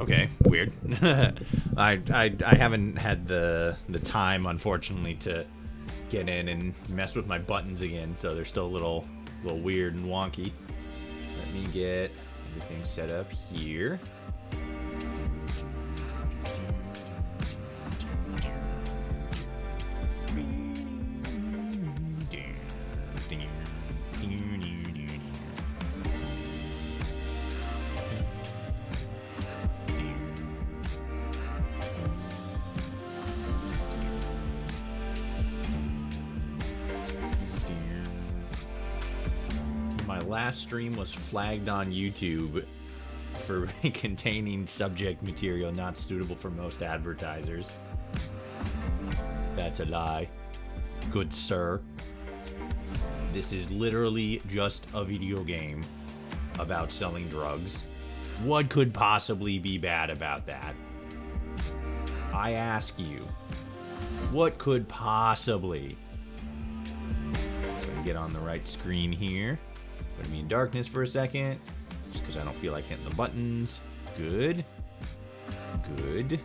Okay, weird. I haven't had the time, unfortunately, to get in and mess with my buttons again, so they're still a little weird and wonky. Let me get everything set up here. My last stream was flagged on YouTube for containing subject material not suitable for most advertisers. That's a lie, good sir. This is literally just a video game about selling drugs. What could possibly be bad about that? I ask you, what could possibly... Get on the right screen here. Put me in darkness for a second, just because I don't feel like hitting the buttons. Good. Good.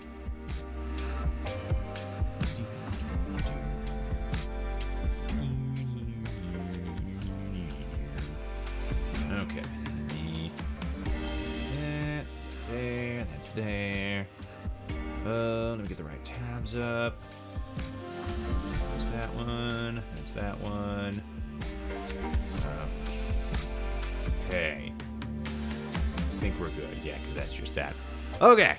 Okay. That there. That's there. Let me get the right tabs up. There's that one. There's that one. Okay. I think we're good. Yeah, because that's just that. Okay.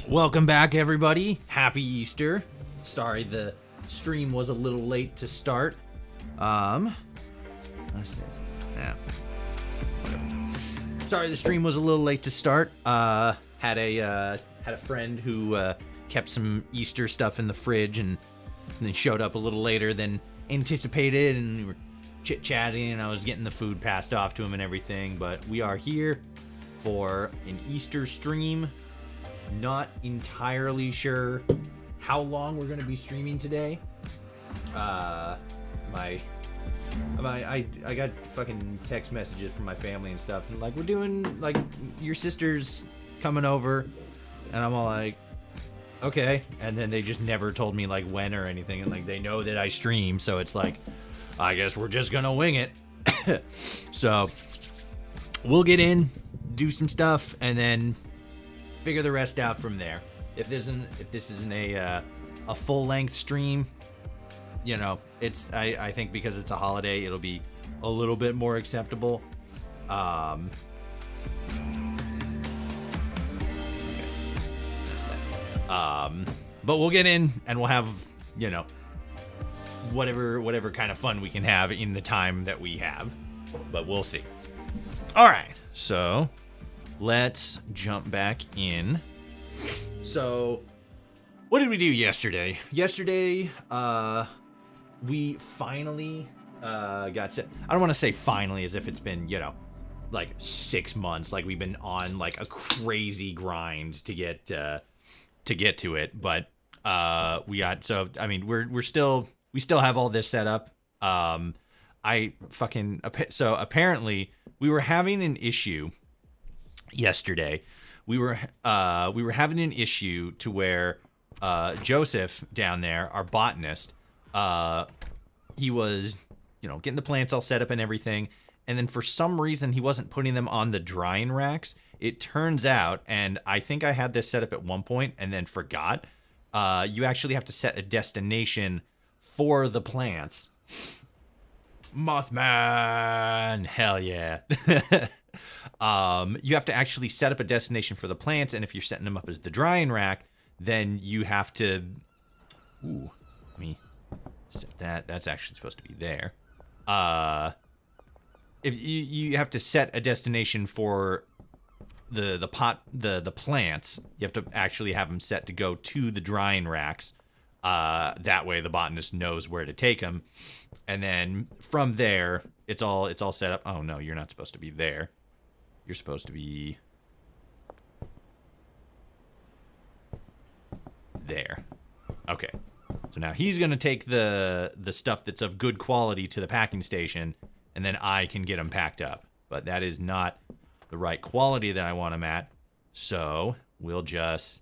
Welcome back, everybody. Happy Easter. Sorry the stream was a little late to start. Let's see. Yeah. Whatever. Sorry the stream was a little late to start. Had a friend who kept some Easter stuff in the fridge and then showed up a little later than anticipated, and we were chit-chatting, and I was getting the food passed off to him and everything. But we are here for an Easter stream. Not entirely sure how long we're going to be streaming today. I got fucking text messages from my family and stuff, and like, we're doing, like, your sister's coming over, and I'm all like, okay. And then they just never told me like when or anything, and like they know that I stream, so it's like, I guess we're just gonna wing it. So we'll get in, do some stuff, and then figure the rest out from there. If this isn't a full length stream, you know, it's I think because it's a holiday, it'll be a little bit more acceptable. Okay. That's that. But we'll get in and we'll have, you know, whatever kind of fun we can have in the time that we have, but we'll see. All right, so let's jump back in. So what did we do yesterday? Yesterday, we finally got set. I don't want to say finally as if it's been, you know, like 6 months, like we've been on like a crazy grind to get to it, but we got, so I mean, we still have all this set up. So apparently we were having an issue yesterday. We were having an issue to where Joseph down there, our botanist, he was, you know, getting the plants all set up and everything, and then for some reason he wasn't putting them on the drying racks. It turns out, and I think I had this set up at one point and then forgot, you actually have to set a destination for the plants. Mothman, hell yeah. You have to actually set up a destination for the plants, and if you're setting them up as the drying rack, then you have to, ooh, let me set that. That's actually supposed to be there. If you have to set a destination for the plants, you have to actually have them set to go to the drying racks. That way the botanist knows where to take them, and then from there it's all set up. Oh no, you're not supposed to be there. You're supposed to be there. Okay, so now he's gonna take the stuff that's of good quality to the packing station, and then I can get them packed up. But that is not the right quality that I want them at. So we'll just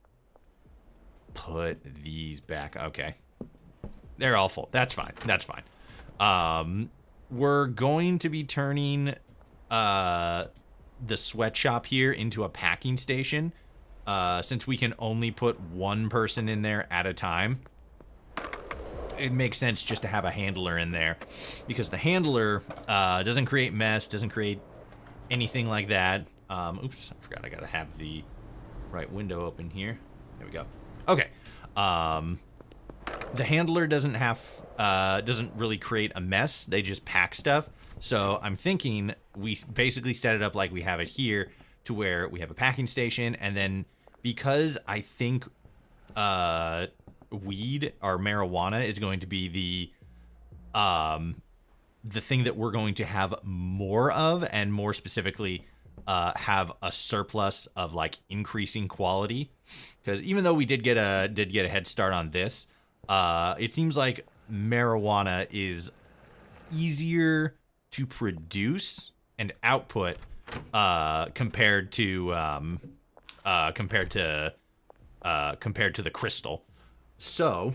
put these back. Okay. They're all full. That's fine. That's fine. We're going to be turning the sweatshop here into a packing station. Since we can only put one person in there at a time, it makes sense just to have a handler in there, because the handler doesn't create mess, doesn't create anything like that. Oops, I forgot I gotta have the right window open here. There we go. Okay. The handler doesn't really create a mess. They just pack stuff. So I'm thinking we basically set it up like we have it here, to where we have a packing station, and then because I think weed or marijuana is going to be the thing that we're going to have more of, and more specifically have a surplus of like increasing quality, because even though we did get a head start on this, it seems like marijuana is easier to produce and output compared to the crystal. So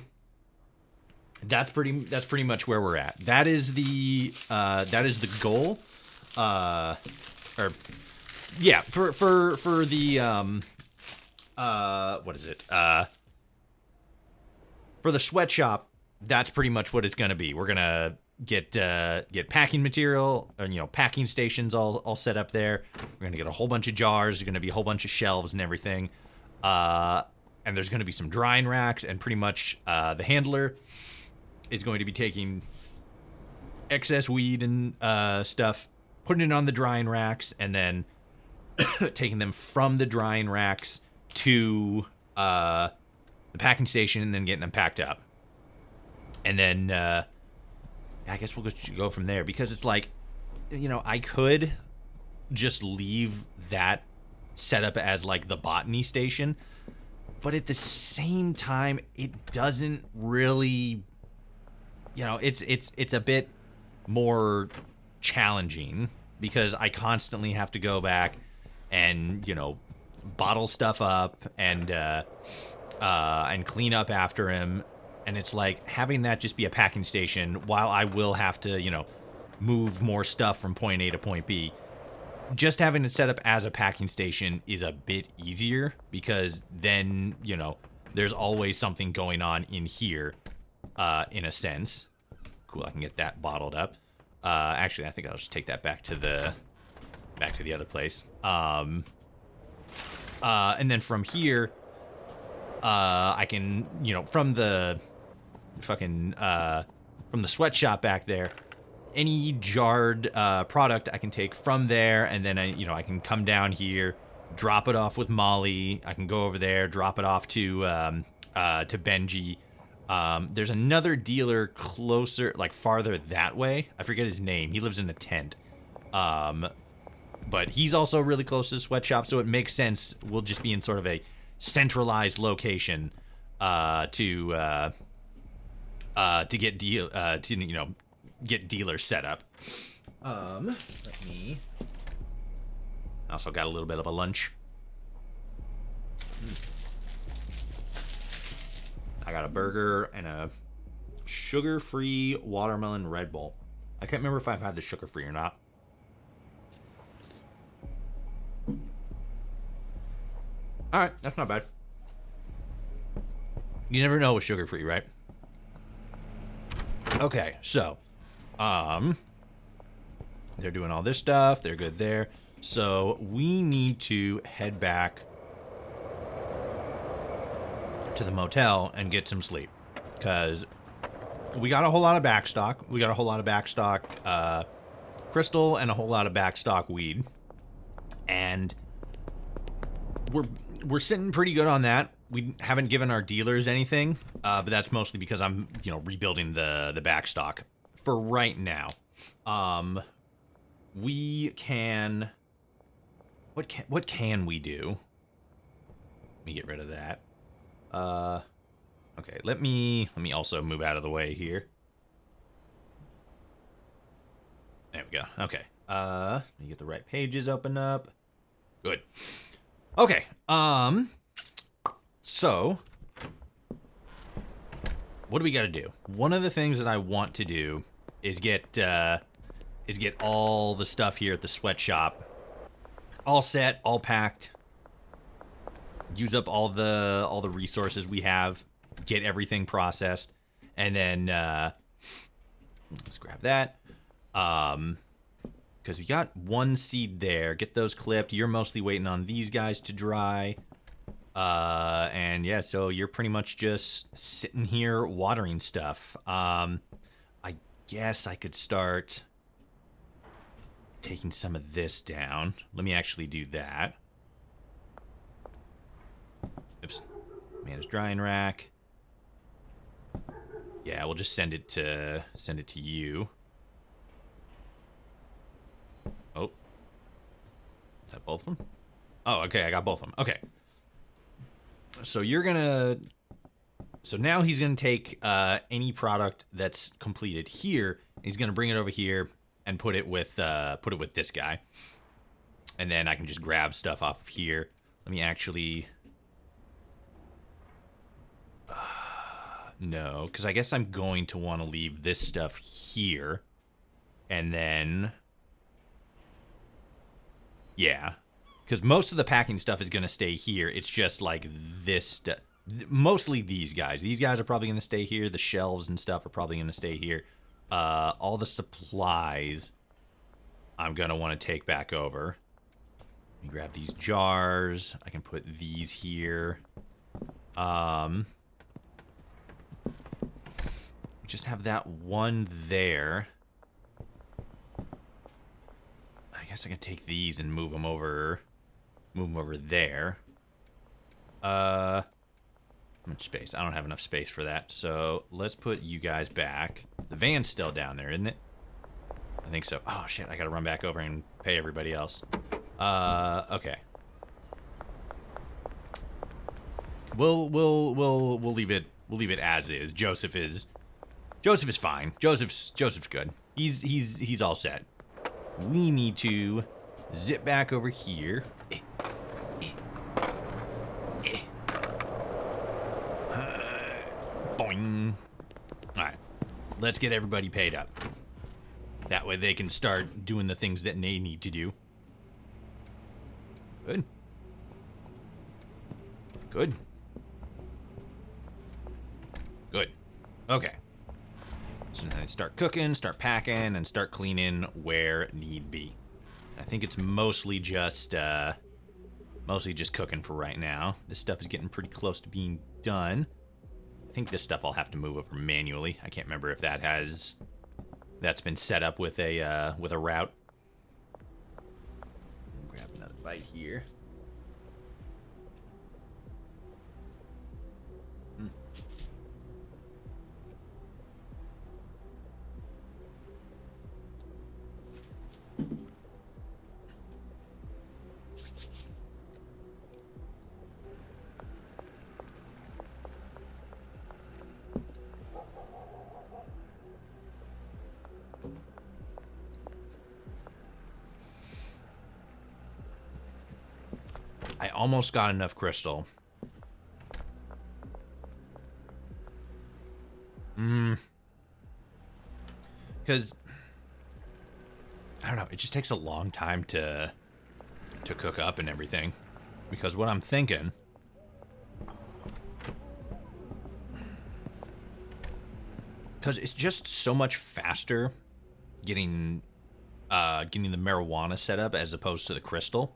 that's pretty much where we're at. That is the goal. Or yeah, for the what is it? For the sweatshop, that's pretty much what it's gonna be. We're gonna get packing material, or, packing stations all set up there. We're gonna get a whole bunch of jars. There's gonna be a whole bunch of shelves and everything. And there's gonna be some drying racks, and pretty much the handler is going to be taking excess weed and stuff, putting it on the drying racks, and then taking them from the drying racks to the packing station, and then getting them packed up. And then I guess we'll just go from there, because it's like, I could just leave that set up as like the botany station, but at the same time, it doesn't really, it's a bit more challenging, because I constantly have to go back and bottle stuff up and clean up after him. And it's like having that just be a packing station, while I will have to move more stuff from point A to point B. Just having it set up as a packing station is a bit easier, because then there's always something going on in here, in a sense. Cool, I can get that bottled up. Actually, I think I'll just take that back to the other place. And then from here, I can, from the fucking from the sweatshop back there, any jarred product I can take from there, and then I can come down here, drop it off with Molly. I can go over there, drop it off to Benji. There's another dealer closer, like farther that way. I forget his name. He lives in a tent. But he's also really close to the sweatshop, so it makes sense. We'll just be in sort of a centralized location to get get dealers set up. Let me. Also got a little bit of a lunch. I got a burger and a sugar-free watermelon Red Bull. I can't remember if I've had the sugar-free or not. Alright, that's not bad. You never know with sugar-free, right? Okay, so, they're doing all this stuff. They're good there. So, we need to head back to the motel and get some sleep, because we got a whole lot of backstock. We got a whole lot of backstock crystal and a whole lot of backstock weed, and we're sitting pretty good on that. We haven't given our dealers anything, but that's mostly because I'm rebuilding the backstock for right now. We can what can we do? Let me get rid of that. Okay, let me also move out of the way here. There we go. Okay. Let me get the right pages open up. Good. Okay. So, what do we got to do? One of the things that I want to do is get all the stuff here at the sweatshop all set, all packed. Use up all the resources we have, get everything processed, and then let's grab that. Because we got one seed there. Get those clipped. You're mostly waiting on these guys to dry. And yeah, so you're pretty much just sitting here watering stuff. I guess I could start taking some of this down. Let me actually do that. Oops. Manage drying rack. Yeah, we'll just send it to you. Oh. Is that both of them? Oh, okay, I got both of them. Okay. So you're gonna... So now he's gonna take any product that's completed here, and he's gonna bring it over here and put it with this guy. And then I can just grab stuff off of here. Let me actually... no, because I guess I'm going to want to leave this stuff here. And then... yeah. Because most of the packing stuff is going to stay here. It's just like this stuff. Mostly these guys. These guys are probably going to stay here. The shelves and stuff are probably going to stay here. All the supplies I'm going to want to take back over. Let me grab these jars. I can put these here. Just have that one there. I guess I can take these and move them over there. How much space? I don't have enough space for that. So let's put you guys back. The van's still down there, isn't it? I think so. Oh shit, I gotta run back over and pay everybody else. Okay. We'll leave it as is. Joseph is fine. Joseph's good. He's all set. We need to zip back over here. Boing. Alright. Let's get everybody paid up. That way they can start doing the things that they need to do. Good. Good. Good. Okay. So now start cooking, start packing, and start cleaning where need be. I think it's mostly just cooking for right now. This stuff is getting pretty close to being done. I think this stuff I'll have to move over manually. I can't remember if that's been set up with a route. Grab another bite here. I almost got enough crystal. Because I don't know, it just takes a long time to cook up and everything. Because what I'm thinking, because it's just so much faster getting the marijuana set up as opposed to the crystal.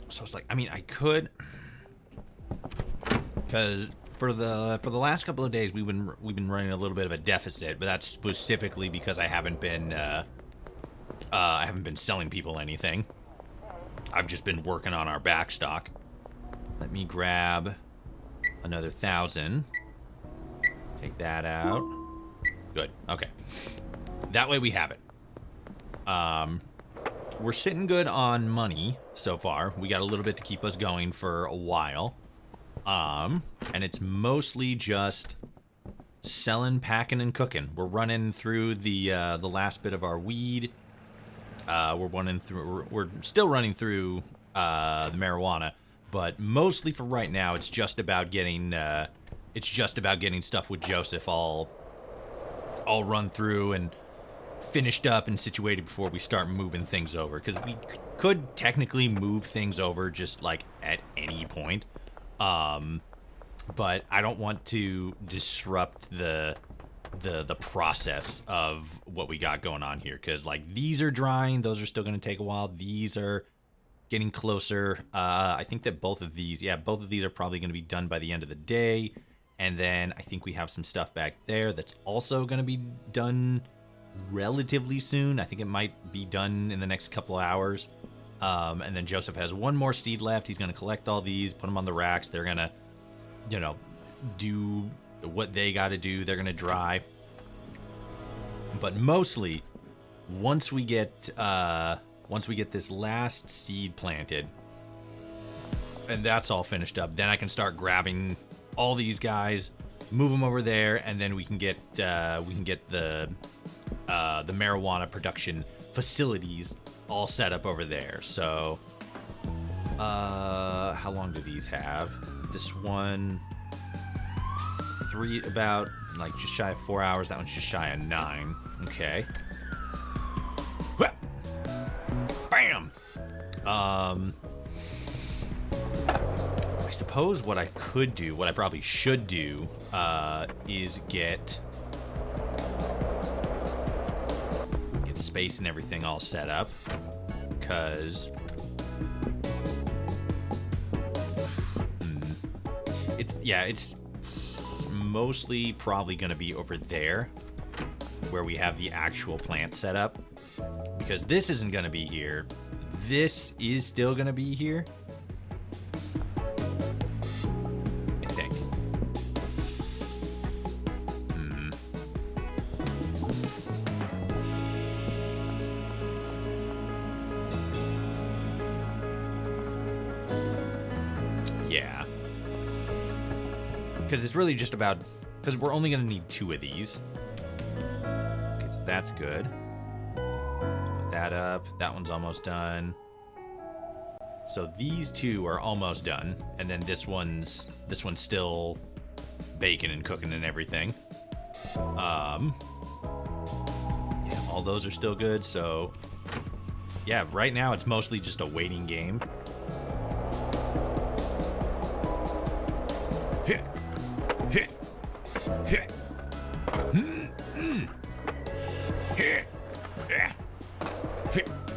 So it's like, I mean, I could, because for the last couple of days we've been running a little bit of a deficit, but that's specifically because I haven't been selling people anything. I've just been working on our back stock. Let me grab another 1,000. Take that out. Good. Okay. That way we have it. We're sitting good on money so far. We got a little bit to keep us going for a while. And it's mostly just selling, packing, and cooking. We're running through the last bit of our weed. We're still running through the marijuana, but mostly for right now, it's just about getting stuff with Joseph all run through and finished up and situated before we start moving things over. Because we could technically move things over just like at any point, but I don't want to disrupt the process of what we got going on here, because like these are drying, those are still going to take a while. These are getting closer. I think that both of these are probably going to be done by the end of the day, and then I think we have some stuff back there that's also going to be done relatively soon. I think it might be done in the next couple of hours. And then Joseph has one more seed left. He's going to collect all these, put them on the racks. They're going to, do what they got to do. They're going to dry. But mostly, once we get this last seed planted, and that's all finished up, then I can start grabbing all these guys, move them over there, and then we can get the marijuana production facilities all set up over there. So, how long do these have? This one, about just shy of 4 hours. That one's just shy of 9. Okay. Bam. I suppose what I could do, what I probably should do, is get space and everything all set up, because it's mostly probably going to be over there where we have the actual plant set up, because this isn't going to be here. This is still going to be here, I think. Yeah. Because it's really just about... Because we're only going to need 2 of these. Okay, so that's good. Put that up. That one's almost done. So these 2 are almost done. And then this one's still baking and cooking and everything. Yeah, all those are still good. So, yeah, right now it's mostly just a waiting game.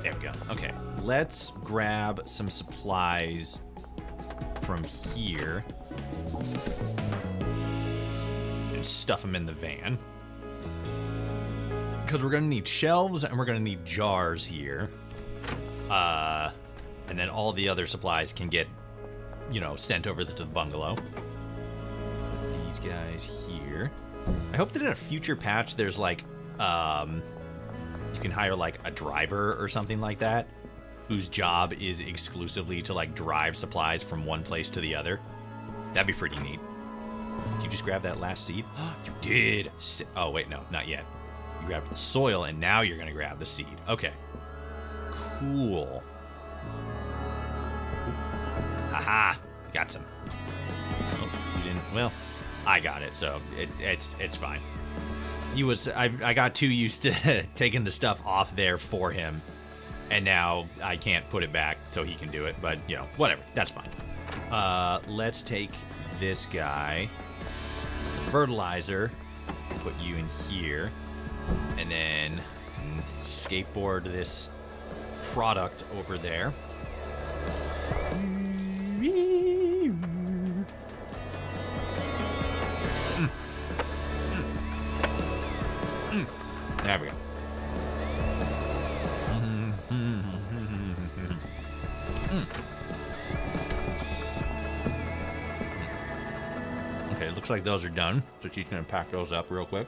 There we go. Okay, let's grab some supplies from here and stuff them in the van, because we're gonna need shelves and we're gonna need jars here, and then all the other supplies can get, sent over to the bungalow. Put these guys here. I hope that in a future patch there's you can hire a driver or something like that, whose job is exclusively to drive supplies from one place to the other. That'd be pretty neat. Did you just grab that last seed? You did. Oh wait, no, not yet. You grabbed the soil and now you're gonna grab the seed. Okay. Cool. Haha, got some. Oh, you didn't. Well, I got it, so it's fine. I got too used to taking the stuff off there for him, and now I can't put it back so he can do it, but whatever, that's fine. Let's take this guy, fertilizer, put you in here, and then skateboard this product over there. There we go. Okay, it looks like those are done. So she's gonna pack those up real quick.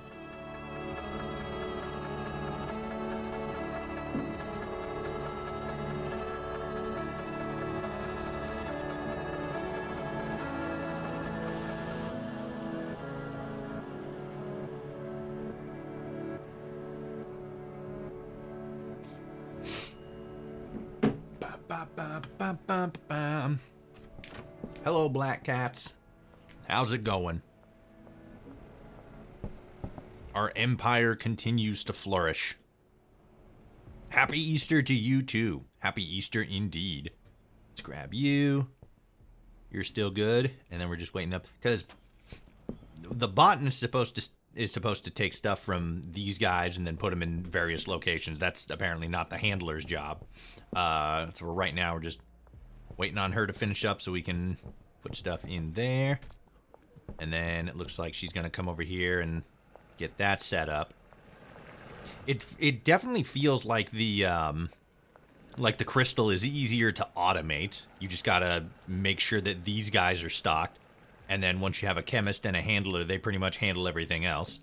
Hello, black cats. How's it going? Our empire continues to flourish. Happy Easter to you, too. Happy Easter indeed. Let's grab you. You're still good. And then we're just waiting up. Because the botanist is supposed to take stuff from these guys and then put them in various locations. That's apparently not the handler's job. So right now we're just waiting on her to finish up so we can put stuff in there. And then it looks like she's going to come over here and get that set up. It definitely feels like the crystal is easier to automate. You just gotta make sure that these guys are stocked, and then once you have a chemist and a handler, they pretty much handle everything else.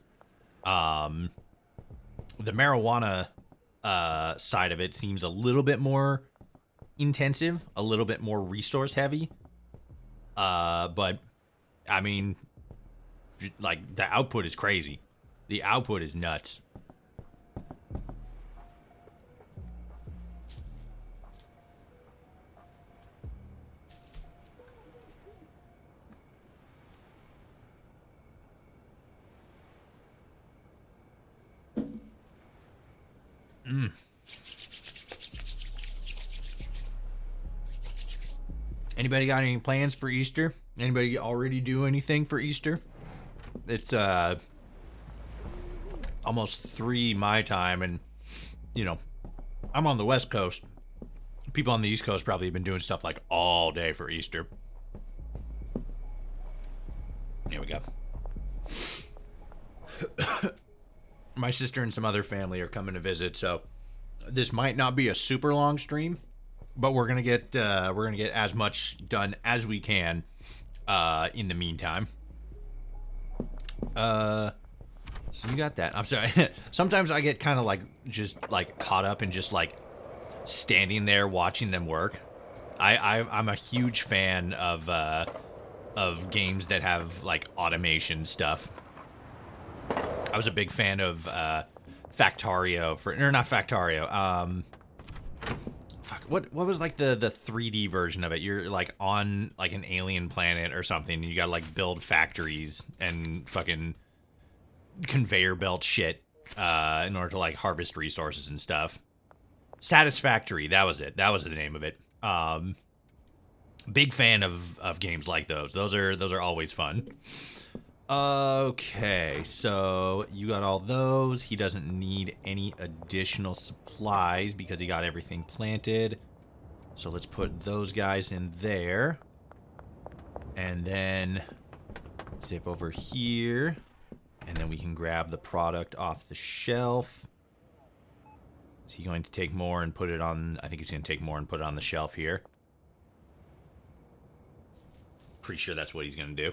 The marijuana side of it seems a little bit more intensive, a little bit more resource heavy. But I mean, like, the output is crazy. The output is nuts. Anybody got any plans for Easter? Anybody already do anything for Easter? It's almost 3 my time, and you know, I'm on the West Coast. People on the East Coast probably have been doing stuff like all day for Easter. Here we go. My sister and some other family are coming to visit, so this might not be a super long stream, but we're gonna get as much done as we can in the meantime. So you got that. I'm sorry. Sometimes I get kind of like just like caught up in just like standing there watching them work. I'm a huge fan of games that have like automation stuff. I was a big fan of Factorio not Factorio. Fuck, what was like the 3D version of it? You're like on like an alien planet or something, and you gotta like build factories and fucking conveyor belt shit in order to like harvest resources and stuff. Satisfactory, that was it. That was the name of it. Big fan of games like those. Those are always fun. Okay, so you got all those. He doesn't need any additional supplies because he got everything planted. So let's put those guys in there. And then zip over here. And then we can grab the product off the shelf. Is he going to take more and put it on? I think he's going to take more and put it on the shelf here. Pretty sure that's what he's going to do.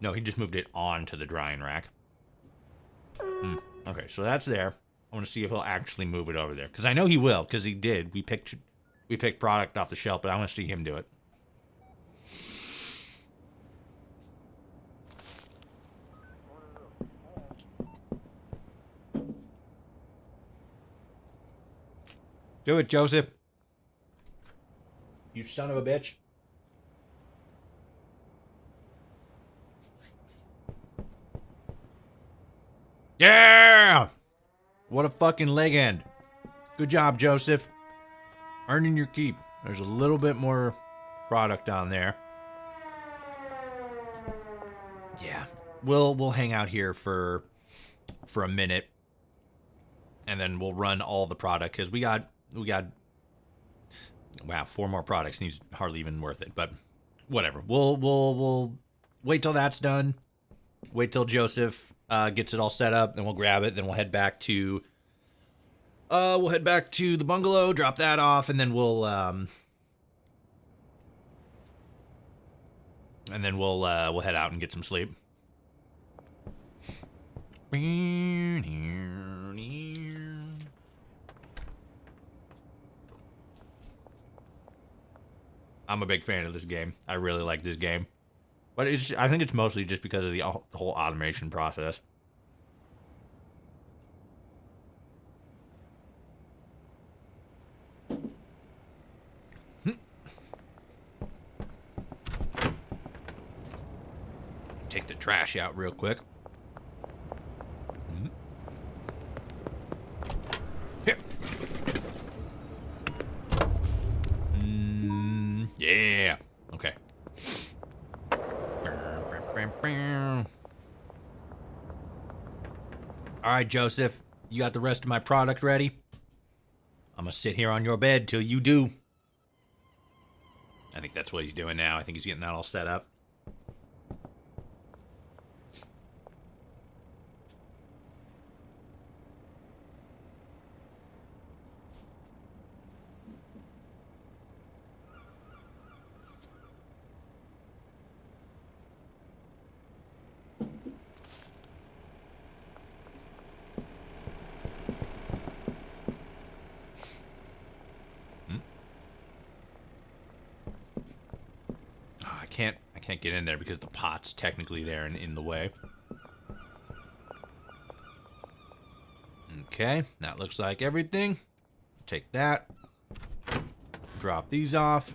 No, he just moved it onto the drying rack. Okay, so that's there. I want to see if he'll actually move it over there, because I know he will, because he did. We picked product off the shelf, but I want to see him do it. Do it, Joseph. You son of a bitch. Yeah! What a fucking leg end. Good job, Joseph. Earning your keep. There's a little bit more product on there. Yeah. We'll hang out here for a minute. And then we'll run all the product, because we got wow, 4 more products, and he's hardly even worth it, but whatever. We'll wait till that's done. Wait till Joseph gets it all set up, then we'll grab it, then we'll head back to the bungalow, drop that off, and then we'll head out and get some sleep. I'm a big fan of this game. I really like this game. But I think it's mostly just because of the whole automation process. take the trash out real quick. Here. Yeah. Okay. All right, Joseph. You got the rest of my product ready? I'm gonna sit here on your bed till you do. I think that's what he's doing now. I think he's getting that all set up. I can't get in there because the pot's technically there and in the way. Okay, that looks like everything. Take that. Drop these off.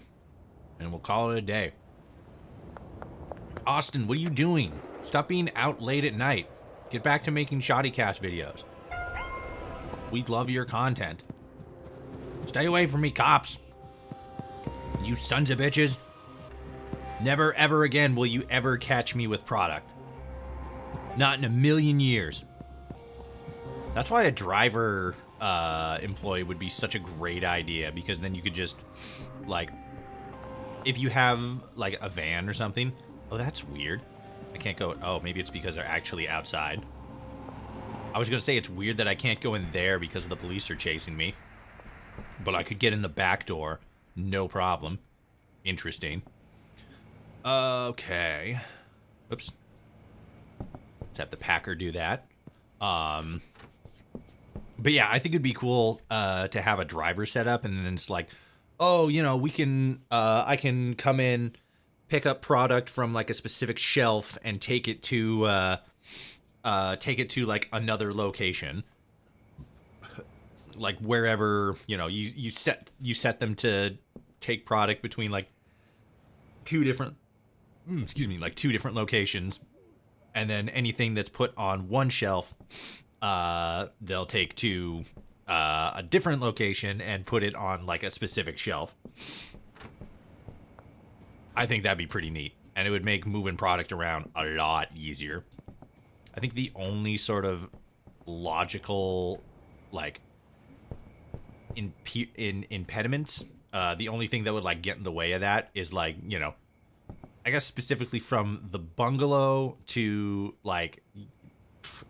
And we'll call it a day. Austin, what are you doing? Stop being out late at night. Get back to making Shoddycast videos. We love your content. Stay away from me, cops. You sons of bitches. Never, ever again will you ever catch me with product. Not in a million years. That's why a driver employee would be such a great idea, because then you could just, like, if you have, like, a van or something. Oh, that's weird. I can't go. Oh, maybe it's because they're actually outside. I was going to say it's weird that I can't go in there because the police are chasing me. But I could get in the back door. No problem. Interesting. Okay. Oops. Let's have the Packer do that. But yeah, I think it'd be cool to have a driver set up, and then it's like, oh, you know, we can I can come in, pick up product from like a specific shelf and take it to like another location. Like wherever, you know, you set them to take product between like two different locations, and then anything that's put on one shelf, they'll take to a different location and put it on like a specific shelf. I think that'd be pretty neat, and it would make moving product around a lot easier. I think the only sort of logical, like, impediments, the only thing that would like get in the way of that is, like, you know, I guess specifically from the bungalow to, like,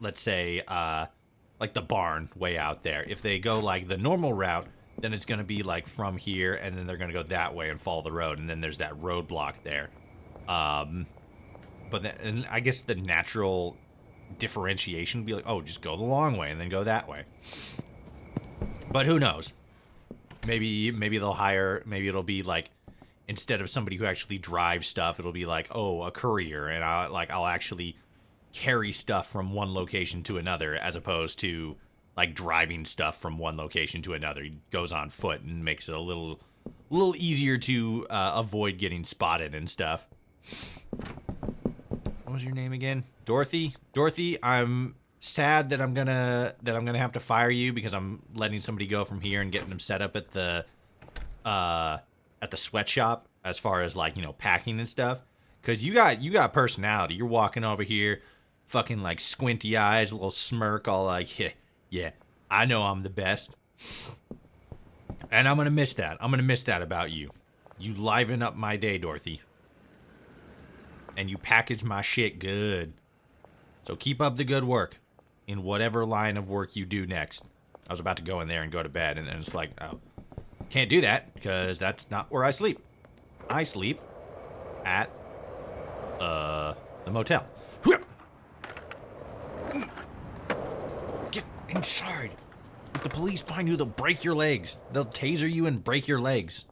let's say, like the barn way out there. If they go like the normal route, then it's going to be like from here, and then they're going to go that way and follow the road, and then there's that roadblock there. But then, and I guess the natural differentiation would be like, oh, just go the long way and then go that way. But who knows? Maybe they'll hire, maybe it'll be like, instead of somebody who actually drives stuff, it'll be like, oh, a courier, and I'll actually carry stuff from one location to another, as opposed to like driving stuff from one location to another. He goes on foot and makes it a little easier to avoid getting spotted and stuff. What was your name again? Dorothy? Dorothy, I'm sad that I'm gonna have to fire you because I'm letting somebody go from here and getting them set up at the sweatshop, as far as, like, you know, packing and stuff. Cause you got personality. You're walking over here, fucking like squinty eyes, a little smirk, all like, yeah, I know I'm the best. And I'm gonna miss that. I'm gonna miss that about you. You liven up my day, Dorothy. And you package my shit good. So keep up the good work in whatever line of work you do next. I was about to go in there and go to bed, and then it's like, oh, can't do that because that's not where I sleep. I sleep at the motel. Get inside. If the police find you, they'll break your legs. They'll taser you and break your legs.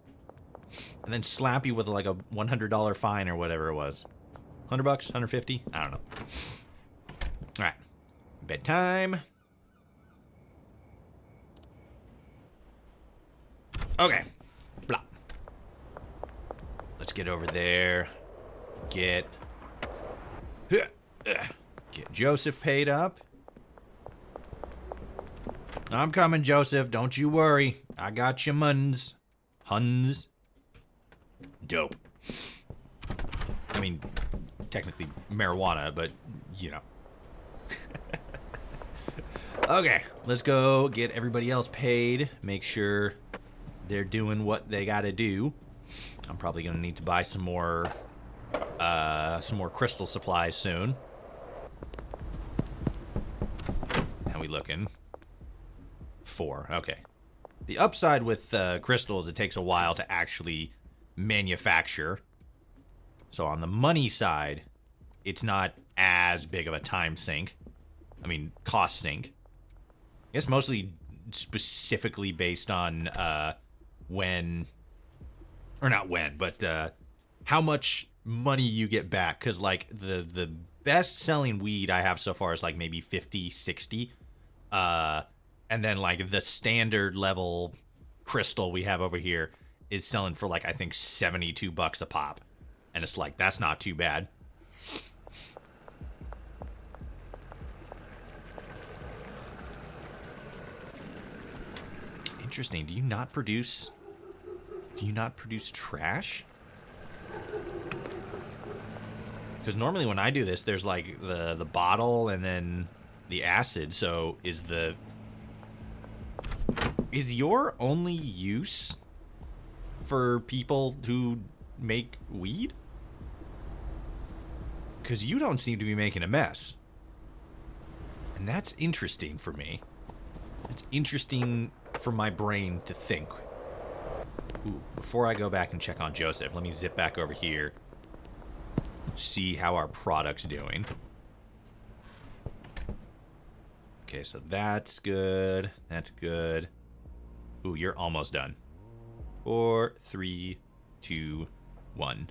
And then slap you with like a $100 fine or whatever it was. $100, $150? I don't know. All right. Bedtime. Okay. Blah. Let's get over there. Get Get Joseph paid up. I'm coming, Joseph. Don't you worry. I got your muns. Huns. Dope. I mean, technically marijuana, but, you know. Okay, let's go get everybody else paid. Make sure they're doing what they gotta do. I'm probably gonna need to buy some more crystal supplies soon. How we looking? 4. Okay. The upside with crystals, it takes a while to actually manufacture. So on the money side, it's not as big of a time sink. I mean, cost sink. I guess mostly specifically based on when, or not when, but how much money you get back. Because like the best selling weed I have so far is like maybe 50, 60. And then like the standard level crystal we have over here is selling for like I think $72 a pop. And it's like, that's not too bad. Interesting. Do you not produce trash? Because normally when I do this, there's like the bottle and then the acid. So is your only use for people who make weed? Because you don't seem to be making a mess. And that's interesting for me. It's interesting for my brain to think. Ooh, before I go back and check on Joseph, let me zip back over here. See how our product's doing. Okay, so that's good. That's good. Ooh, you're almost done. 4, 3, 2, 1.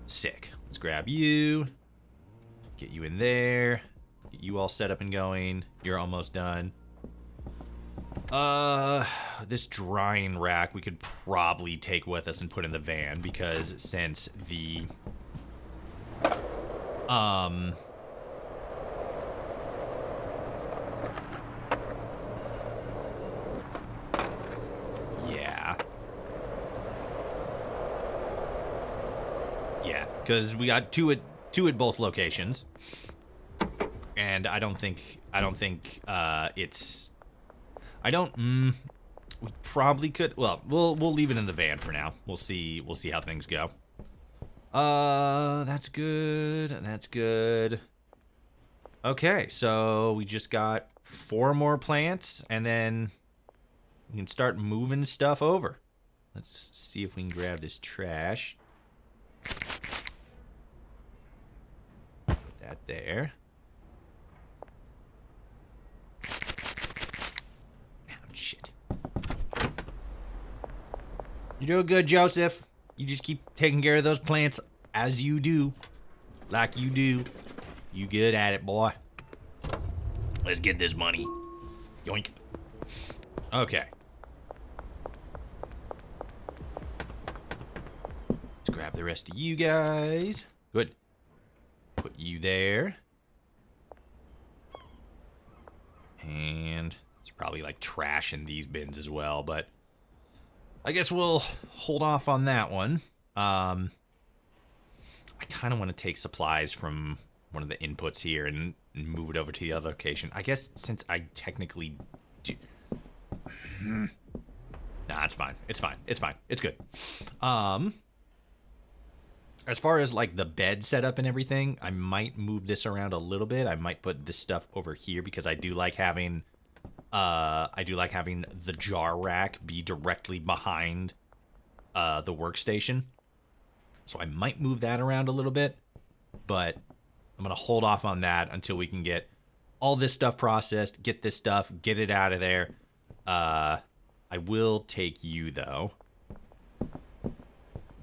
Sick. Let's grab you. Get you in there. Get you all set up and going. You're almost done. This drying rack we could probably take with us and put in the van because since the yeah, because we got two at both locations, and I don't think it's. We probably could. Well, we'll leave it in the van for now. We'll see how things go. That's good. That's good. Okay, so we just got 4 more plants, and then we can start moving stuff over. Let's see if we can grab this trash. Put that there. Shit. You're doing good, Joseph. You just keep taking care of those plants as you do. Like you do. You good at it, boy. Let's get this money. Yoink. Okay. Let's grab the rest of you guys. Good. Put you there. And there's probably like trash in these bins as well, but I guess we'll hold off on that one. I kind of want to take supplies from one of the inputs here and move it over to the other location. I guess since I technically do... Nah, it's fine. It's fine. It's fine. It's good. As far as like the bed setup and everything, I might move this around a little bit. I might put this stuff over here because I do like having the jar rack be directly behind the workstation. So I might move that around a little bit, but I'm going to hold off on that until we can get all this stuff processed, get this stuff, get it out of there. I will take you, though,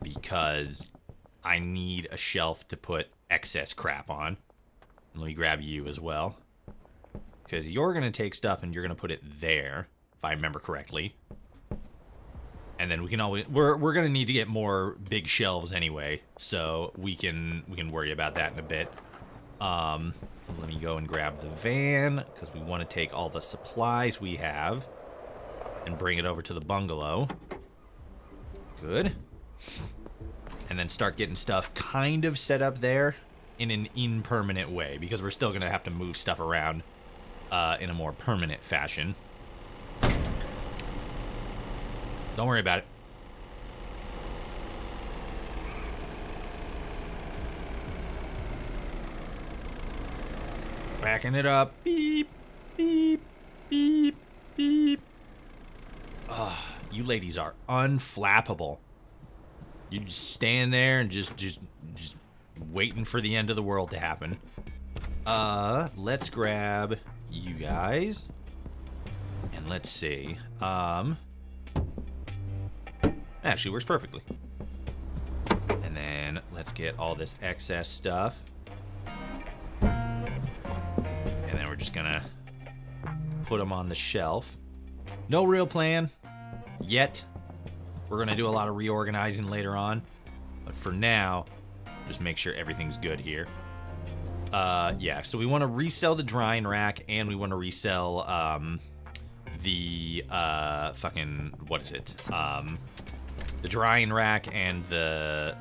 because I need a shelf to put excess crap on. Let me grab you as well, because you're going to take stuff and you're going to put it there, if I remember correctly. And then we can always we're going to need to get more big shelves anyway, so we can worry about that in a bit. Let me go and grab the van, because we want to take all the supplies we have and bring it over to the bungalow. Good. And then start getting stuff kind of set up there in an impermanent way, because we're still going to have to move stuff around in a more permanent fashion. Don't worry about it. Backing it up. Beep, beep, beep, beep. Ugh, you ladies are unflappable. You just stand there and just waiting for the end of the world to happen. Let's grab you guys. And let's see. Actually works perfectly. And then let's get all this excess stuff. And then we're just gonna put them on the shelf. No real plan yet. We're gonna do a lot of reorganizing later on, but for now, just make sure everything's good here. Yeah, so we want to resell the drying rack, and we want to resell the fucking, what is it? The drying rack and the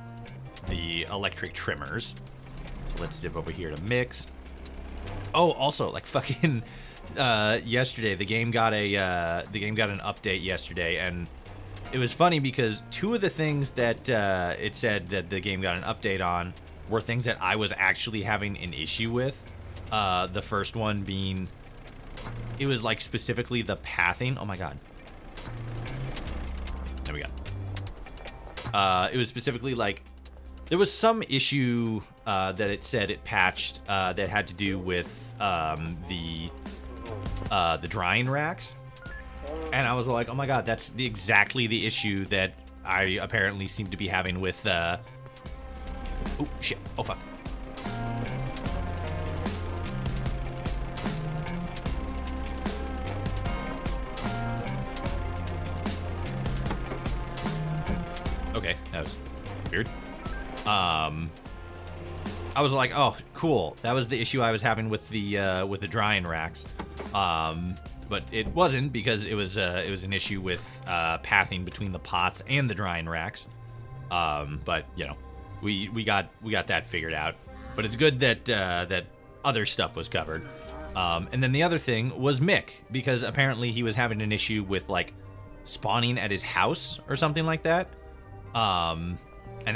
electric trimmers. So let's zip over here to mix. Oh, also, like fucking yesterday, the game got an update yesterday, and it was funny because two of the things that it said that the game got an update on were things that I was actually having an issue with. The first one being, it was like specifically the pathing. Oh my god. There we go. It was specifically like, there was some issue that it said it patched that had to do with the drying racks. And I was like, oh my god, that's exactly the issue that I apparently seem to be having with, oh, shit. Oh, fuck. Okay, that was weird. I was like, oh, cool. That was the issue I was having with the drying racks. But it wasn't, because it was an issue with pathing between the pots and the drying racks. But you know, we got that figured out. But it's good that that other stuff was covered. And then the other thing was Mick, because apparently he was having an issue with like spawning at his house or something like that. And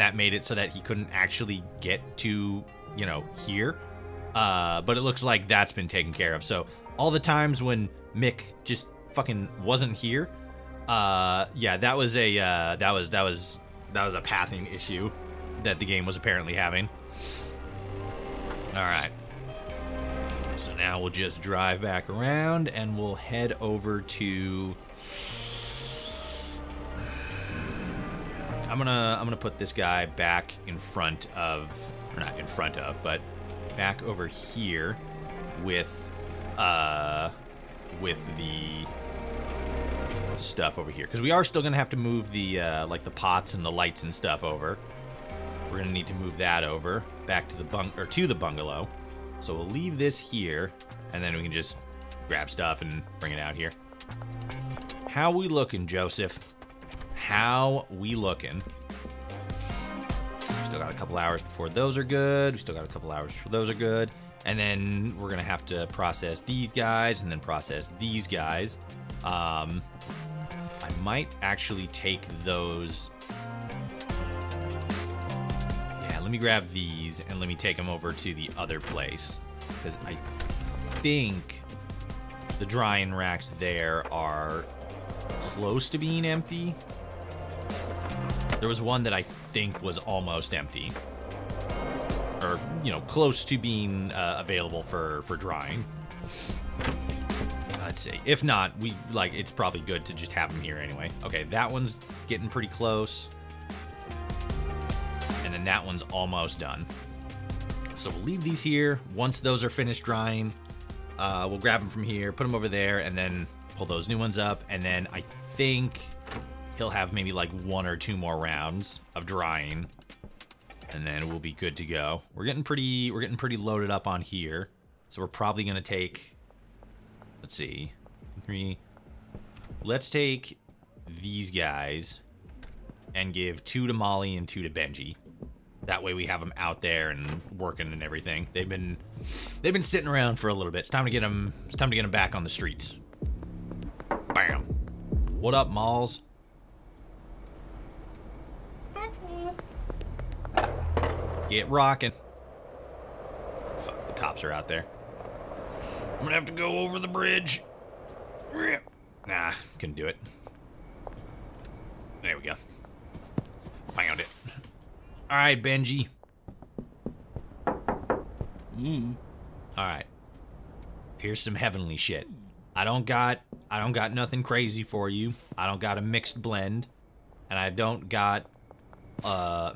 that made it so that he couldn't actually get to, you know, here. But it looks like that's been taken care of. So all the times when Mick just fucking wasn't here, yeah, that was a pathing issue that the game was apparently having. All right. So now we'll just drive back around and we'll head over to. I'm gonna put this guy back in front of, or not in front of, but back over here with the stuff over here, because we are still gonna have to move the like the pots and the lights and stuff over. We're gonna need to move that over back to the bungalow. So we'll leave this here, and then we can just grab stuff and bring it out here. How we looking, Joseph? How we looking? We still got a couple hours before those are good. We still got a couple hours before those are good. And then we're gonna have to process these guys and then process these guys. I might actually take those. Yeah, let me grab these and let me take them over to the other place, because I think the drying racks there are close to being empty. There was one that I think was almost empty, or, you know, close to being available for drying. Let's see. If not, it's probably good to just have them here anyway. Okay, that one's getting pretty close. And then that one's almost done. So we'll leave these here. Once those are finished drying, we'll grab them from here, put them over there, and then pull those new ones up. And then I think he'll have maybe like 1 or 2 more rounds of drying. and then we'll be good to go. We're getting pretty loaded up on here, so we're probably gonna take. Let's see, 3. Let's take these guys and give 2 to Molly and 2 to Benji. That way we have them out there and working and everything. They've been sitting around for a little bit. It's time to get them. It's time to get them back on the streets. Bam. What up, Malls? Get rocking. Fuck, the cops are out there. I'm gonna have to go over the bridge. Nah, couldn't do it. There we go. Found it. All right, Benji. All right. Here's some heavenly shit. I don't got nothing crazy for you. I don't got a mixed blend, and I don't got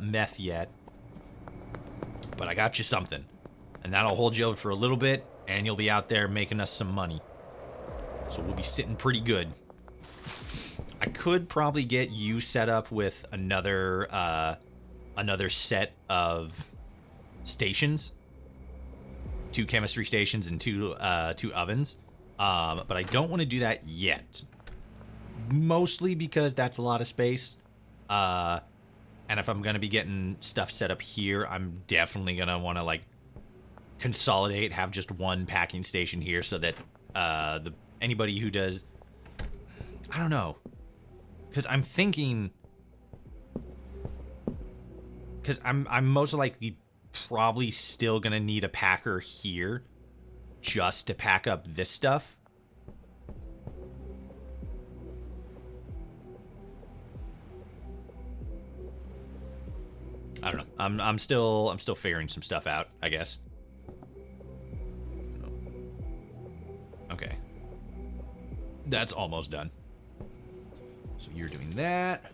meth yet. But I got you something, and that'll hold you over for a little bit, and you'll be out there making us some money. So we'll be sitting pretty good. I could probably get you set up with another set of stations, 2 chemistry stations and 2 ovens. But I don't want to do that yet. Mostly because that's a lot of space. And if I'm going to be getting stuff set up here, I'm definitely going to want to, like, consolidate, have just one packing station here so that anybody who does... I don't know. Because I'm thinking... Because I'm most likely probably still going to need a packer here just to pack up this stuff. I don't know. I'm still figuring some stuff out, I guess. Okay. That's almost done. So you're doing that.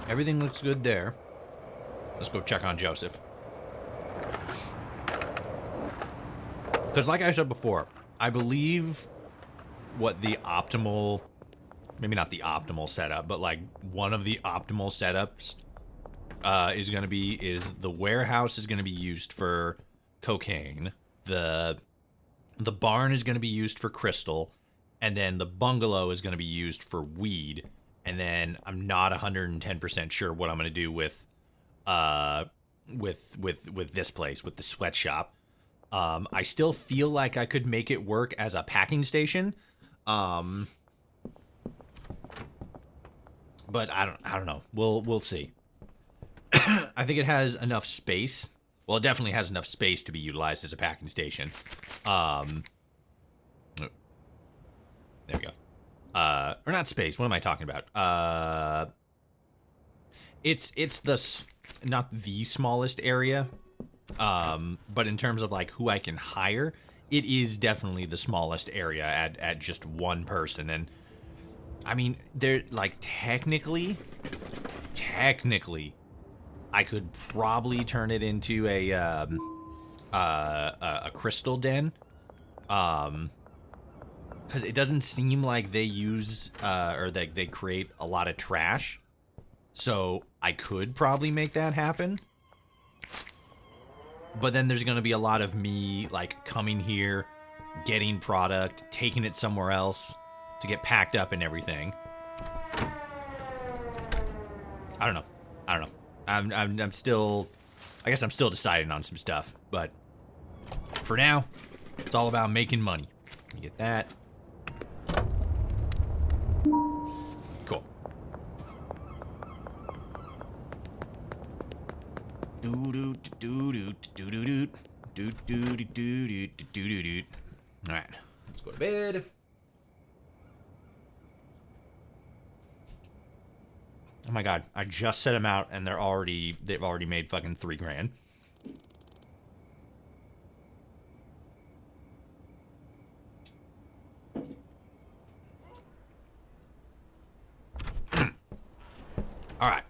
Everything looks good there. Let's go check on Joseph. Because like I said before, I believe what the optimal, maybe not the optimal setup, but like one of the optimal setups is going to be, is the warehouse is going to be used for cocaine. The barn is going to be used for crystal. And then the bungalow is going to be used for weed. And then I'm not 110% sure what I'm going to do with this place, with the sweatshop. I still feel like I could make it work as a packing station. But I don't know. We'll see. I think it has enough space. Well, it definitely has enough space to be utilized as a packing station. There we go. Or not space. What am I talking about? It's not the smallest area. But in terms of like who I can hire, it is definitely the smallest area at just one person. And I mean, they're like technically, I could probably turn it into a crystal den. Because it doesn't seem like they use, or they create a lot of trash. So I could probably make that happen. But then there's going to be a lot of me, like, coming here, getting product, taking it somewhere else to get packed up and everything. I don't know. I'm still, I guess I'm still deciding on some stuff. But for now, it's all about making money. You get that. Cool. All right, let's go to bed. Oh my god, I just set them out and they've already made fucking $3 grand. All right.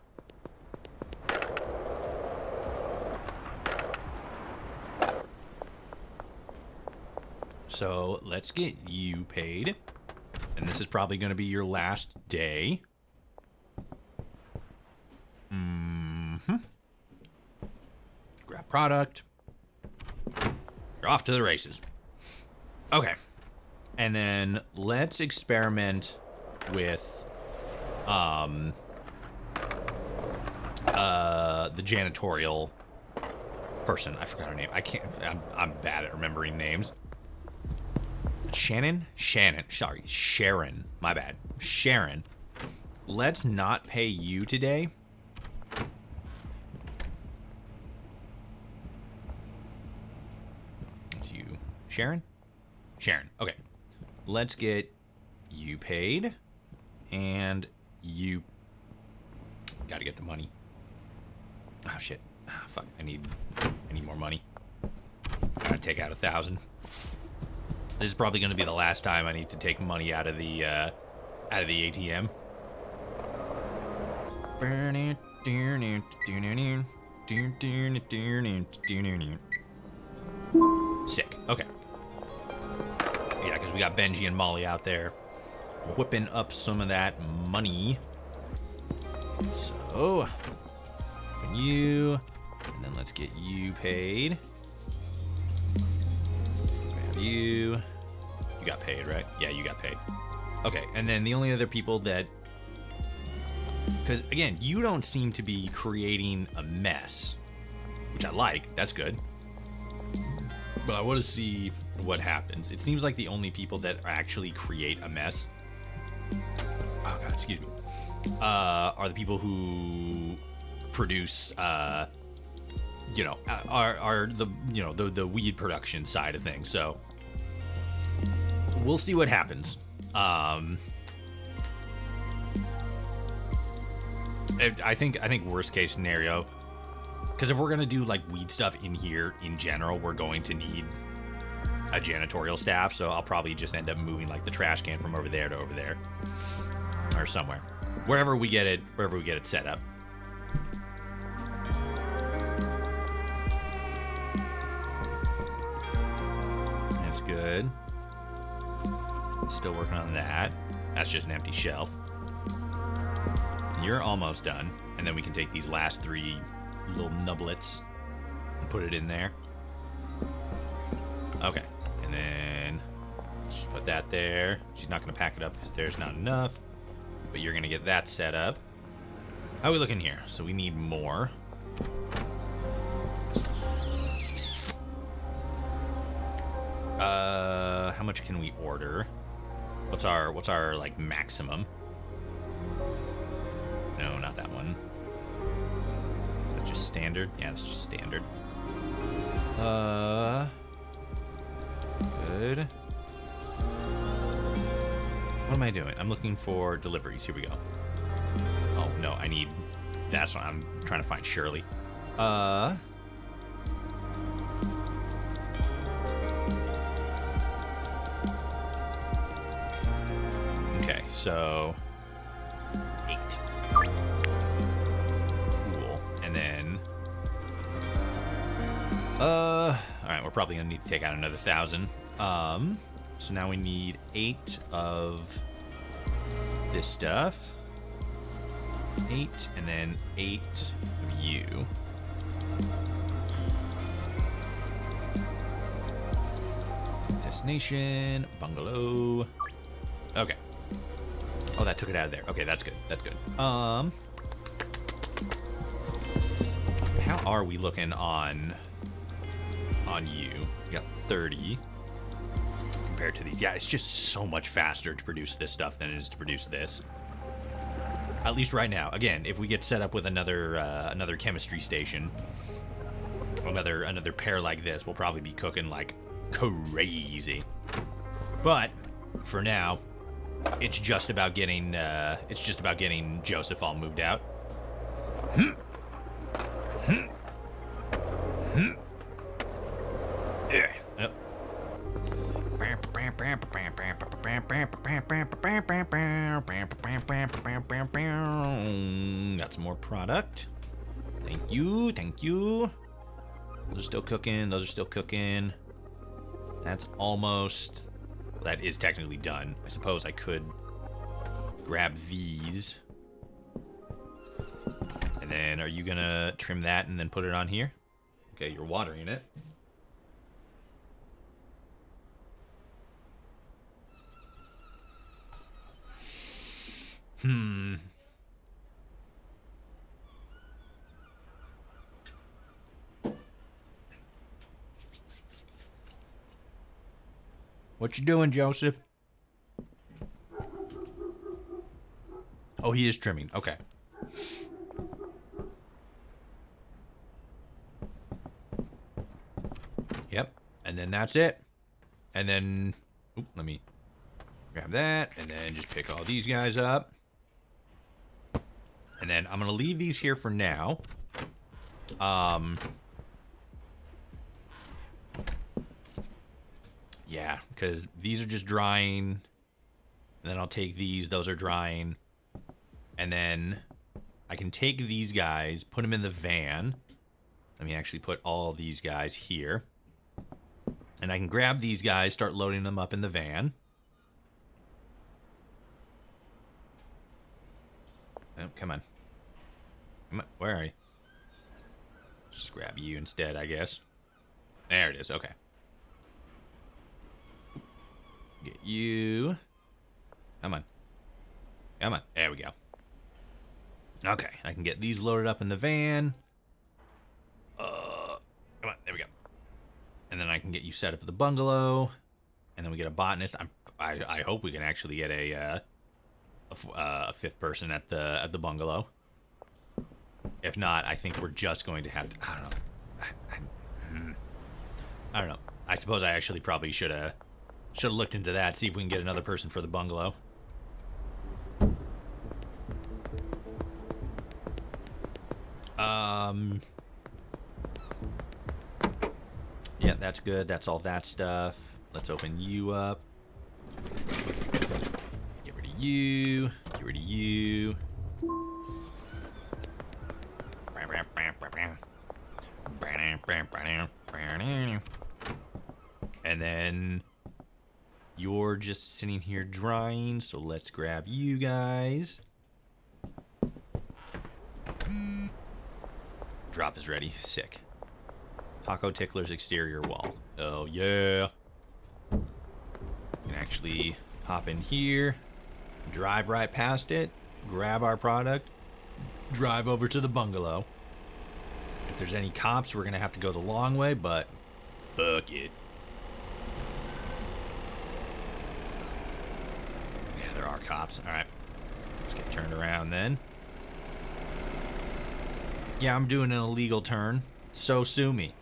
So let's get you paid. And this is probably going to be your last day. Grab product. You're off to the races. Okay. And then let's experiment with the janitorial person. I forgot her name. I'm bad at remembering names. Shannon? Sorry, Sharon. My bad. Sharon. Let's not pay you today. It's you. Sharon? Sharon. Okay. Let's get you paid. And you... Gotta get the money. Oh, shit. Oh, fuck. I need more money. Gotta take out 1,000. This is probably going to be the last time I need to take money out of the ATM. Sick. Okay. Yeah, because we got Benji and Molly out there whipping up some of that money. So, you, and then let's get you paid. You got paid, right? Yeah, you got paid. Okay, and then the only other people that... Because, again, you don't seem to be creating a mess, which I like. That's good. But I want to see what happens. It seems like the only people that actually create a mess... Oh, God, excuse me. Are the people who produce... you know, are the, you know, the weed production side of things. So we'll see what happens. I think worst case scenario, because if we're gonna do like weed stuff in here in general, we're going to need a janitorial staff. So I'll probably just end up moving like the trash can from over there to over there, or somewhere, wherever we get it set up. Good. Still working on that. That's just an empty shelf. You're almost done. And then we can take these last 3 little nublets and put it in there. Okay. And then let's just put that there. She's not going to pack it up because there's not enough. But you're going to get that set up. How are we looking here? So we need more. How much can we order? What's our like maximum? No, not that one. Is that just standard? Yeah, that's just standard. Good. What am I doing? I'm looking for deliveries. Here we go. Oh no, I need. That's what I'm trying to find. Shirley. So 8. Cool. And then all right, we're probably gonna need to take out another 1,000. So now we need 8 of this stuff. 8 and then 8 of you. Destination bungalow. Okay. Oh, that took it out of there. Okay, that's good. That's good. How are we looking on you? We got 30 compared to these. Yeah, it's just so much faster to produce this stuff than it is to produce this. At least right now. Again, if we get set up with another chemistry station, another pair like this, we'll probably be cooking like crazy. But for now, it's just about getting Joseph all moved out. Yeah. Yep. Got some more product. Thank you. Those are still cooking. That's almost... That is technically done. I suppose I could grab these. And then are you gonna trim that and then put it on here? Okay, you're watering it. What you doing, Joseph? Oh, he is trimming. Okay. Yep. And then that's it. And then... Oop, let me grab that. And then just pick all these guys up. And then I'm going to leave these here for now. Yeah, because these are just drying. And then I'll take these. Those are drying. And then I can take these guys, put them in the van. Let me actually put all these guys here. And I can grab these guys, start loading them up in the van. Oh, come on. Come on. Where are you? Just grab you instead, I guess. There it is. Okay. Get you. Come on. Come on. There we go. Okay. I can get these loaded up in the van. Come on. There we go. And then I can get you set up at the bungalow. And then we get a botanist. I hope we can actually get a fifth person at the bungalow. If not, I think we're just going to have to... I don't know. I don't know. I suppose I actually probably should have looked into that, see if we can get another person for the bungalow. Yeah, that's good. That's all that stuff. Let's open you up. Get rid of you. Get rid of you. And then you're just sitting here drying, so let's grab you guys. Drop is ready. Sick. Taco Tickler's exterior wall. Oh, yeah. You can actually hop in here, drive right past it, grab our product, drive over to the bungalow. If there's any cops, we're going to have to go the long way, but fuck it. Yeah, there are cops. All right. Let's get turned around then. Yeah, I'm doing an illegal turn. So sue me.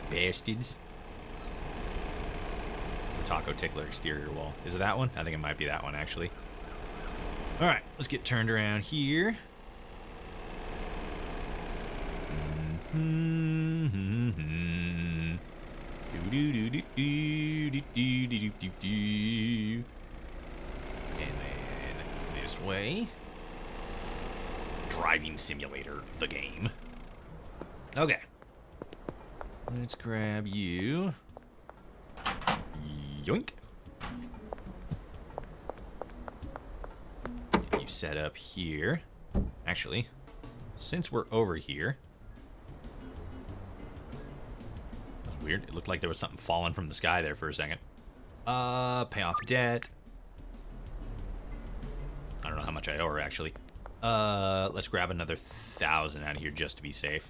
Bastards. Taco Tickler exterior wall. Is it that one? I think it might be that one, actually. All right, let's get turned around here. And then this way. Driving Simulator, the game. Okay. Let's grab you. Yoink. Get you set up here. Actually, since we're over here. That's weird. It looked like there was something falling from the sky there for a second. Pay off debt. I don't know how much I owe her, actually. Let's grab another 1,000 out of here just to be safe.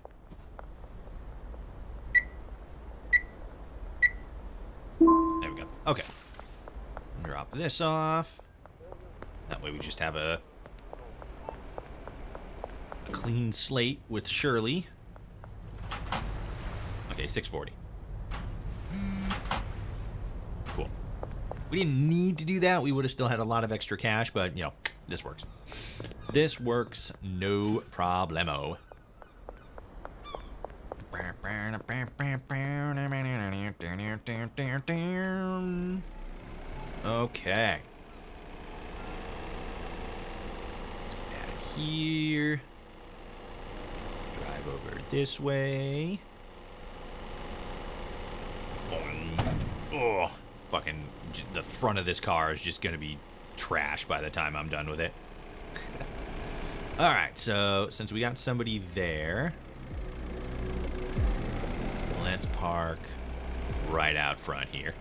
There we go. Okay. Drop this off. That way we just have a clean slate with Shirley. Okay, 640. Cool. We didn't need to do that. We would have still had a lot of extra cash, but, you know, this works. This works, no problemo. Okay. Let's get out of here. Drive over this way. Boing. Oh, fucking the front of this car is just gonna be trash by the time I'm done with it. All right, so since we got somebody there, let's park right out front here.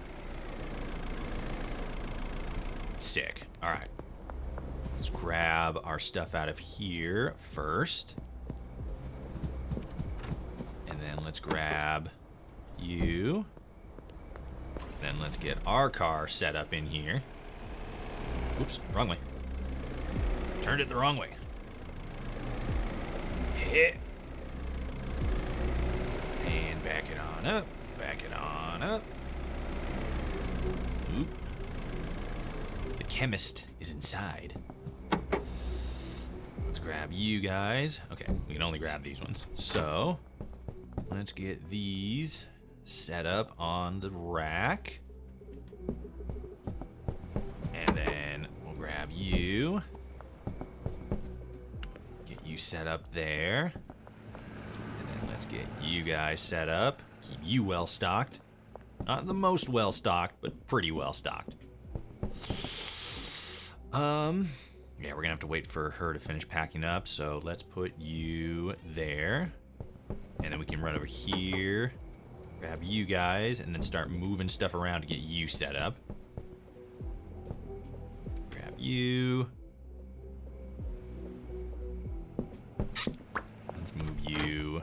Sick. All right. Let's grab our stuff out of here first. And then let's grab you. Then let's get our car set up in here. Oops, wrong way. Turned it the wrong way. Hit. And back it on up. Back it on up. Oop. The chemist is inside. Let's grab you guys. Okay, we can only grab these ones. So, let's get these set up on the rack. And then we'll grab you. Get you set up there. And then let's get you guys set up. Keep you well stocked. Not the most well stocked, but pretty well stocked. Yeah, we're gonna have to wait for her to finish packing up, so let's put you there. And then we can run over here, grab you guys, and then start moving stuff around to get you set up. Grab you. Let's move you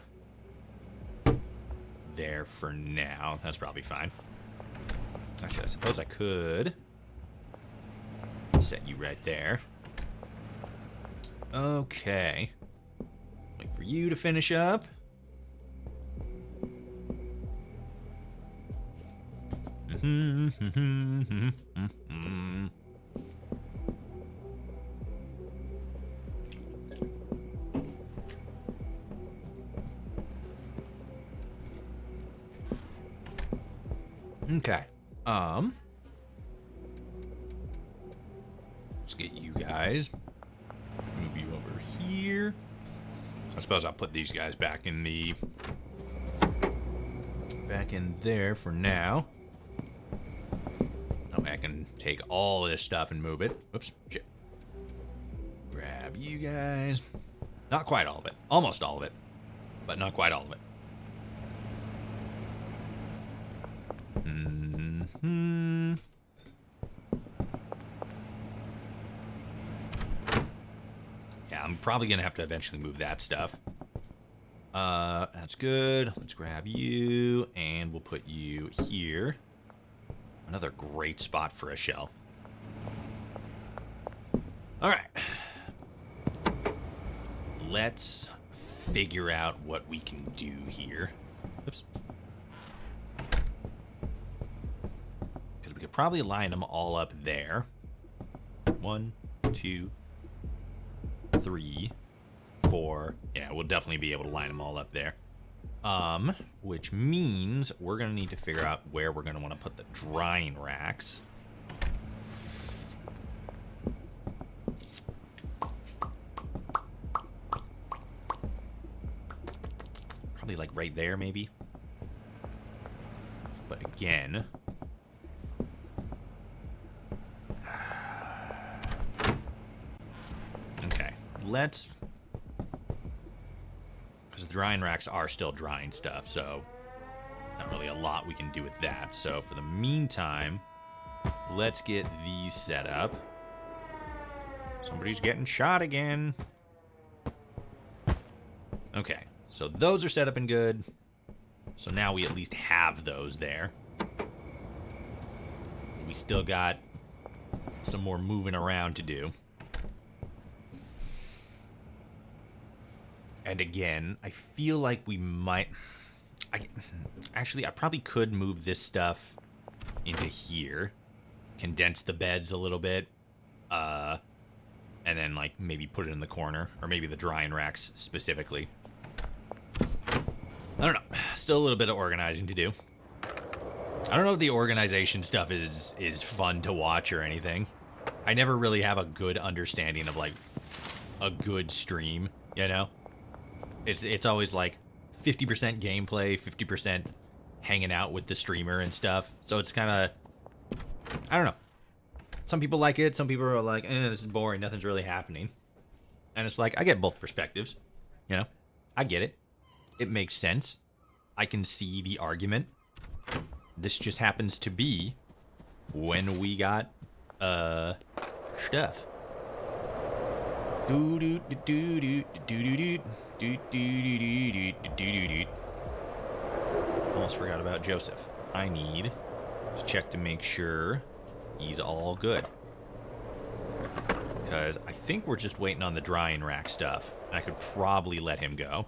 there for now. That's probably fine. Actually, I suppose I could set you right there. Okay. Wait for you to finish up. Okay. Let's get you guys. Move you over here. I suppose I'll put these guys back in there for now. Oh, I can take all this stuff and move it. Oops, shit. Grab you guys. Not quite all of it. Almost all of it. But not quite all of it. Yeah, I'm probably gonna have to eventually move that stuff. That's good. Let's grab you, and we'll put you here. Another great spot for a shelf. All right. Let's figure out what we can do here. Oops. Because we could probably line them all up there. 1, 2, 3, 4. Yeah, we'll definitely be able to line them all up there. Which means we're gonna need to figure out where we're gonna want to put the drying racks. Probably like right there, maybe. But again, okay, let's. Because the drying racks are still drying stuff, so not really a lot we can do with that. So for the meantime, let's get these set up. Somebody's getting shot again. Okay, so those are set up and good. So now we at least have those there. We still got some more moving around to do. And again, I feel like we might... Actually, I probably could move this stuff into here. Condense the beds a little bit. And then, like, maybe put it in the corner. Or maybe the drying racks specifically. I don't know. Still a little bit of organizing to do. I don't know if the organization stuff is fun to watch or anything. I never really have a good understanding of, like, a good stream, you know? It's always like 50% gameplay, 50% hanging out with the streamer and stuff. So it's kind of, I don't know. Some people like it. Some people are like, this is boring. Nothing's really happening. And it's like, I get both perspectives. You know, I get it. It makes sense. I can see the argument. This just happens to be when we got, stuff. Almost forgot about Joseph. I need to check to make sure he's all good. Because I think we're just waiting on the drying rack stuff. And I could probably let him go.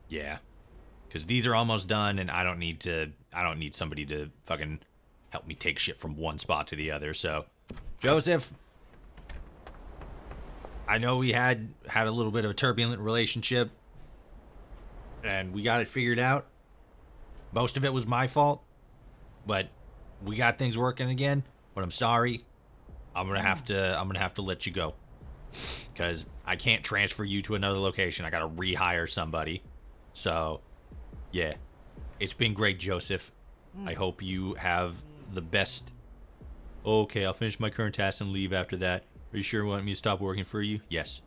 Yeah. Because these are almost done, and I don't need somebody to fucking help me take shit from one spot to the other. So, Joseph, I know we had a little bit of a turbulent relationship, and we got it figured out. Most of it was my fault, but we got things working again. But I'm sorry. I'm gonna have to let you go, because I can't transfer you to another location. I gotta rehire somebody. So, yeah, it's been great, Joseph. I hope you have the best. Okay, I'll finish my current task and leave after that. Are you sure you want me to stop working for you? Yes.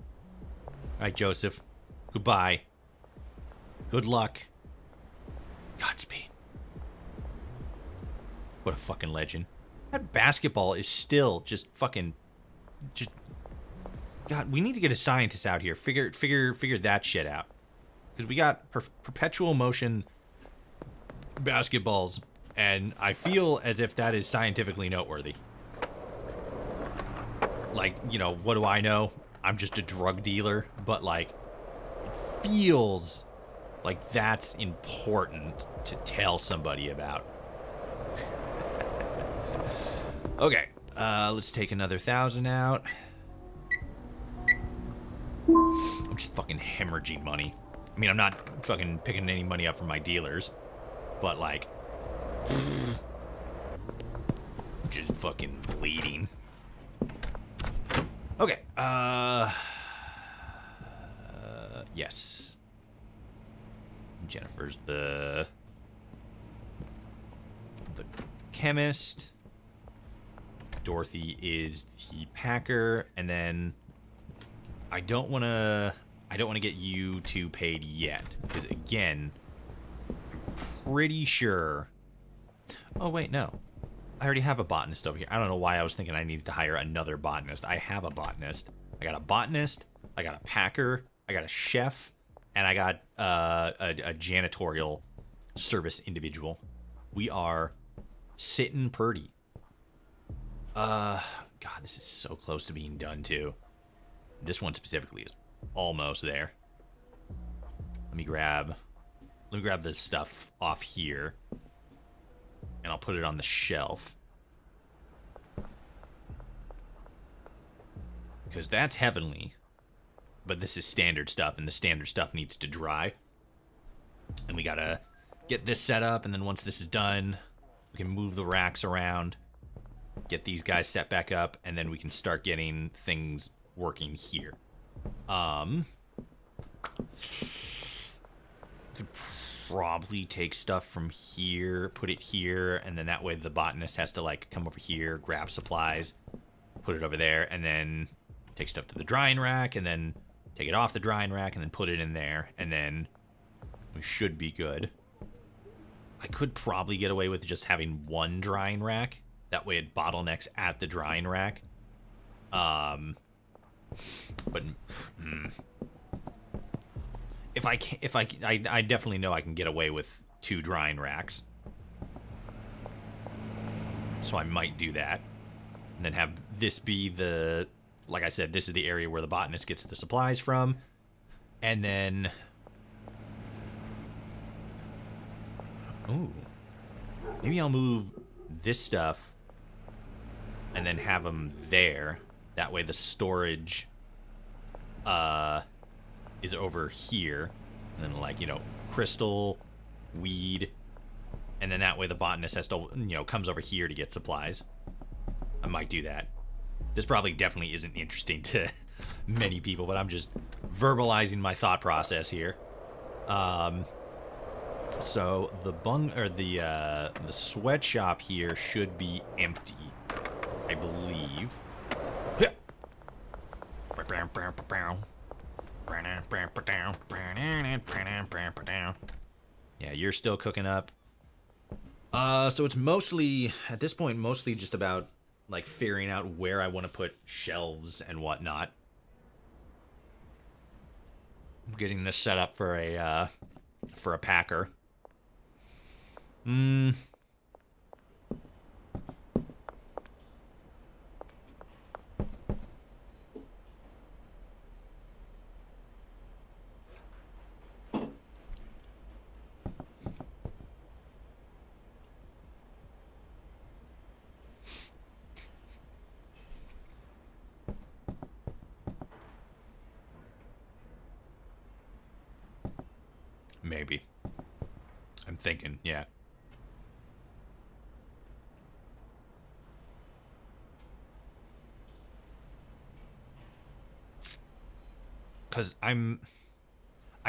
All right, Joseph. Goodbye. Good luck. Godspeed. What a fucking legend. That basketball is still just fucking... God, we need to get a scientist out here. Figure that shit out. Because we got perpetual motion basketballs, and I feel as if that is scientifically noteworthy. Like, you know, what do I know? I'm just a drug dealer, but like, it feels like that's important to tell somebody about. Okay, let's take another 1,000 out. I'm just fucking hemorrhaging money. I mean, I'm not fucking picking any money up from my dealers, but like, just fucking bleeding. Okay, yes. Jennifer's the chemist. Dorothy is the packer, and then I don't want to get you two paid yet, because again, I'm pretty sure. Oh wait, no. I already have a botanist over here. I don't know why I was thinking I needed to hire another botanist. I have a botanist. I got a botanist, I got a packer, I got a chef, and I got a janitorial service individual. We are sitting pretty. God, this is so close to being done too. This one specifically is almost there. Let me grab this stuff off here, and I'll put it on the shelf, because that's heavenly, but this is standard stuff, and the standard stuff needs to dry. And we gotta get this set up, and then once this is done, we can move the racks around, get these guys set back up, and then we can start getting things working here. Could probably take stuff from here, put it here, and then that way the botanist has to like come over here, grab supplies, put it over there, and then take stuff to the drying rack, and then take it off the drying rack, and then put it in there, and then we should be good. I could probably get away with just having one drying rack. That way it bottlenecks at the drying rack. But I definitely know I can get away with 2 drying racks. So I might do that. And then have this be the, like I said, this is the area where the botanist gets the supplies from. And then, ooh, maybe I'll move this stuff and then have them there. That way the storage is over here. And then, like, you know, crystal, weed, and then that way the botanist has to, you know, comes over here to get supplies. I might do that. This probably definitely isn't interesting to many people, but I'm just verbalizing my thought process here. So the sweatshop here should be empty, I believe. Yeah, you're still cooking up. So it's mostly, at this point, mostly just about, like, figuring out where I want to put shelves and whatnot. Getting this set up for a packer. Maybe. I'm thinking, yeah. Because I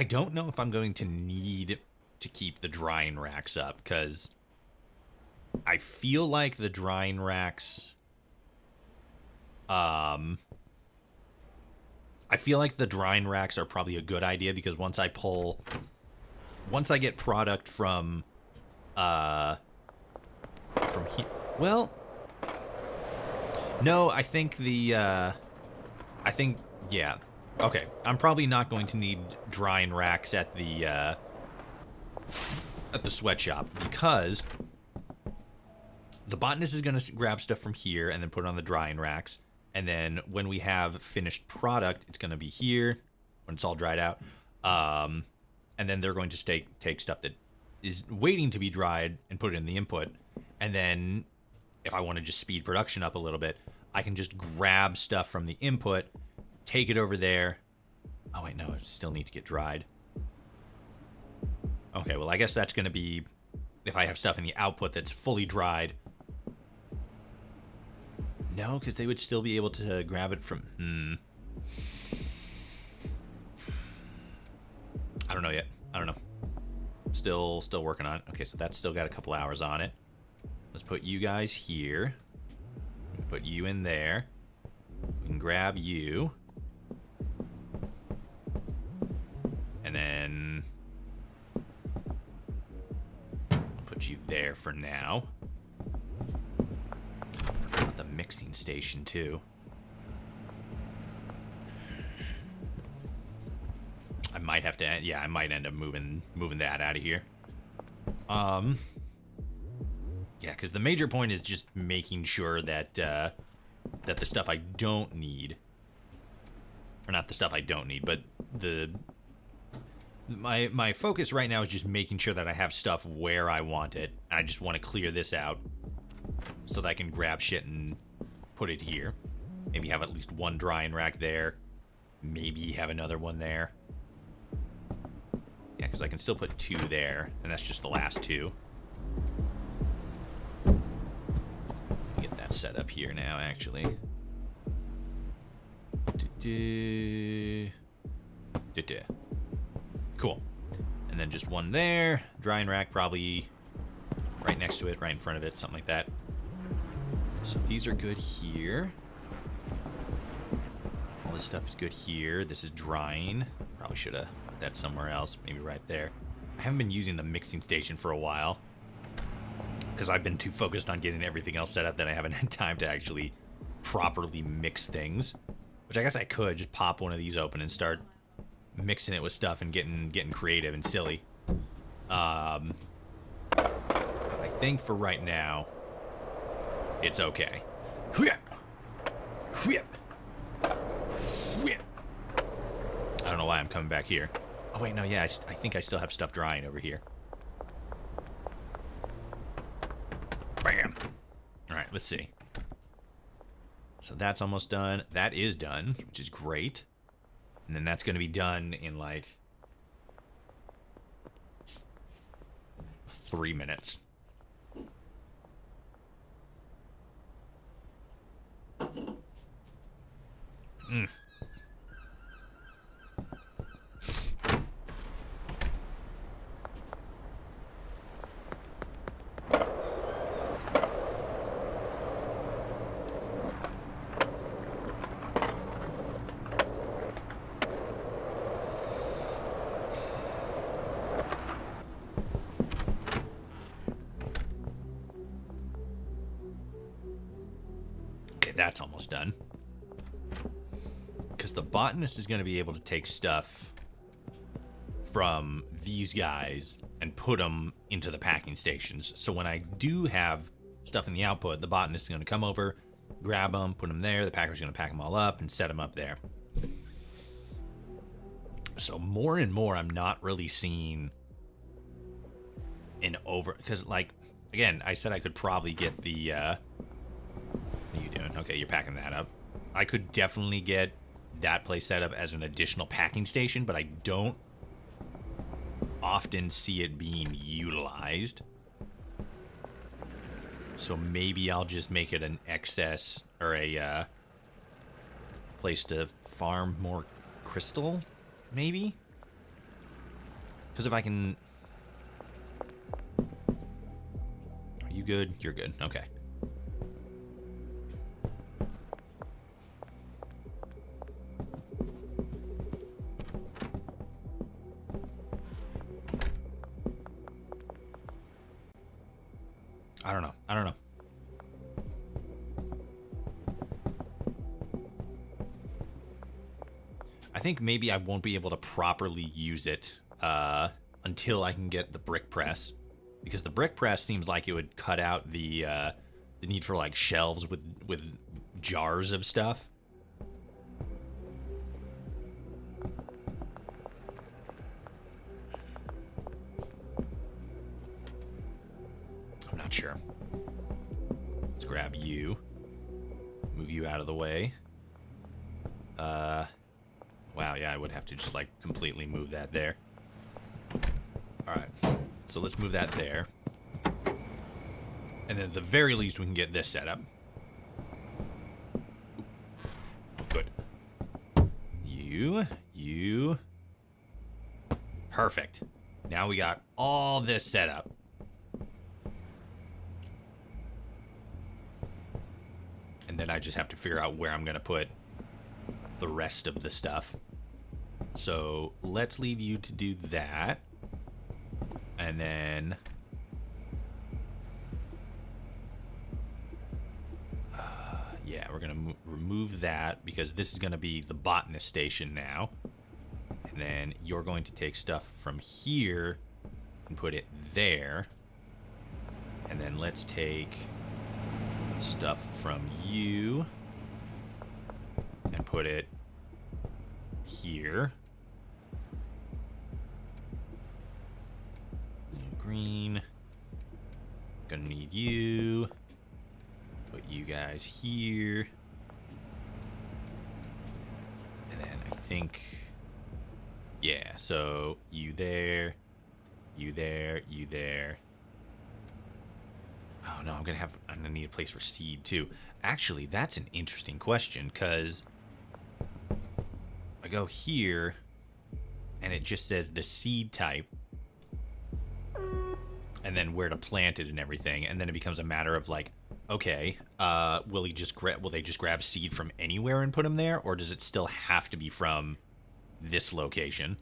don't know if I'm going to need to keep the drying racks up, because I feel like the drying racks, I feel like the drying racks are probably a good idea, because once I get product from here, well, no, I think yeah. Okay, I'm probably not going to need drying racks at the sweatshop, because the botanist is going to grab stuff from here and then put it on the drying racks, and then when we have finished product, it's going to be here when it's all dried out, and then they're going to take stuff that is waiting to be dried and put it in the input, and then if I want to just speed production up a little bit, I can just grab stuff from the input, take it over there. Oh, wait, no, it still need to get dried. Okay, well, I guess that's going to be if I have stuff in the output that's fully dried. No, because they would still be able to grab it from... I don't know yet. I don't know. Still working on it. Okay, so that's still got a couple hours on it. Let's put you guys here. Put you in there. We can grab you. And then I'll put you there for now. Forgot about the mixing station too. I might have to, yeah, I might end up moving that out of here. Yeah, because the major point is just making sure that that the stuff I don't need, or not the stuff I don't need, but my focus right now is just making sure that I have stuff where I want it. I just want to clear this out so that I can grab shit and put it here. Maybe have at least one drying rack there. Maybe have another one there. Yeah, because I can still put two there, and that's just the last two. Get that set up here now, actually. Cool. And then just one there. Drying rack probably right next to it, right in front of it, something like that. So these are good here. All this stuff is good here. This is drying. Probably should have put that somewhere else, maybe right there. I haven't been using the mixing station for a while, because I've been too focused on getting everything else set up that I haven't had time to actually properly mix things. Which I guess I could just pop one of these open and start mixing it with stuff and getting creative and silly. But I think for right now, it's okay. I don't know why I'm coming back here. Oh wait, no, yeah, I think I still have stuff drying over here. Bam! Alright, let's see. So that's almost done. That is done, which is great. And then that's going to be done in like 3 minutes. Okay, that's almost done. Because the botanist is going to be able to take stuff from these guys and put them into the packing stations. So when I do have stuff in the output, the botanist is going to come over, grab them, put them there. The packer's going to pack them all up and set them up there. So more and more, I'm not really seeing an over... Because, like, again, I said I could probably get the... what are you doing? Okay, you're packing that up. I could definitely get that place set up as an additional packing station, but I don't often see it being utilized. So maybe I'll just make it an excess or a place to farm more crystal, maybe? Because if I can... Are you good? You're good. Okay. I don't know. I don't know. I think maybe I won't be able to properly use it until I can get the brick press, because the brick press seems like it would cut out the need for like shelves with jars of stuff. I'm not sure. Let's grab you. Move you out of the way. Wow, yeah, I would have to just like completely move that there. Alright. So let's move that there. And then at the very least we can get this set up. Good. You. Perfect. Now we got all this set up. And then I just have to figure out where I'm going to put the rest of the stuff. So let's leave you to do that. And then... yeah, we're going to remove that because this is going to be the botanist station now. And then you're going to take stuff from here and put it there. And then let's take stuff from you and put it here. Green. Gonna need you. Put you guys here. And then I think, yeah, so you there, you there, you there. Oh no, I'm gonna need a place for seed too. Actually, that's an interesting question, because I go here and it just says the seed type and then where to plant it and everything, and then it becomes a matter of like, okay, will they just grab seed from anywhere and put them there, or does it still have to be from this location?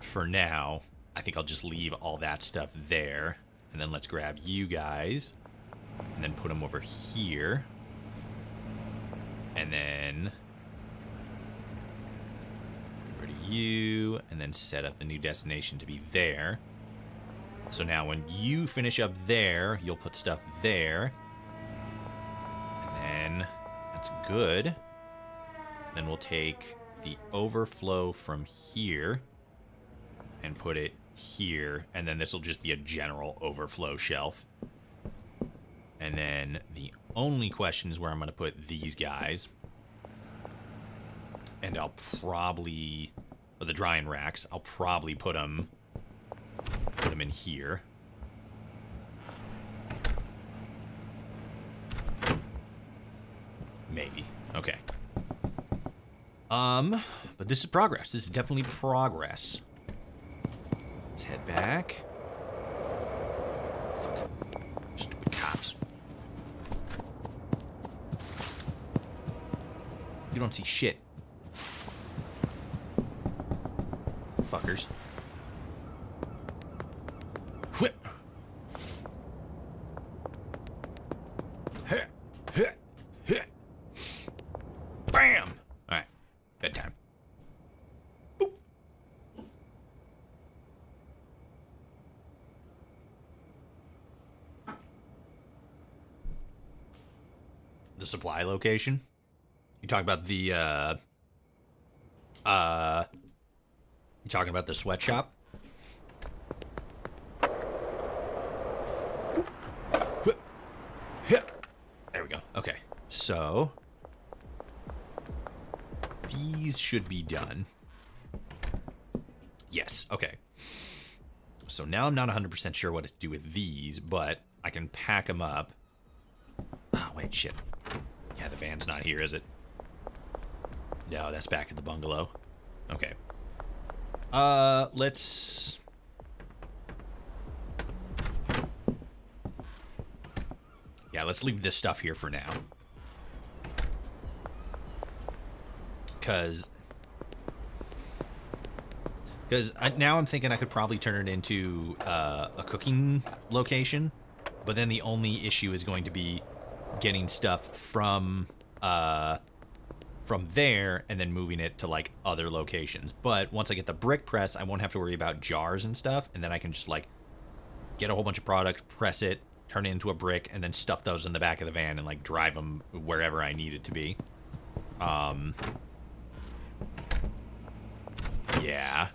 For now, I think I'll just leave all that stuff there. And then let's grab you guys and then put them over here. And then get rid of you and then set up the new destination to be there. So now when you finish up there, you'll put stuff there. And then that's good. And then we'll take the overflow from here and put it here, and then this will just be a general overflow shelf. And then the only question is where I'm going to put these guys. And I'll probably, or the drying racks, I'll probably put them in here. Maybe. Okay. But this is progress. This is definitely progress. Let's head back. Fuck. Stupid cops. You don't see shit. Fuckers. Whip. Bam! Alright. Bedtime. Boop. The supply location? You talk about the, you talking about the sweatshop? There we go. Okay. So, these should be done. Yes. Okay. So now I'm not 100% sure what to do with these, but I can pack them up. Oh, wait, shit. Yeah, the van's not here, is it? No, that's back at the bungalow. Okay. Let's... Yeah, let's leave this stuff here for now. Because now I'm thinking I could probably turn it into a cooking location, but then the only issue is going to be getting stuff from there and then moving it to like other locations. But once I get the brick press, I won't have to worry about jars and stuff, and then I can just like get a whole bunch of product, press it, turn it into a brick, and then stuff those in the back of the van and like drive them wherever I need it to be. Yeah.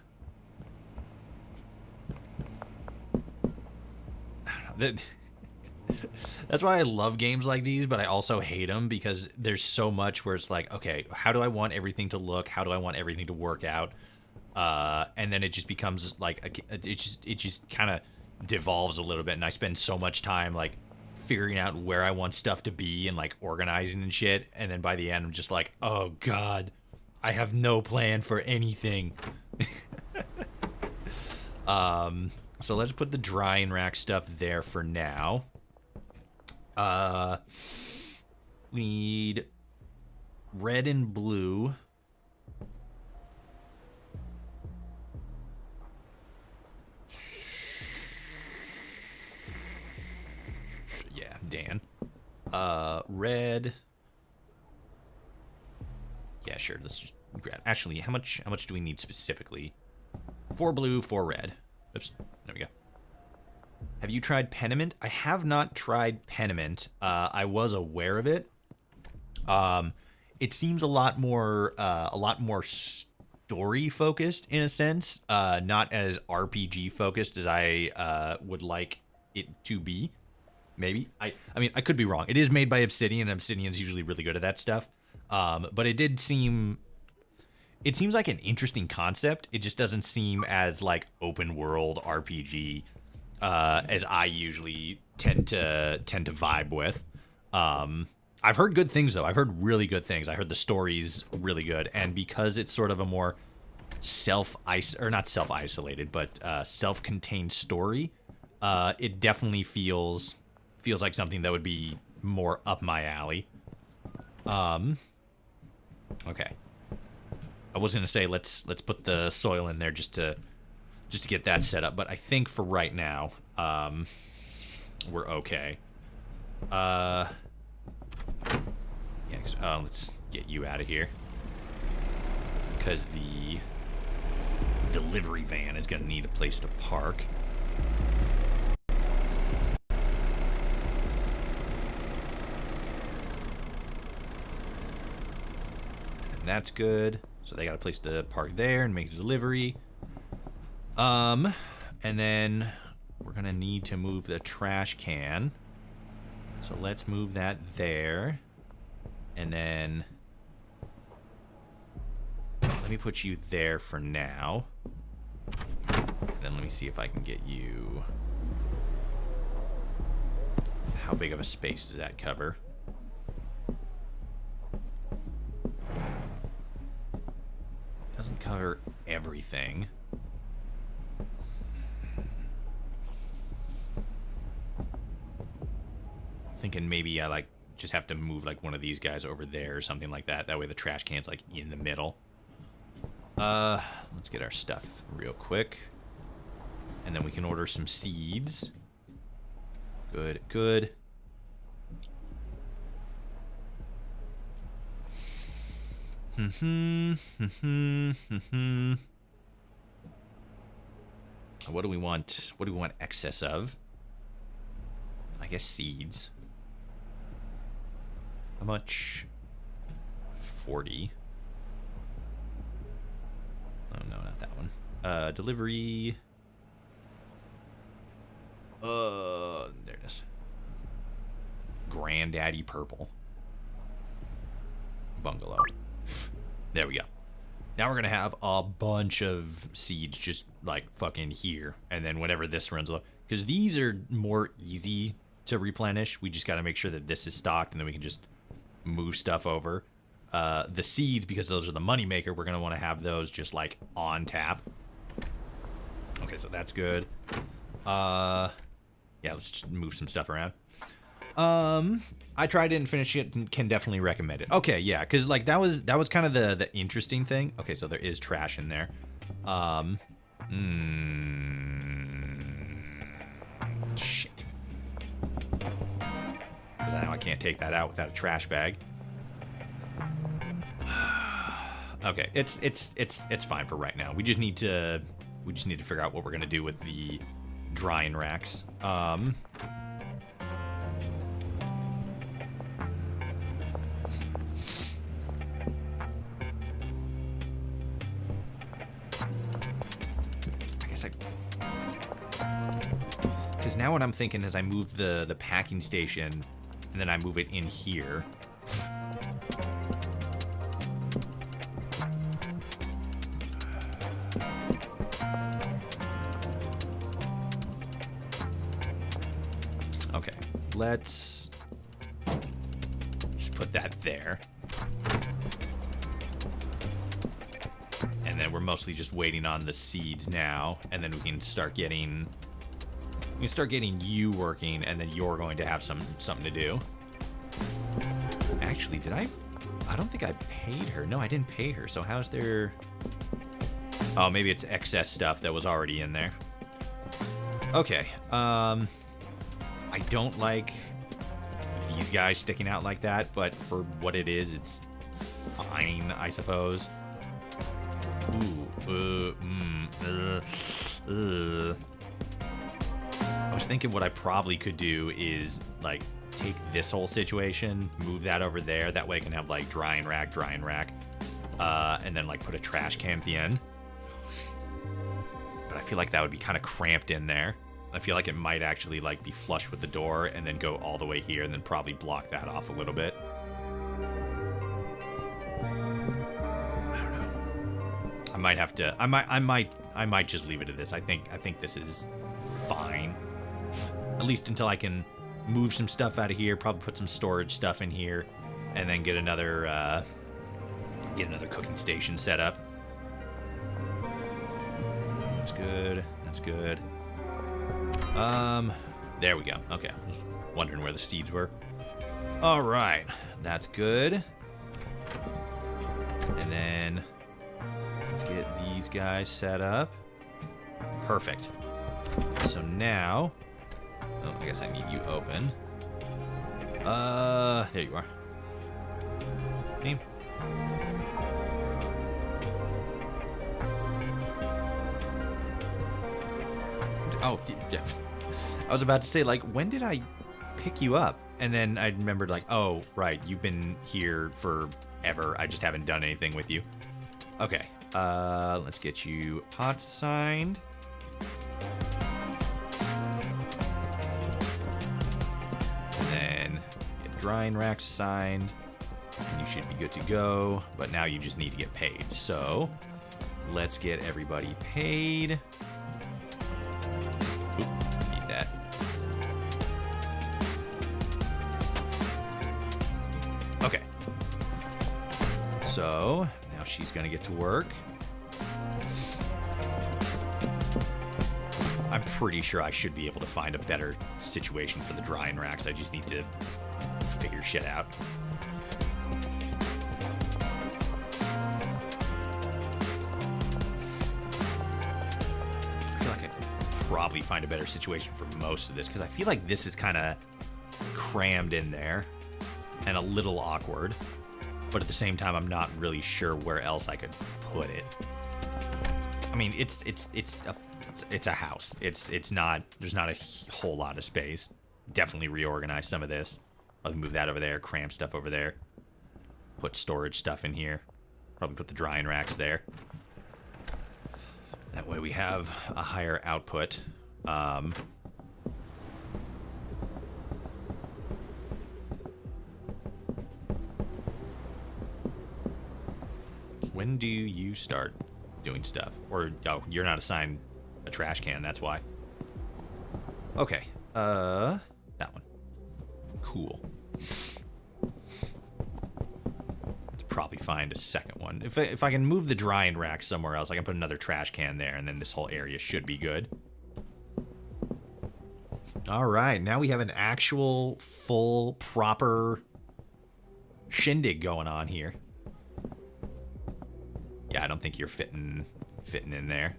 That's why I love games like these, but I also hate them because there's so much where it's like, okay, how do I want everything to look? How do I want everything to work out? And then it just becomes like it just kind of devolves a little bit, and I spend so much time like figuring out where I want stuff to be and like organizing and shit, and then by the end I'm just like, oh god, I have no plan for anything. So let's put the drying rack stuff there for now. We need red and blue. Yeah, Dan. Red. Yeah, sure. Let's just grab. Actually, how much do we need specifically? 4 blue, 4 red. Oops. There we go. Have you tried Peniment? I have not tried Peniment. I was aware of it. It seems a lot more story focused in a sense, not as RPG focused as I would like it to be. Maybe. I mean, I could be wrong. It is made by Obsidian, and Obsidian's usually really good at that stuff. But it did seem... It seems like an interesting concept. It just doesn't seem as, like, open world RPG as I usually tend to vibe with. I've heard good things, though. I've heard really good things. I heard the story's really good. And because it's sort of a more not self-isolated, but self-contained story, it definitely feels like something that would be more up my alley. Okay. I was gonna say let's put the soil in there just to get that set up, but I think for right now, we're okay. Yeah, let's get you out of here because the delivery van is gonna need a place to park. That's good. So they got a place to park there and make the delivery. And then we're gonna need to move the trash can. So let's move that there. And then let me put you there for now. And then let me see if I can get you. How big of a space does that cover? cover everything. Thinking maybe I like just have to move like one of these guys over there or something like that. That way the trash can's like in the middle. Let's get our stuff real quick. And then we can order some seeds. Good, good. What do we want? What do we want excess of? I guess seeds. How much? 40. Oh, no, not that one. Delivery. There it is. Granddaddy Purple. Bungalow. There we go. Now we're going to have a bunch of seeds just like fucking here. And then whenever this runs low. Because these are more easy to replenish. We just got to make sure that this is stocked and then we can just move stuff over. The seeds, because those are the money maker, we're going to want to have those just like on tap. Okay, so that's good. Yeah, let's just move some stuff around. I tried it and finished it and can definitely recommend it. Okay, yeah, because like that was kind of the interesting thing. Okay, so there is trash in there. Shit. Because I know I can't take that out without a trash bag. Okay, it's fine for right now. We just need to figure out what we're gonna do with the drying racks. Because now what I'm thinking is I move the packing station and then I move it in here. Okay, let's just put that there. And then we're mostly just waiting on the seeds now, and then we can start getting you working, and then you're going to have something to do. Actually, did I don't think I paid her. No, I didn't pay her. So how's there? Oh, maybe it's excess stuff that was already in there. Okay. I don't like these guys sticking out like that, but for what it is, it's fine, I suppose. Ooh, I was thinking what I probably could do is like take this whole situation, move that over there. That way I can have like drying rack, and then like put a trash can at the end. But I feel like that would be kind of cramped in there. I feel like it might actually like be flush with the door and then go all the way here and then probably block that off a little bit. I don't know. I might have to. I might just leave it at this. I think this is fine. At least until I can move some stuff out of here. Probably put some storage stuff in here, and then get another cooking station set up. That's good. That's good. There we go. Okay, I was wondering where the seeds were. All right, that's good. And then let's get these guys set up. Perfect. So now, oh, I guess I need you open. There you are. Name. Oh, I was about to say, like, when did I pick you up? And then I remembered, like, oh, right, you've been here forever. I just haven't done anything with you. Okay, let's get you pots assigned. And then get drying racks assigned. And you should be good to go. But now you just need to get paid. So let's get everybody paid. Oop, need that. Okay. So now she's gonna get to work. I'm pretty sure I should be able to find a better situation for the drying racks. I just need to figure shit out. I feel like I could probably find a better situation for most of this, because I feel like this is kind of crammed in there and a little awkward, but at the same time I'm not really sure where else I could put it. I mean, it's a house. It's not, there's not a whole lot of space. Definitely reorganize some of this. I'll move that over there, cram stuff over there, put storage stuff in here, probably put the drying racks there. That way we have a higher output. When do you start doing stuff? Or, oh, you're not assigned a trash can, that's why. Okay, that one. Cool. Let's probably find a second one. If I can move the drying rack somewhere else, I can put another trash can there, and then this whole area should be good. Alright, now we have an actual, full, proper shindig going on here. Yeah, I don't think you're fitting in there.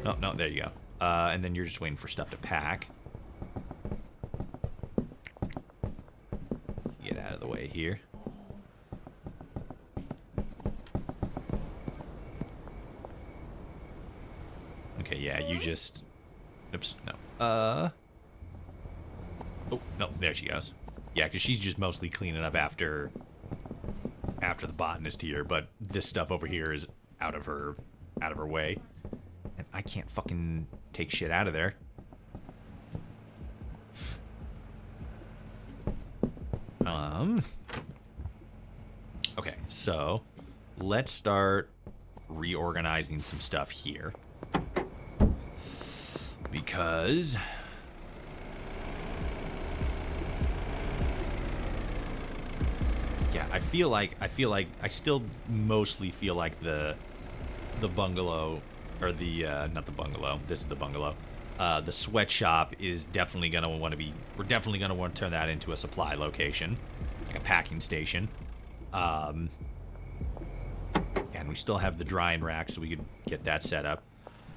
Oh, no, there you go. And then you're just waiting for stuff to pack. Get out of the way here. Okay, yeah, you just... Oops, no. Oh, no, there she goes. Yeah, because she's just mostly cleaning up after the botanist here, but this stuff over here is out of her way. And I can't fucking take shit out of there. Okay, so let's start reorganizing some stuff here. Because yeah, I feel like I still mostly feel like the bungalow, or the not the bungalow, this is the bungalow. The sweatshop is definitely gonna want to be, we're definitely gonna want to turn that into a supply location, like a packing station. And we still have the drying rack, so we could get that set up.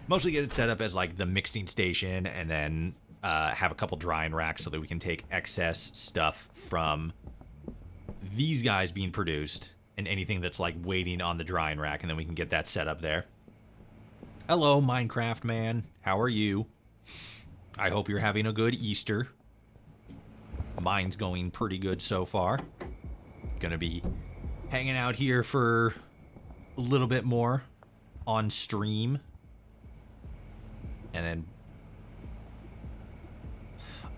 Mostly get it set up as like the mixing station, and then have a couple drying racks so that we can take excess stuff from these guys being produced and anything that's like waiting on the drying rack, and then we can get that set up there. Hello, Minecraft man. How are you? I hope you're having a good Easter. Mine's going pretty good so far. Gonna be hanging out here for a little bit more on stream. And then...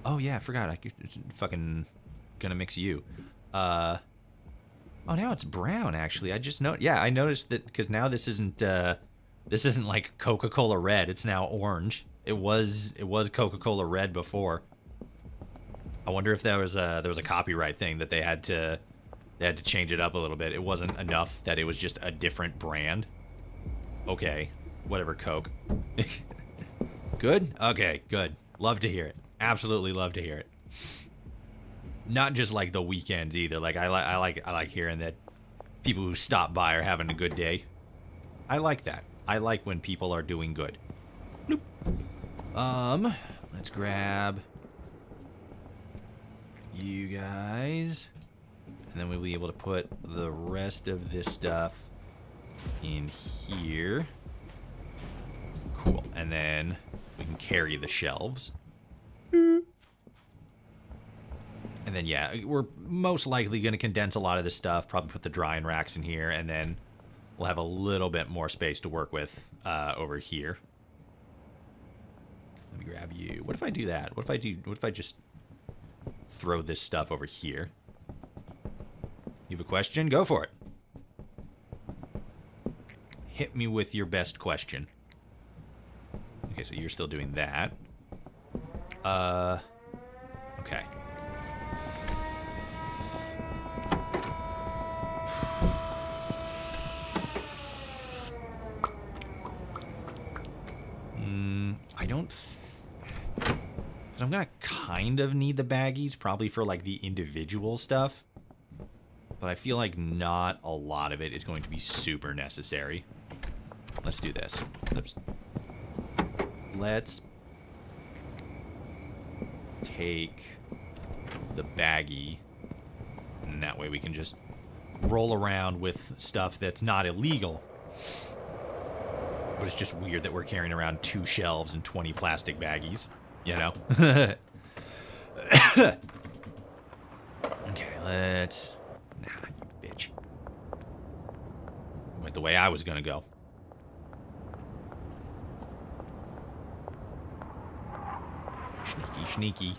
oh yeah, I forgot. I fucking gonna mix you. Oh, now it's brown, actually. I just noticed. Yeah, I noticed that, because now this isn't like Coca-Cola Red. It's now orange. It was Coca-Cola Red before. I wonder if there was a copyright thing that they had to change it up a little bit. It wasn't enough that it was just a different brand. Okay, whatever, Coke. Good? Okay, good. Love to hear it. Absolutely love to hear it. Not just like the weekends either. Like I like hearing that people who stop by are having a good day. I like that. I like when people are doing good. Nope. Let's grab you guys, and then we'll be able to put the rest of this stuff in here. Cool. And then we can carry the shelves. And then, yeah, we're most likely going to condense a lot of this stuff, probably put the drying racks in here, and then we'll have a little bit more space to work with over here. Let me grab you. What if I do that? What if I just throw this stuff over here? You have a question? Go for it. Hit me with your best question. Okay, so you're still doing that. Okay. don't... Because I'm going to kind of need the baggies, probably for, like, the individual stuff. But I feel like not a lot of it is going to be super necessary. Let's do this. Oops. Let's take the baggie, and that way we can just roll around with stuff that's not illegal. But it's just weird that we're carrying around 2 shelves and 20 plastic baggies, you know? Okay, let's... Nah, you bitch. Went the way I was gonna go. Sneaky, sneaky.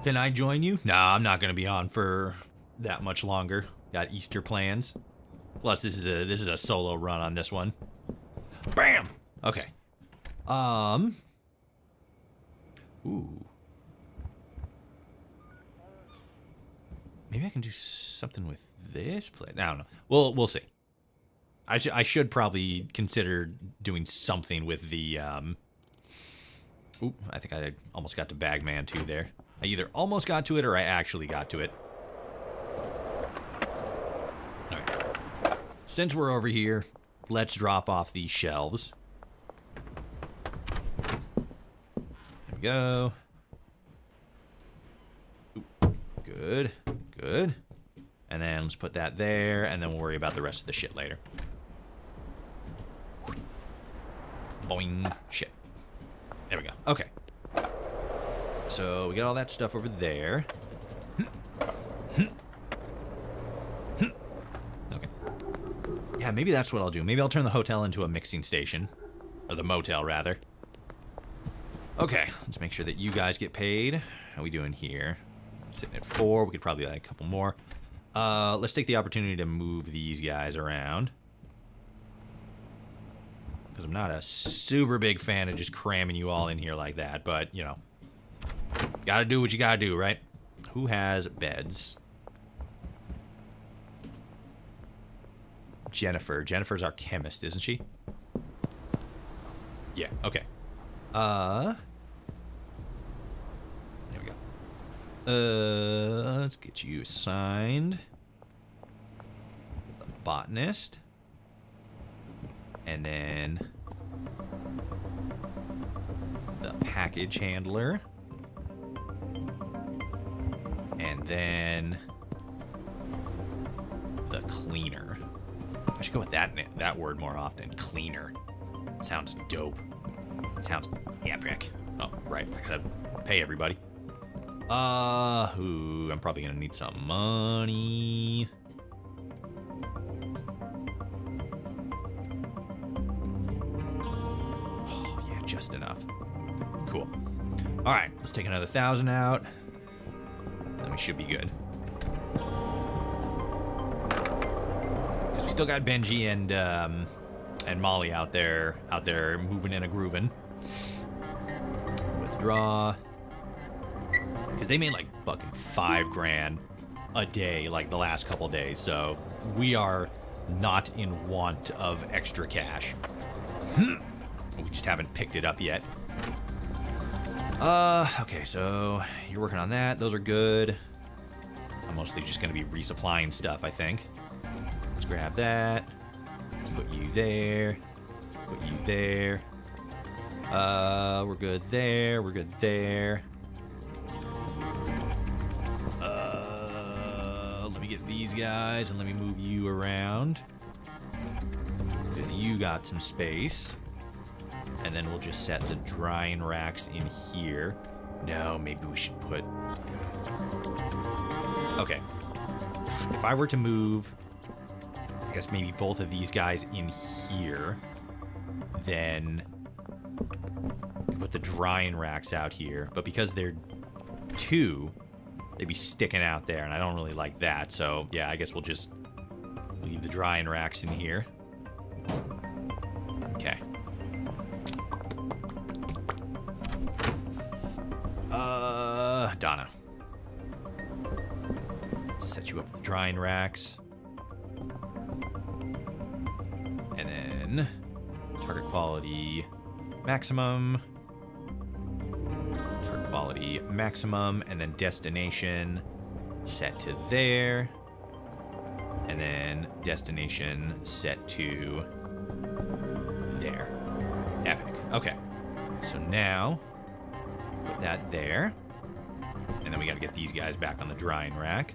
Can I join you? Nah, I'm not gonna be on for that much longer. Got Easter plans. Plus, this is a solo run on this one. Bam. Okay. Ooh. Maybe I can do something with this plate. I don't know. We'll see. I should probably consider doing something with the Oop, I think I almost got to Bagman 2 there. I either almost got to it or I actually got to it. Alright. Since we're over here, let's drop off these shelves. There we go. Oop, good, good. And then let's put that there, and then we'll worry about the rest of the shit later. Boing. Shit. There we go. Okay. So we got all that stuff over there. Okay. Yeah, maybe that's what I'll do. Maybe I'll turn the hotel into a mixing station. Or the motel, rather. Okay, let's make sure that you guys get paid. How we doing here? Sitting at 4. We could probably add a couple more. Let's take the opportunity to move these guys around. Because I'm not a super big fan of just cramming you all in here like that. But, you know, gotta do what you gotta do, right? Who has beds? Jennifer. Jennifer's our chemist, isn't she? Yeah, okay. There we go. Let's get you assigned. The botanist. And then the package handler. And then the cleaner. I should go with that word more often. Cleaner. Sounds dope. Sounds epic. Oh, right. I gotta pay everybody. I'm probably gonna need some money. Oh, yeah, just enough. Cool. All right, let's take another 1,000 out. Then we should be good. Because we still got Benji and Molly out there moving and a grooving. Withdraw. Because they made like fucking $5,000 a day like the last couple days, so we are not in want of extra cash. We just haven't picked it up yet. Okay, so you're working on that. Those are good. I'm mostly just going to be resupplying stuff, I think. Let's grab that. Let's put you there. Put you there. We're good there. We're good there. Let me get these guys and let me move you around. Because you got some space. And then we'll just set the drying racks in here. No, maybe we should put... Okay. If I were to move, I guess maybe both of these guys in here, then put the drying racks out here. But because they're 2, they'd be sticking out there, and I don't really like that. So, yeah, I guess we'll just leave the drying racks in here. Okay. Donna. Set you up with the drying racks. And then target quality. maximum. Turn quality maximum, and then destination set to there. And then destination set to there. Epic. Okay. So now, put that there. And then we got to get these guys back on the drying rack.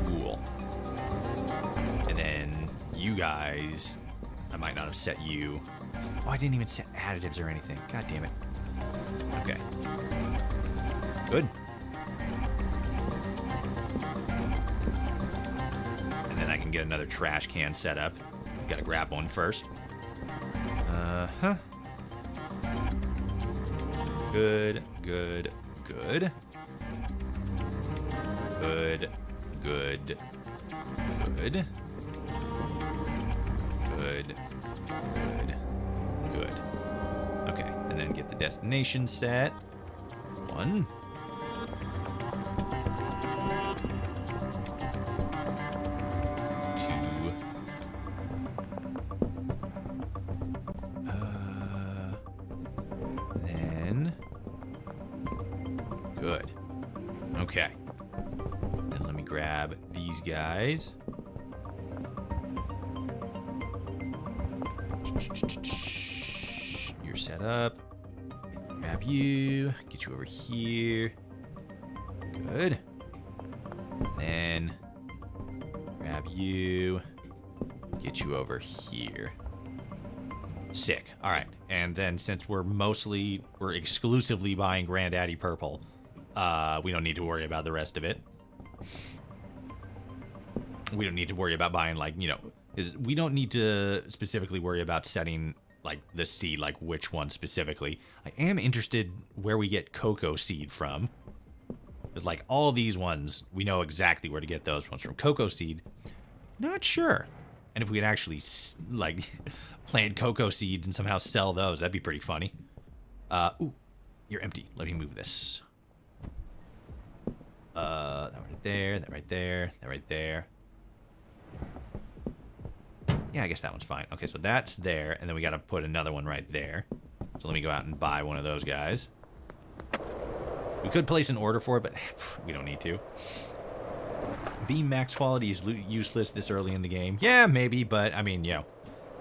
Cool. And then you guys, I might not have set you. Oh, I didn't even set additives or anything. God damn it. Okay. Good. And then I can get another trash can set up. Gotta grab one first. Uh-huh. Good, good, good. Good, good, good. Good, good, good. Okay, and then get the destination set. 1. 2. Then. Good. Okay. Then let me grab these guys. You're set up. Grab you. Get you over here. Good. Then grab you. Get you over here. Sick. All right. And then since we're exclusively buying Granddaddy Purple, we don't need to worry about the rest of it. We don't need to worry about buying, like, you know, because we don't need to specifically worry about setting, like, the seed, like, which one specifically. I am interested where we get cocoa seed from. Because, like, all these ones, we know exactly where to get those ones from. Cocoa seed, not sure. And if we could actually, like, plant cocoa seeds and somehow sell those, that'd be pretty funny. Ooh, you're empty. Let me move this. That right there, that right there, that right there. Yeah, I guess that one's fine. Okay, so that's there, and then we gotta put another one right there. So let me go out and buy one of those guys. We could place an order for it, but we don't need to. Beam max quality is useless this early in the game. Yeah, maybe, but I mean, you know,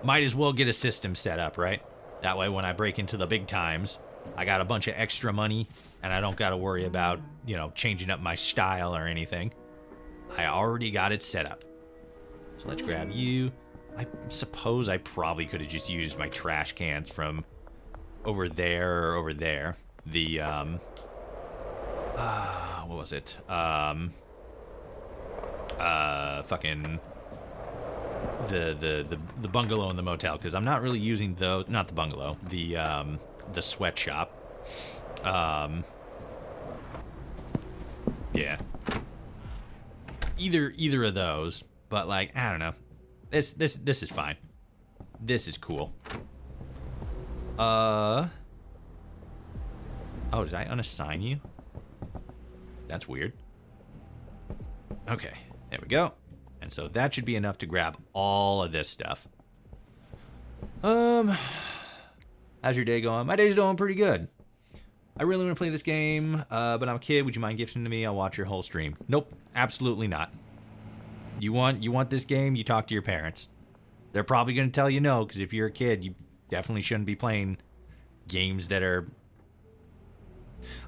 might as well get a system set up, right? That way when I break into the big times, I got a bunch of extra money, and I don't gotta worry about, you know, changing up my style or anything. I already got it set up. So let's grab you. I suppose I probably could have just used my trash cans from over there or over there. The, what was it? Fucking the bungalow and the motel, because I'm not really using those. Not the bungalow. The sweatshop. Yeah. Either of those, but like I don't know. This is fine. This is cool. Oh, did I unassign you? That's weird. Okay, there we go. And so that should be enough to grab all of this stuff. How's your day going? My day's going pretty good. I really want to play this game, but I'm a kid. Would you mind gifting it to me? I'll watch your whole stream. Nope, absolutely not. You want this game, you talk to your parents. They're probably going to tell you no, because if you're a kid, you definitely shouldn't be playing games that are...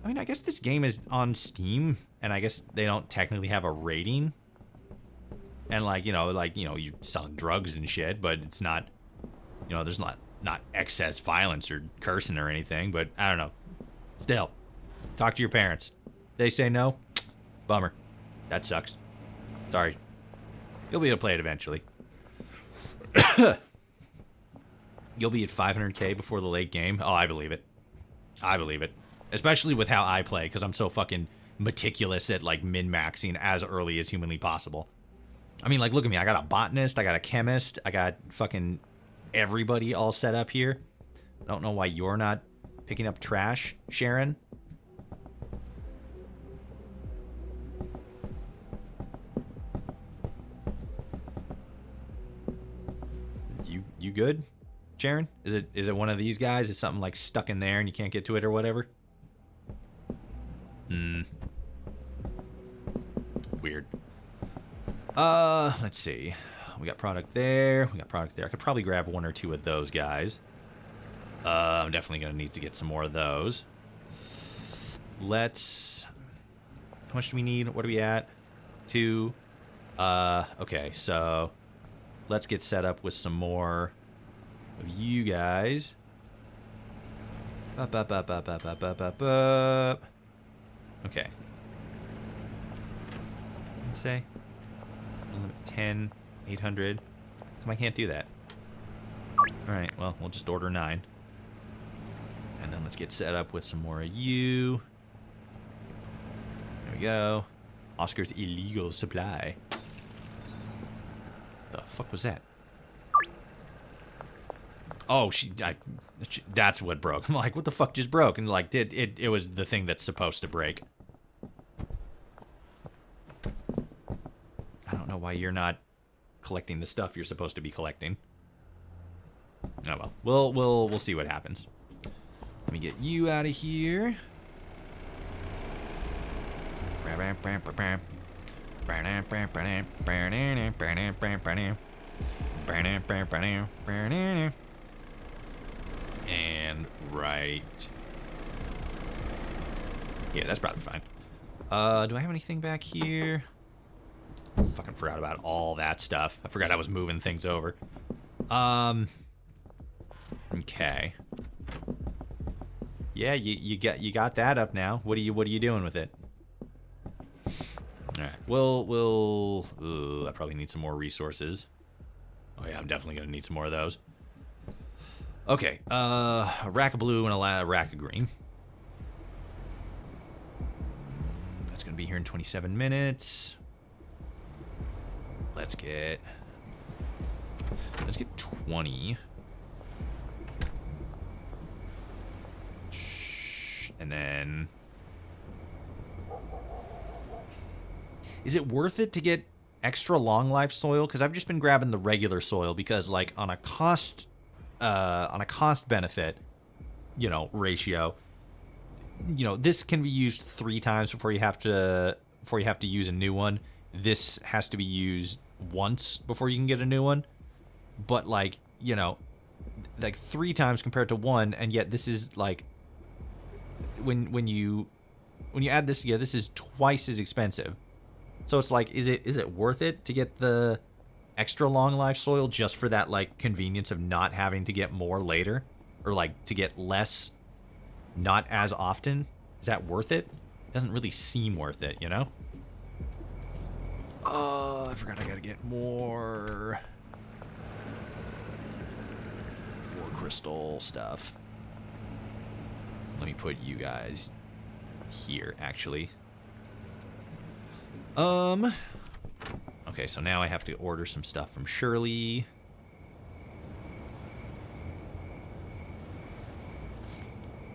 I mean, I guess this game is on Steam, and I guess they don't technically have a rating. And like, you know, you're selling drugs and shit, but it's not, you know, there's not excess violence or cursing or anything, but I don't know. Still, talk to your parents. They say no, bummer. That sucks. Sorry. You'll be able to play it eventually. You'll be at 500k before the late game. Oh, I believe it. I believe it. Especially with how I play, because I'm so fucking meticulous at, like, min-maxing as early as humanly possible. I mean, like, look at me. I got a botanist. I got a chemist. I got fucking everybody all set up here. I don't know why you're not picking up trash, Sharon. You good? Jaren? Is it one of these guys? Is something like stuck in there and you can't get to it or whatever? Weird. Let's see. We got product there. We got product there. I could probably grab 1 or 2 of those guys. I'm definitely going to need to get some more of those. Let's... How much do we need? What are we at? 2. Okay, so... Let's get set up with some more of you guys. Okay. Let's say 10, 800. I can't do that. Alright, well, we'll just order 9. And then let's get set up with some more of you. There we go. Oscar's illegal supply. The fuck was that? Oh, that's what broke. I'm like, what the fuck just broke? And like, it was the thing that's supposed to break. I don't know why you're not collecting the stuff you're supposed to be collecting. Oh well, we'll see what happens. Let me get you out of here. And right. Yeah, that's probably fine. Do I have anything back here? Fucking forgot about all that stuff. I forgot I was moving things over. Okay. Yeah, you got that up now. What are you doing with it? All right. I probably need some more resources. Oh yeah, I'm definitely gonna need some more of those. Okay. A rack of blue and a rack of green. That's gonna be here in 27 minutes. Let's get 20. And then... Is it worth it to get extra long life soil? Because I've just been grabbing the regular soil because, like, on a cost benefit, ratio, this can be used 3 times before you have to use a new one. This has to be used once before you can get a new one. But like 3 times compared to 1, and yet this is like when you add this together, this is twice as expensive. So it's like, is it worth it to get the extra long life soil just for that like convenience of not having to get more later, or like to get less not as often? Is that worth it? Doesn't really seem worth it, Oh, I forgot I gotta get more crystal stuff. Let me put you guys here, actually. Okay, so now I have to order some stuff from Shirley.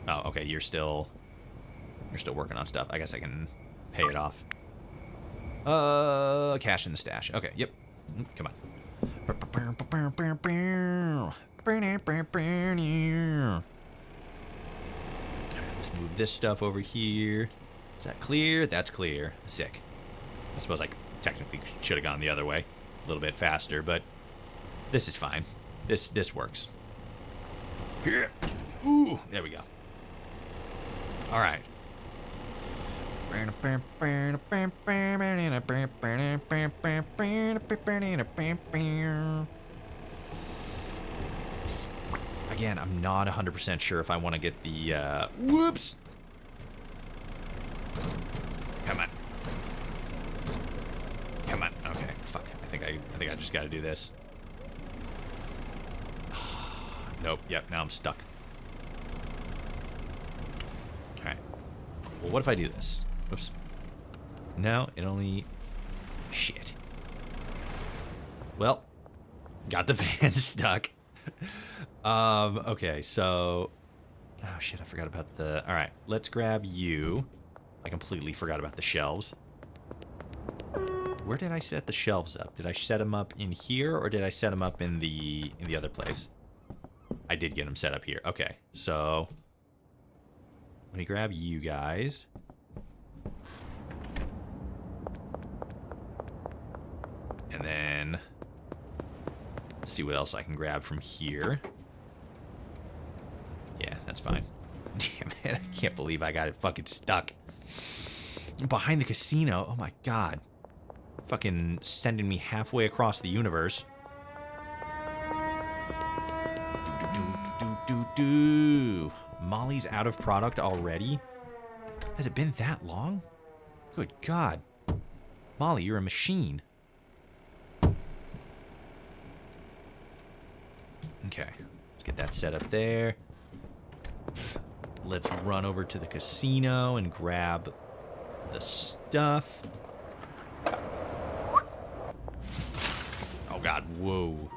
Oh, okay, you're still working on stuff. I guess I can pay it off. Cash in the stash. Okay, yep. Come on. Let's move this stuff over here. Is that clear? That's clear. Sick. I suppose I technically should have gone the other way a little bit faster, but this is fine. This works. Here. Ooh, there we go. All right. Again, I'm not 100% sure if I want to get the, whoops. Come on. Come on. Okay, fuck. I think I just got to do this. Nope. Yep, now I'm stuck. Alright. Well, what if I do this? Oops. No, it only... Shit. Well, got the van stuck. Okay, so... Oh, shit, I forgot about the... Alright, let's grab you. I completely forgot about the shelves. Where did I set the shelves up? Did I set them up in here, or did I set them up in the other place? I did get them set up here. Okay, so let me grab you guys. And then see what else I can grab from here. Yeah, that's fine. Damn it, I can't believe I got it fucking stuck. Behind the casino, oh my god. Fucking sending me halfway across the universe. Molly's out of product already? Has it been that long? Good god. Molly, you're a machine. Okay, let's get that set up there. Let's run over to the casino and grab the stuff. Oh god, whoa.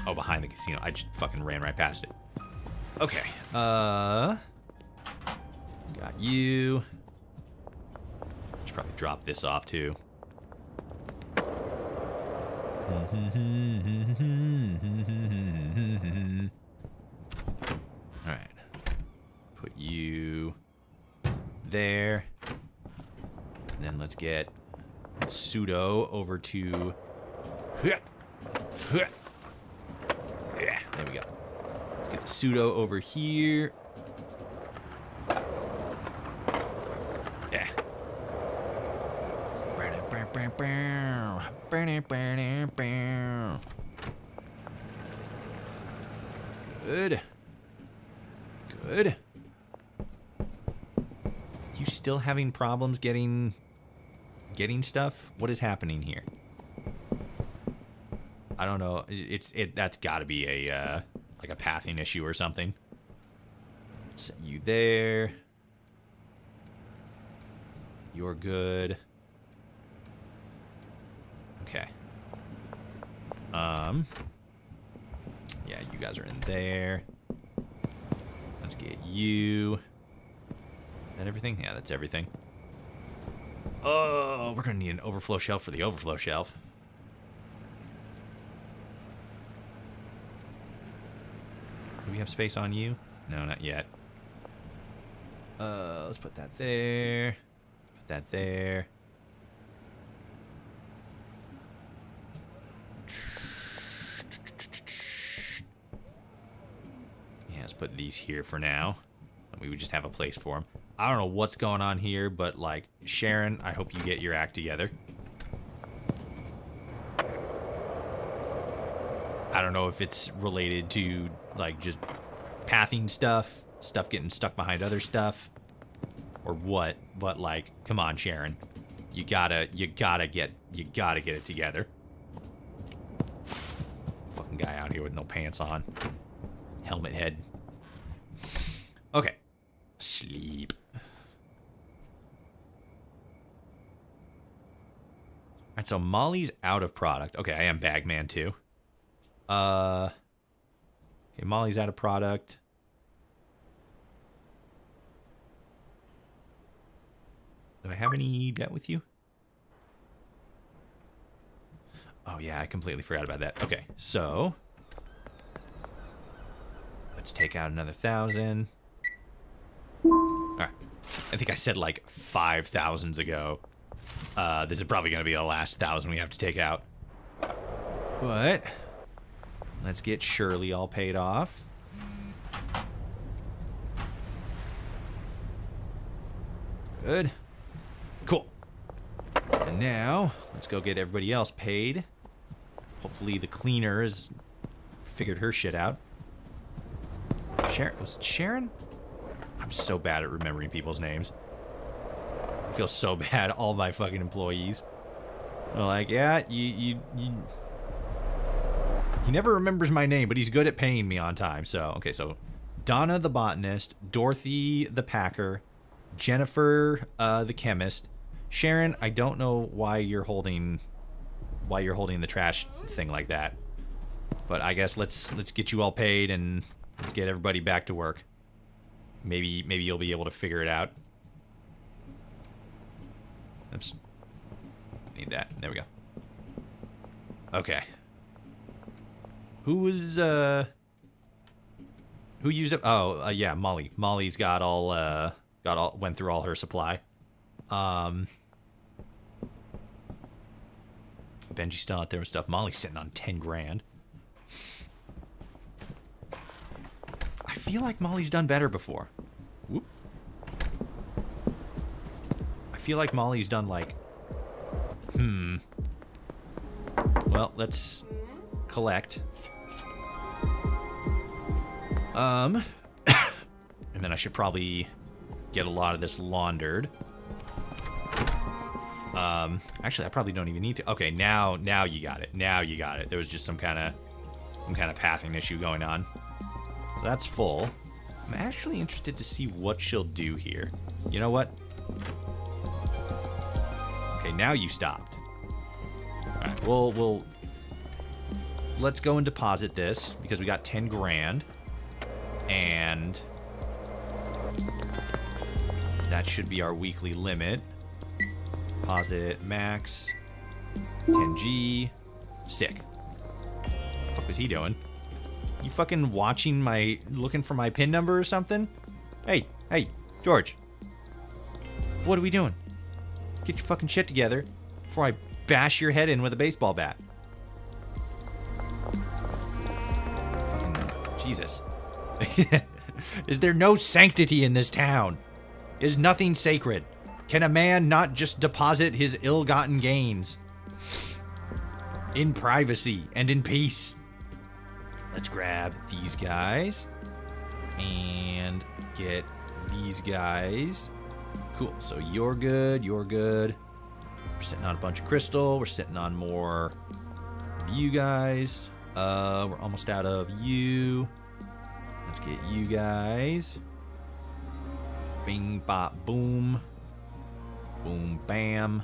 Oh, behind the casino. I just fucking ran right past it. Okay, got you. Should probably drop this off too. Alright. Put you there. And then let's get pseudo over to... Yeah, there we go. Let's get the pseudo over here. Yeah. Good. Good. You still having problems getting stuff? What is happening here? I don't know. That's got to be a like a pathing issue or something. Set you there. You're good. Okay. Yeah, you guys are in there. Let's get you. Is that everything? Yeah, that's everything. Oh, we're gonna need an overflow shelf for the overflow shelf. Do we have space on you? No, not yet. Let's put that there. Put that there. Yeah, let's put these here for now. We would just have a place for them. I don't know what's going on here, but like, Sharon, I hope you get your act together. I don't know if it's related to like just pathing stuff getting stuck behind other stuff, or what. But like, come on, Sharon, you gotta get it together. Fucking guy out here with no pants on, helmet head. Okay, sleep. Alright, so Molly's out of product. Okay, I am Bagman too. Okay, Molly's out of product. Do I have any debt with you? Oh yeah, I completely forgot about that. Okay, so let's take out another 1,000. Alright. I think I said like 5,000s ago. This is probably going to be the last 1,000 we have to take out. But let's get Shirley all paid off. Good. Cool. And now, let's go get everybody else paid. Hopefully the cleaner has figured her shit out. Sharon? Was it Sharon? I'm so bad at remembering people's names. I feel so bad. All my fucking employees are like, yeah, he never remembers my name, but he's good at paying me on time. So, okay, so Donna the botanist, Dorothy the packer, Jennifer the chemist, Sharon, I don't know why you're holding the trash thing like that. But I guess let's get you all paid and let's get everybody back to work. Maybe you'll be able to figure it out. Oops. Need that. There we go. Okay. Who was, who used it? Oh, yeah, Molly. Molly's got all, went through all her supply. Benji's still out there with stuff. Molly's sitting on 10 grand. I feel like Molly's done better before. Whoop. I feel like Molly's done like... Well, let's collect. And then I should probably get a lot of this laundered. Actually, I probably don't even need to. Okay, now you got it. Now you got it. There was just some kind of pathing issue going on. So that's full. I'm actually interested to see what she'll do here. You know what? Okay, now you stopped. All right, we'll let's go and deposit this because we got 10 grand, and that should be our weekly limit. Deposit max 10G. Sick. What the fuck was he doing? You fucking watching looking for my PIN number or something? Hey, George. What are we doing? Get your fucking shit together before I bash your head in with a baseball bat. Fucking Jesus. Is there no sanctity in this town? Is nothing sacred? Can a man not just deposit his ill-gotten gains in privacy and in peace? Let's grab these guys and get these guys. Cool. So you're good. You're good. We're sitting on a bunch of crystal. We're sitting on more of you guys. We're almost out of you. Let's get you guys. Bing, bop, boom. Boom, bam.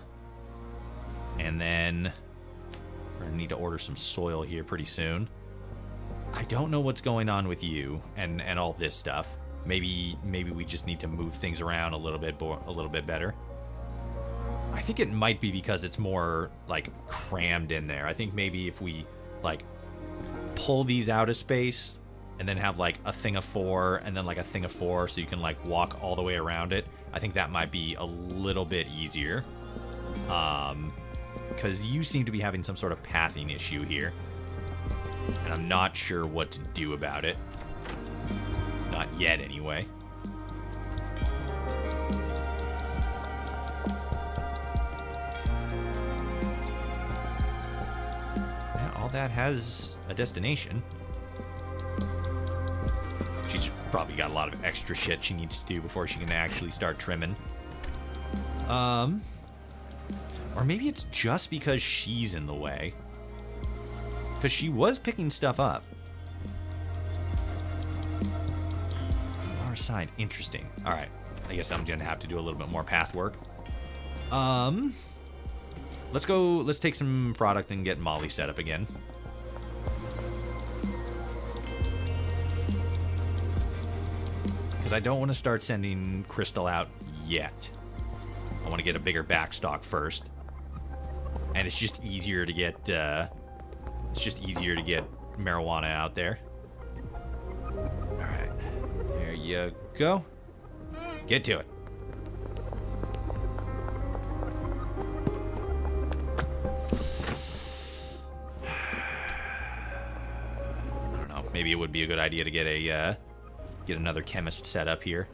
And then we're gonna need to order some soil here pretty soon. I don't know what's going on with you and all this stuff. Maybe we just need to move things around a little bit better. I think it might be because it's more like crammed in there. I think maybe if we like pull these out of space and then have like a thing of 4 and then like a thing of 4 so you can like walk all the way around it, I think that might be a little bit easier. Because you seem to be having some sort of pathing issue here. And I'm not sure what to do about it. Not yet, anyway. Yeah, all that has a destination. She's probably got a lot of extra shit she needs to do before she can actually start trimming. Or maybe it's just because she's in the way. Because she was picking stuff up. Our side, interesting. Alright, I guess I'm going to have to do a little bit more path work. Let's take some product and get Molly set up again. Because I don't want to start sending Crystal out yet. I want to get a bigger backstock first. And it's just easier to get, marijuana out there. Alright. There you go. Get to it. I don't know. Maybe it would be a good idea to get a, get another chemist set up here.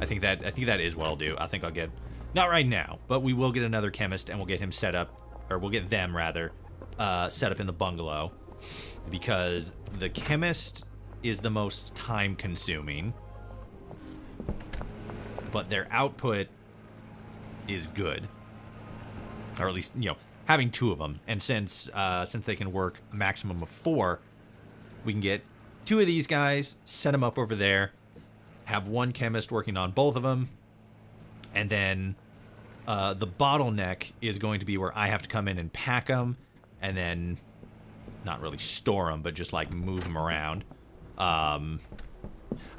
I think that is what I'll do. I think I'll get, not right now, but we will get another chemist and we'll get him set up, or we'll get them rather, set up in the bungalow, because the chemist is the most time consuming, but their output is good, or at least, you know, having 2 of them. And since they can work a maximum of 4, we can get 2 of these guys, set them up over there, have 1 chemist working on both of them, and then the bottleneck is going to be where I have to come in and pack them, and then not really store them, but just like move them around. I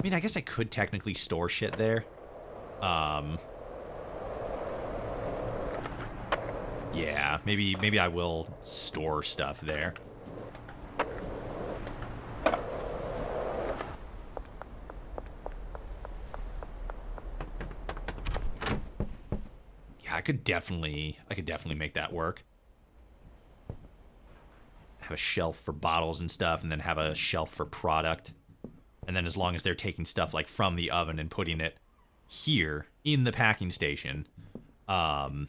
mean, I guess I could technically store shit there, Yeah, maybe I will store stuff there. Yeah, I could definitely make that work. Have a shelf for bottles and stuff, and then have a shelf for product. And then as long as they're taking stuff like from the oven and putting it here in the packing station, that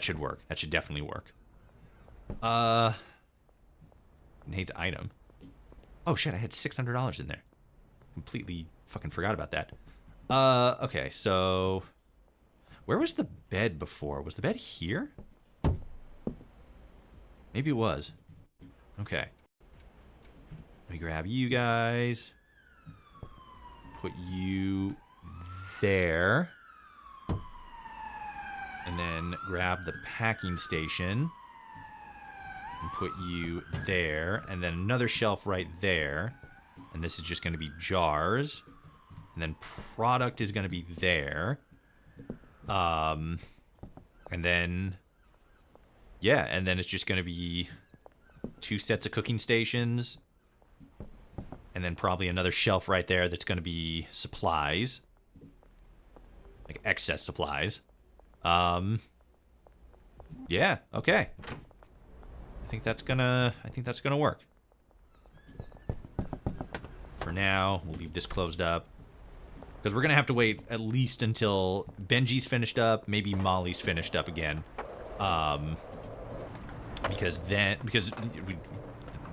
should work. That should definitely work. Needs item. Oh shit, I had $600 in there. Completely fucking forgot about that. Okay, so where was the bed before? Was the bed here? Maybe it was. Okay. Let me grab you guys. Put you there. And then grab the packing station. And put you there. And then another shelf right there. And this is just going to be jars. And then product is going to be there. And then... yeah, and then it's just going to be 2 sets of cooking stations. And then probably another shelf right there that's going to be supplies. Like excess supplies. Yeah, okay. I think that's gonna work. For now, we'll leave this closed up. Because we're going to have to wait at least until Benji's finished up, maybe Molly's finished up again. Because we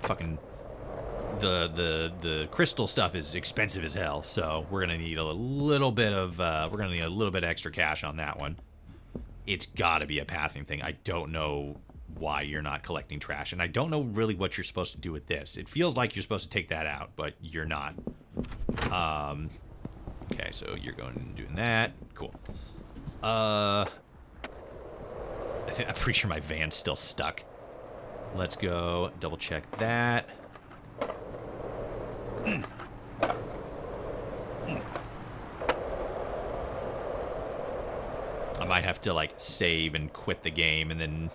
fucking the crystal stuff is expensive as hell, so we're gonna need a little bit of extra cash on that one. It's gotta be a pathing thing. I don't know why you're not collecting trash, and I don't know really what you're supposed to do with this. It feels like you're supposed to take that out, but you're not. Okay, so you're going and doing that. Cool. I'm pretty sure my van's still stuck. Let's go double check that. I might have to like save and quit the game and then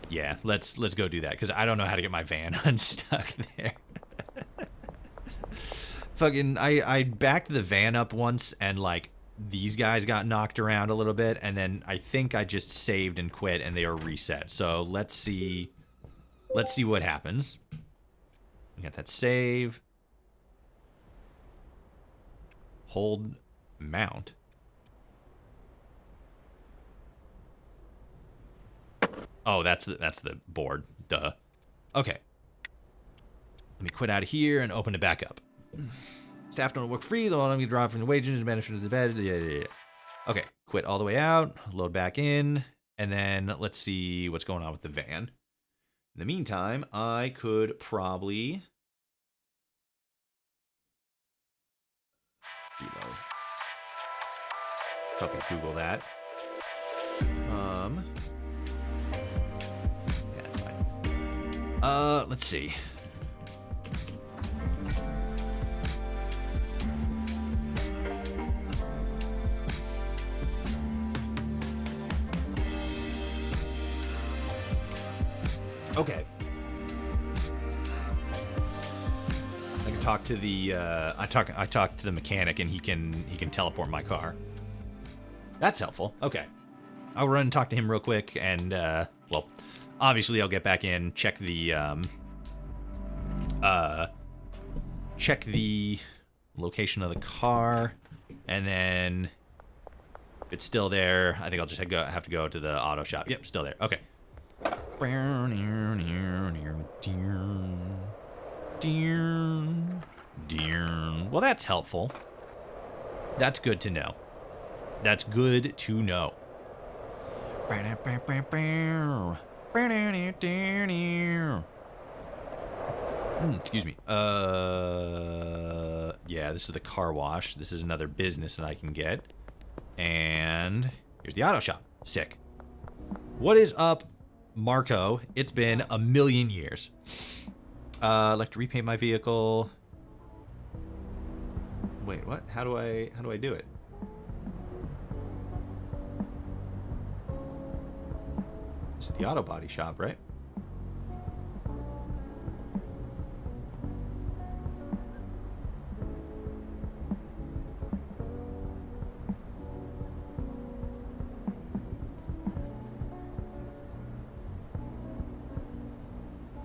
yeah, let's go do that because I don't know how to get my van unstuck there. Fucking I backed the van up once and like these guys got knocked around a little bit, and then I think I just saved and quit and they were reset. So let's see what happens. We got that save. Hold mount. Oh, that's the board. Duh. Okay. Let me quit out of here and open it back up. Staff don't work free, though. I'm gonna draw from the wages, benefit of the bed. Yeah. Okay, quit all the way out, load back in, and then let's see what's going on with the van. In the meantime, I could probably reload. Probably Google that. Yeah, that's fine. Let's see. Okay. I can talk to the I talk to the mechanic and he can teleport my car. That's helpful. Okay. I'll run and talk to him real quick and well, obviously I'll get back in, check the location of the car, and then if it's still there, I think I'll just have to go to the auto shop. Yep, still there. Okay. Well, that's helpful. That's good to know. That's good to know. Excuse me. Yeah, this is the car wash. This is another business that I can get. And here's the auto shop. Sick. What is up, Marco? It's been a million years. I'd like to repaint my vehicle. Wait, what? How do I do it? is the auto body shop, right?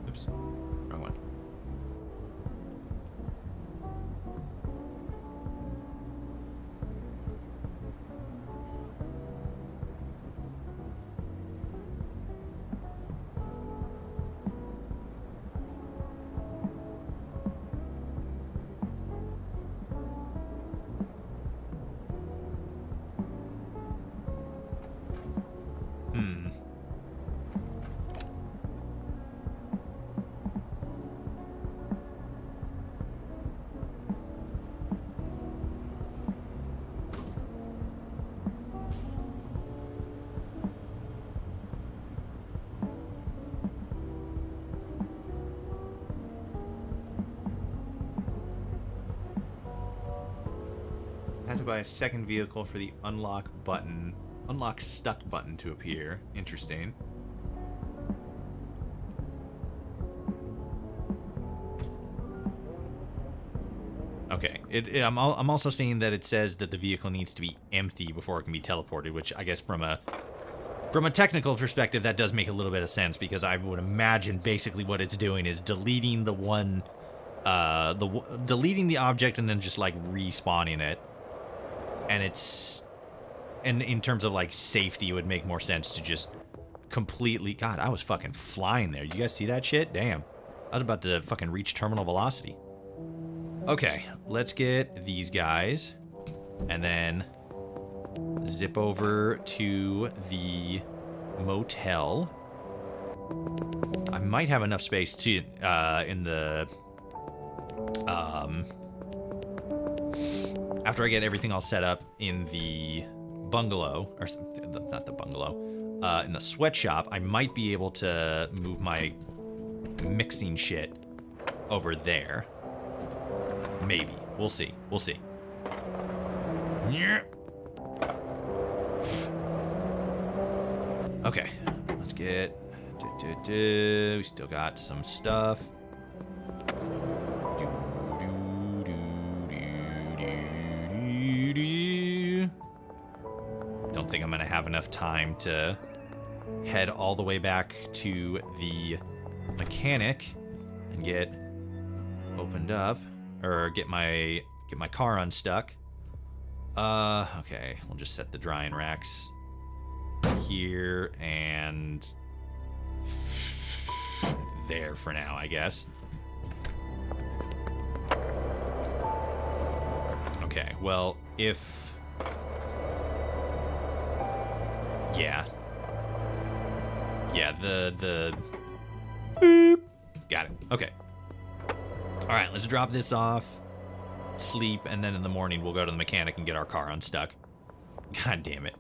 Oops, wrong one. I had to buy a second vehicle for the unlock stuck button to appear. Interesting. Okay, I'm also seeing that it says that the vehicle needs to be empty before it can be teleported, which I guess from a technical perspective that does make a little bit of sense, because I would imagine basically what it's doing is deleting deleting the object and then just like respawning it. And in terms of like safety, it would make more sense to just completely. God, I was fucking flying there. You guys see that shit? Damn, I was about to fucking reach terminal velocity. Okay, let's get these guys and then zip over to the motel. I might have enough space to in the after I get everything all set up in the bungalow, or not the bungalow, in the sweatshop, I might be able to move my mixing shit over there. Maybe. We'll see. We'll see. Okay. Let's get... We still got some stuff. Don't think I'm gonna have enough time to head all the way back to the mechanic and get opened up, or get my car unstuck. Okay, we'll just set the drying racks here and there for now, I guess. Okay, well, if... Yeah. Yeah, the... Boop. Got it. Okay. Alright, let's drop this off, sleep, and then in the morning we'll go to the mechanic and get our car unstuck. God damn it.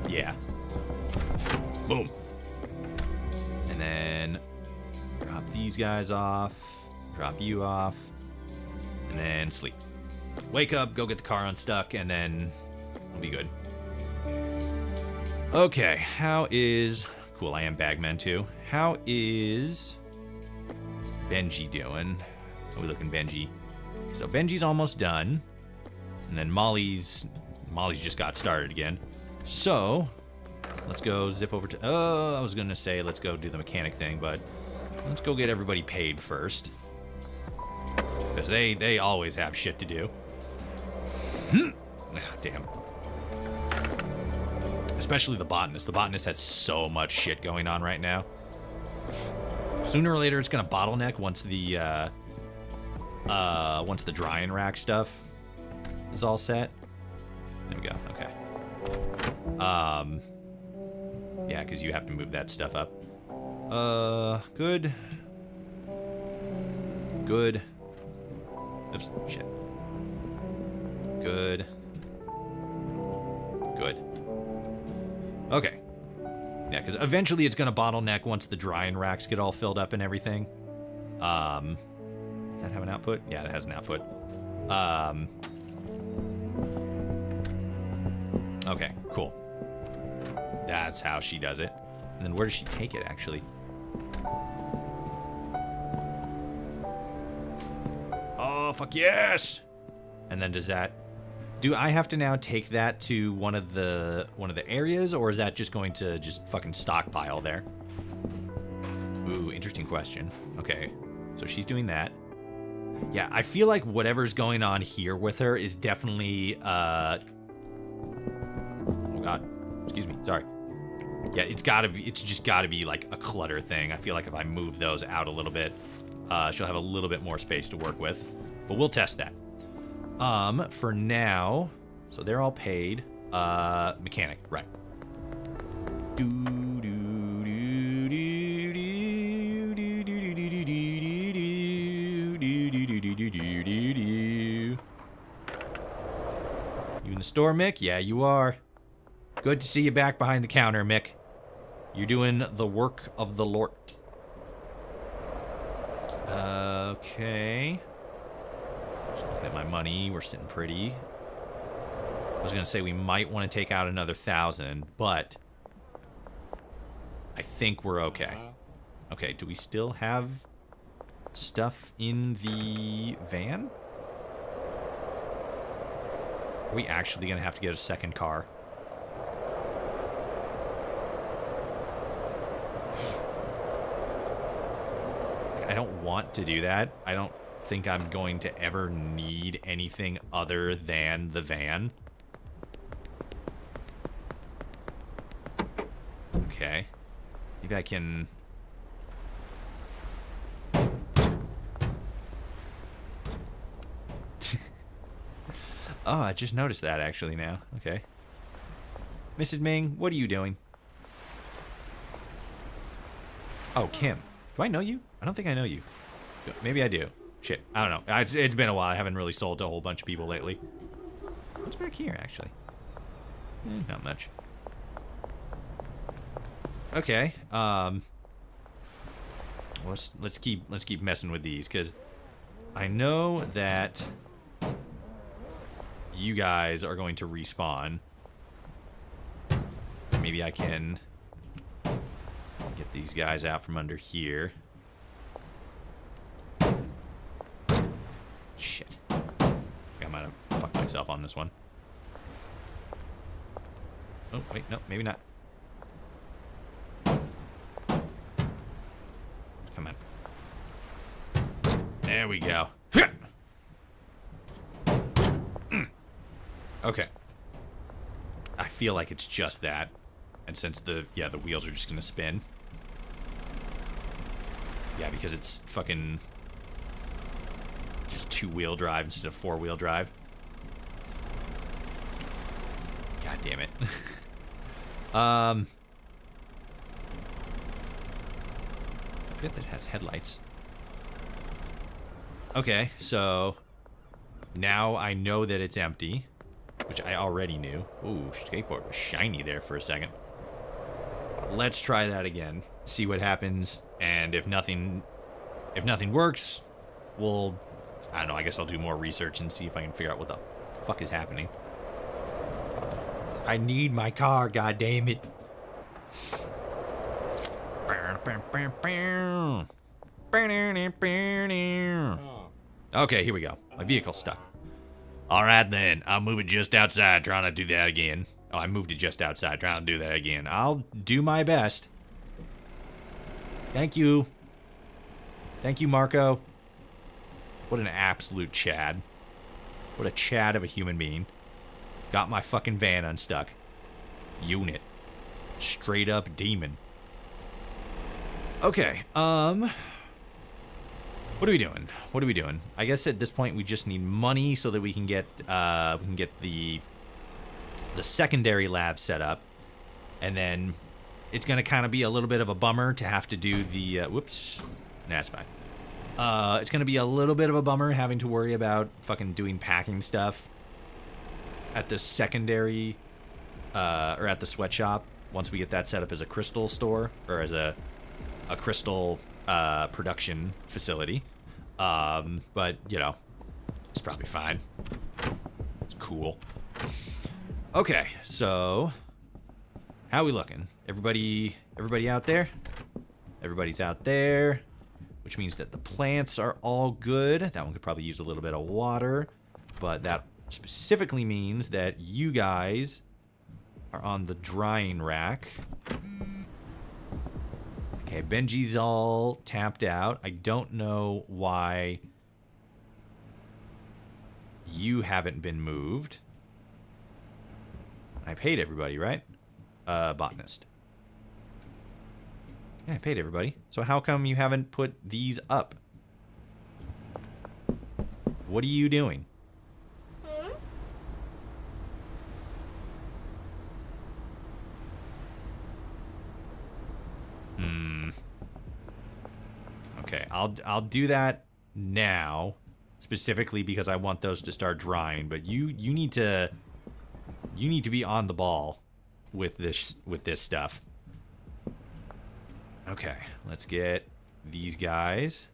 Yeah. Boom. And then drop these guys off, drop you off, and then sleep. Wake up, go get the car unstuck, and then we'll be good. Okay, how is... Cool, I am Bagman too. How is Benji doing? How are we looking, Benji? So Benji's almost done. And then Molly's just got started again. So, let's go zip over to... I was going to say let's go do the mechanic thing, but let's go get everybody paid first. Because they always have shit to do. Ah, damn. Especially the botanist. The botanist has so much shit going on right now. Sooner or later, it's gonna bottleneck once the drying rack stuff is all set. There we go. Okay. Yeah, because you have to move that stuff up. Good. Good. Oops. Shit. Good. Good. Okay. Yeah, because eventually it's going to bottleneck once the drying racks get all filled up and everything. Does that have an output? Yeah, that has an output. Okay, cool. That's how she does it. And then where does she take it, actually? Oh, fuck yes! And then does that... Do I have to now take that to one of the areas, or is that just going to just fucking stockpile there? Ooh, interesting question. Okay, so she's doing that. Yeah, I feel like whatever's going on here with her is definitely, oh god, excuse me, sorry. Yeah, it's just gotta be like a clutter thing. I feel like if I move those out a little bit, she'll have a little bit more space to work with. But we'll test that. For now, so they're all paid. Mechanic, right. You in the store, Mick? Yeah, you are. Good to see you back behind the counter, Mick. You're doing the work of the Lord. Okay. Just looking at my money. We're sitting pretty. I was going to say we might want to take out another 1,000, but I think we're okay. Okay, do we still have stuff in the van? Are we actually going to have to get a second car? I don't want to do that. I don't think I'm going to ever need anything other than the van. Okay. Maybe I can... Oh, I just noticed that actually now. Okay. Mrs. Ming, what are you doing? Oh, Kim. Do I know you? I don't think I know you. Maybe I do. Shit. I don't know. It's been a while. I haven't really sold to a whole bunch of people lately. What's back here, actually? Not much. Okay. Let's keep messing with these, because I know that you guys are going to respawn. Maybe I can get these guys out from under here. Shit. I might have fucked myself on this one. Oh, wait, no, maybe not. Come on. There we go. Okay. I feel like it's just that. And since the wheels are just gonna spin. Yeah, because it's fucking just 2-wheel drive instead of 4-wheel drive. God damn it. I forget that it has headlights. Okay, so now I know that it's empty, which I already knew. Ooh, skateboard was shiny there for a second. Let's try that again. See what happens, and if nothing works, we'll, I don't know, I guess I'll do more research and see if I can figure out what the fuck is happening. I need my car, god damn it. Okay, here we go. My vehicle's stuck. Alright then, I'll move it just outside, trying to do that again. Oh, I moved it just outside, trying to do that again. I'll do my best. Thank you. Thank you, Marco. What an absolute Chad. What a Chad of a human being. Got my fucking van unstuck. Unit. Straight up demon. Okay, what are we doing? What are we doing? I guess at this point we just need money so that we can get the secondary lab set up, and then it's gonna kind of be a little bit of a bummer to have to do the whoops. Nah, that's fine. It's gonna be a little bit of a bummer having to worry about fucking doing packing stuff at the secondary or at the sweatshop once we get that set up as a crystal store or as a crystal production facility. But you know, it's probably fine. It's cool. Okay, so how we looking? Everybody out there? Everybody's out there, which means that the plants are all good. That one could probably use a little bit of water, but that specifically means that you guys are on the drying rack. Okay, Benji's all tapped out. I don't know why you haven't been moved. I paid everybody, right? Botanist. Yeah, I paid everybody. So how come you haven't put these up? What are you doing? Okay, I'll do that now, specifically because I want those to start drying. But you need to be on the ball with this stuff. Okay, let's get these guys,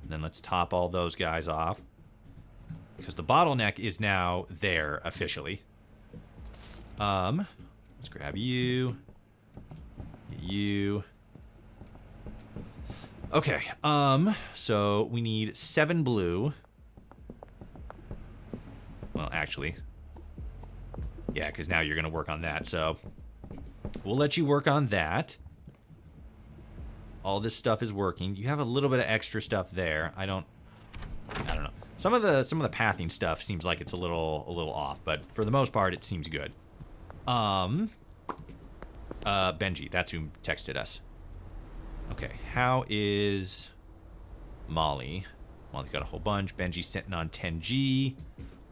and then let's top all those guys off because the bottleneck is now there officially. Let's grab you. You. Okay, so we need 7 blue. Well, actually, yeah, because now you're going to work on that, so we'll let you work on that. All this stuff is working. You have a little bit of extra stuff there. I don't know. Some of the pathing stuff seems like it's a little off, but for the most part, it seems good. Benji, that's who texted us. Okay, how is Molly? Molly's got a whole bunch. Benji's sitting on 10G.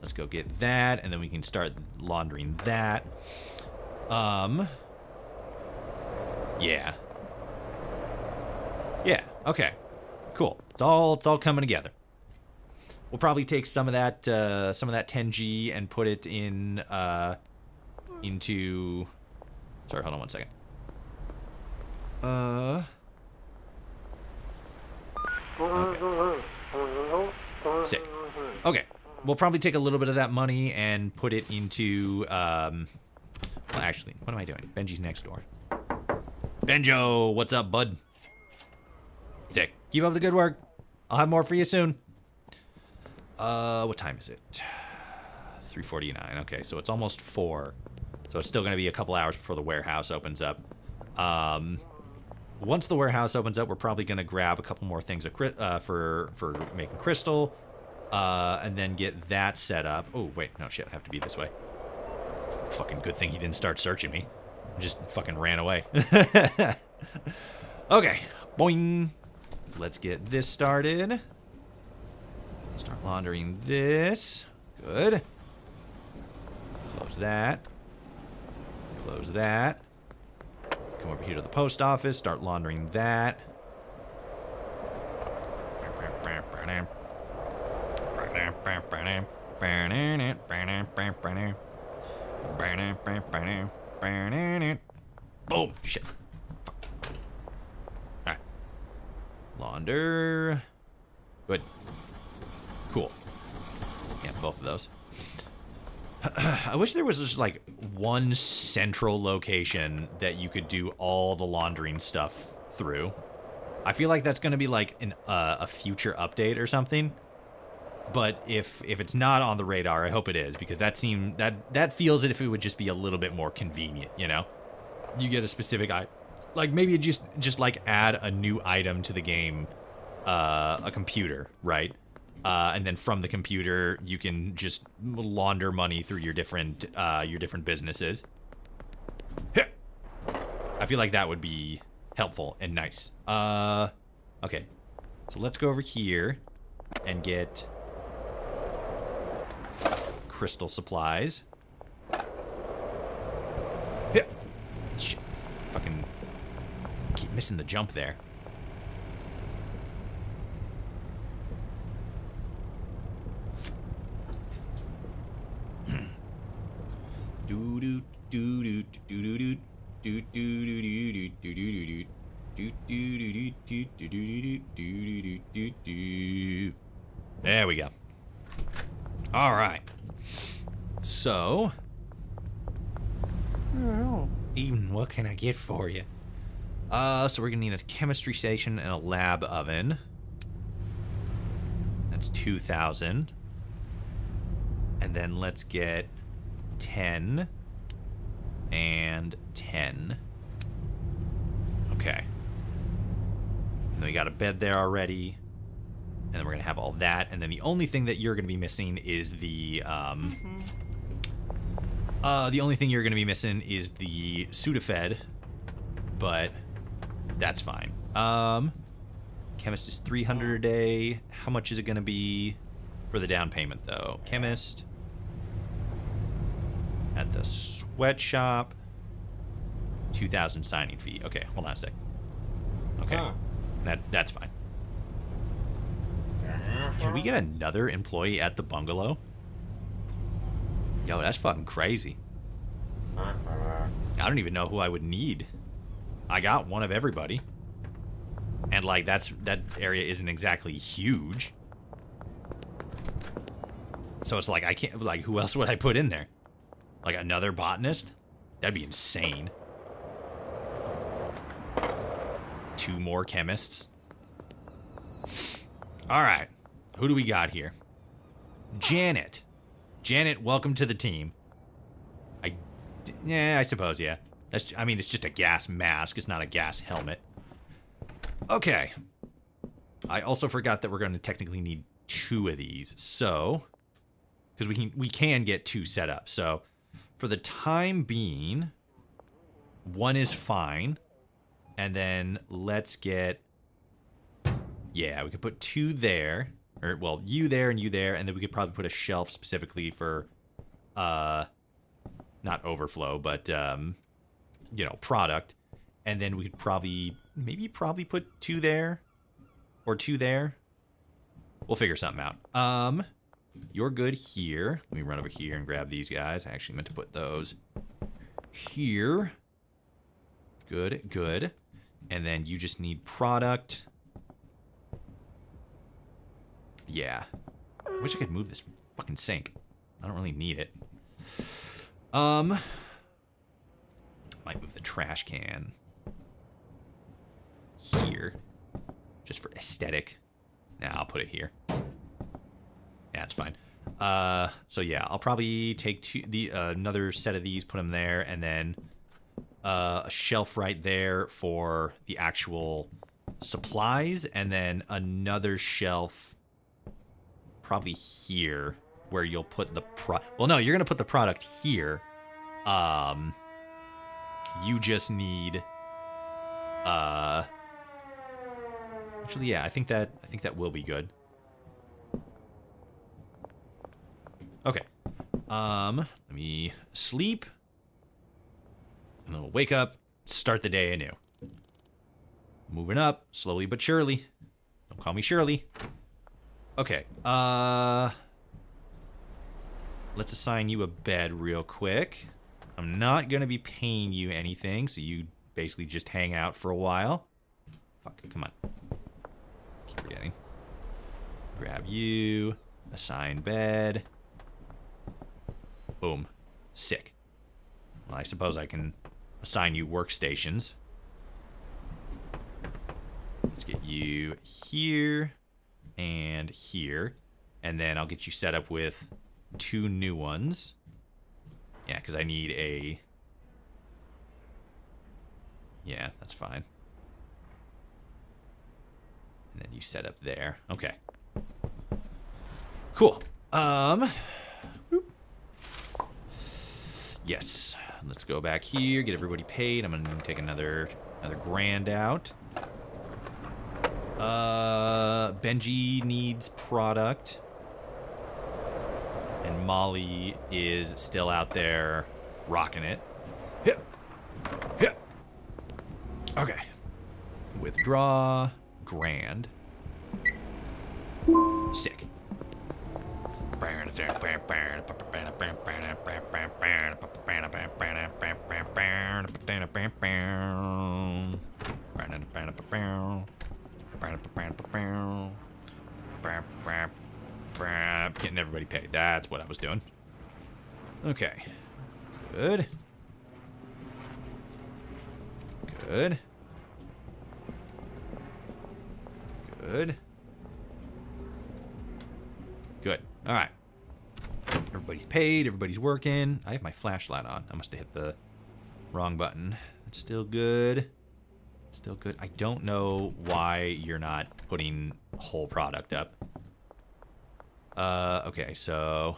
Let's go get that, and then we can start laundering that. Yeah. Yeah, okay. Cool. It's all coming together. We'll probably take some of that 10G and put it in into. Sorry, hold on one second. Okay. Sick. Okay. We'll probably take a little bit of that money and put it into well, actually, what am I doing? Benji's next door. Benjo, what's up, bud? Sick. Keep up the good work. I'll have more for you soon. What time is it? 3:49. Okay, so it's almost 4. So it's still going to be a couple hours before the warehouse opens up. Once the warehouse opens up, we're probably going to grab a couple more things for making crystal, and then get that set up. Oh, wait. No, shit. I have to be this way. Fucking good thing he didn't start searching me. Just fucking ran away. Okay. Boing. Let's get this started. Start laundering this. Good. Close that. Close that. Come over here to the post office. Start laundering that. Boom. Shit. Alright. Launder. Good. Cool. Yeah, both of those. I wish there was just like one central location that you could do all the laundering stuff through. I feel like that's going to be like a future update or something. But if it's not on the radar, I hope it is, because that feels as if it would just be a little bit more convenient, you know? You get a specific like maybe just like add a new item to the game, a computer, right? And then from the computer, you can just launder money through your different businesses. I feel like that would be helpful and nice. Okay. So let's go over here and get crystal supplies. Shit. Fucking keep missing the jump there. There we go. All right. So Even what can I get for you? So we're gonna need a chemistry station and a lab oven. That's 2,000. And then let's get 10 and 10. Okay. And then we got a bed there already. And then we're gonna have all that. And then the only thing that you're gonna be missing is the only thing you're gonna be missing is the Sudafed, but that's fine. Chemist is 300 a day. How much is it gonna be for the down payment though? Chemist at the sweatshop, 2,000 signing fee. Okay, hold on a sec. Okay, that's fine. Can we get another employee at the bungalow? Yo, that's fucking crazy. I don't even know who I would need. I got one of everybody. And like that area isn't exactly huge. So it's like I can't, like, who else would I put in there? Like another botanist? That'd be insane. 2 more chemists. Alright. Who do we got here? Janet. Janet, welcome to the team. Yeah, I suppose, yeah. I mean, it's just a gas mask. It's not a gas helmet. Okay. I also forgot that we're going to technically need 2 of these. So, because we can get 2 set up. So, for the time being, 1 is fine. And then let's get, yeah, we could put 2 there. Or, well, you there and you there. And then we could probably put a shelf specifically for, not overflow, but, you know, product. And then we could probably put 2 there. Or 2 there. We'll figure something out. You're good here. Let me run over here and grab these guys. I actually meant to put those here. Good, good. And then you just need product. Yeah. I wish I could move this fucking sink. I don't really need it. Might move the trash can here. Just for aesthetic. Nah, I'll put it here. Yeah, it's fine. So yeah, I'll probably take another set of these, put them there, and then a shelf right there for the actual supplies, and then another shelf probably here where you'll put the well, no, you're gonna put the product here. You just need actually, yeah, I think that will be good. Okay. Let me sleep. And then we'll wake up, start the day anew. Moving up, slowly but surely. Don't call me Shirley. Okay, let's assign you a bed real quick. I'm not gonna be paying you anything, so you basically just hang out for a while. Fuck, come on. Keep forgetting. Grab you. Assign bed. Boom. Sick. Well, I suppose I can assign you workstations. Let's get you here and here. And then I'll get you set up with 2 new ones. Yeah, because I need a... Yeah, that's fine. And then you set up there. Okay. Cool. Yes. Let's go back here, get everybody paid. I'm gonna take another grand out. Benji needs product. And Molly is still out there rocking it. Hip. Hip. Okay. Withdraw. Grand. Sick. Getting everybody paid. That's what I was doing. Okay. Good. Good. Good. Good. All right. Everybody's paid. Everybody's working. I have my flashlight on. I must have hit the wrong button. That's still good. Still good. I don't know why you're not putting whole product up. Okay, so...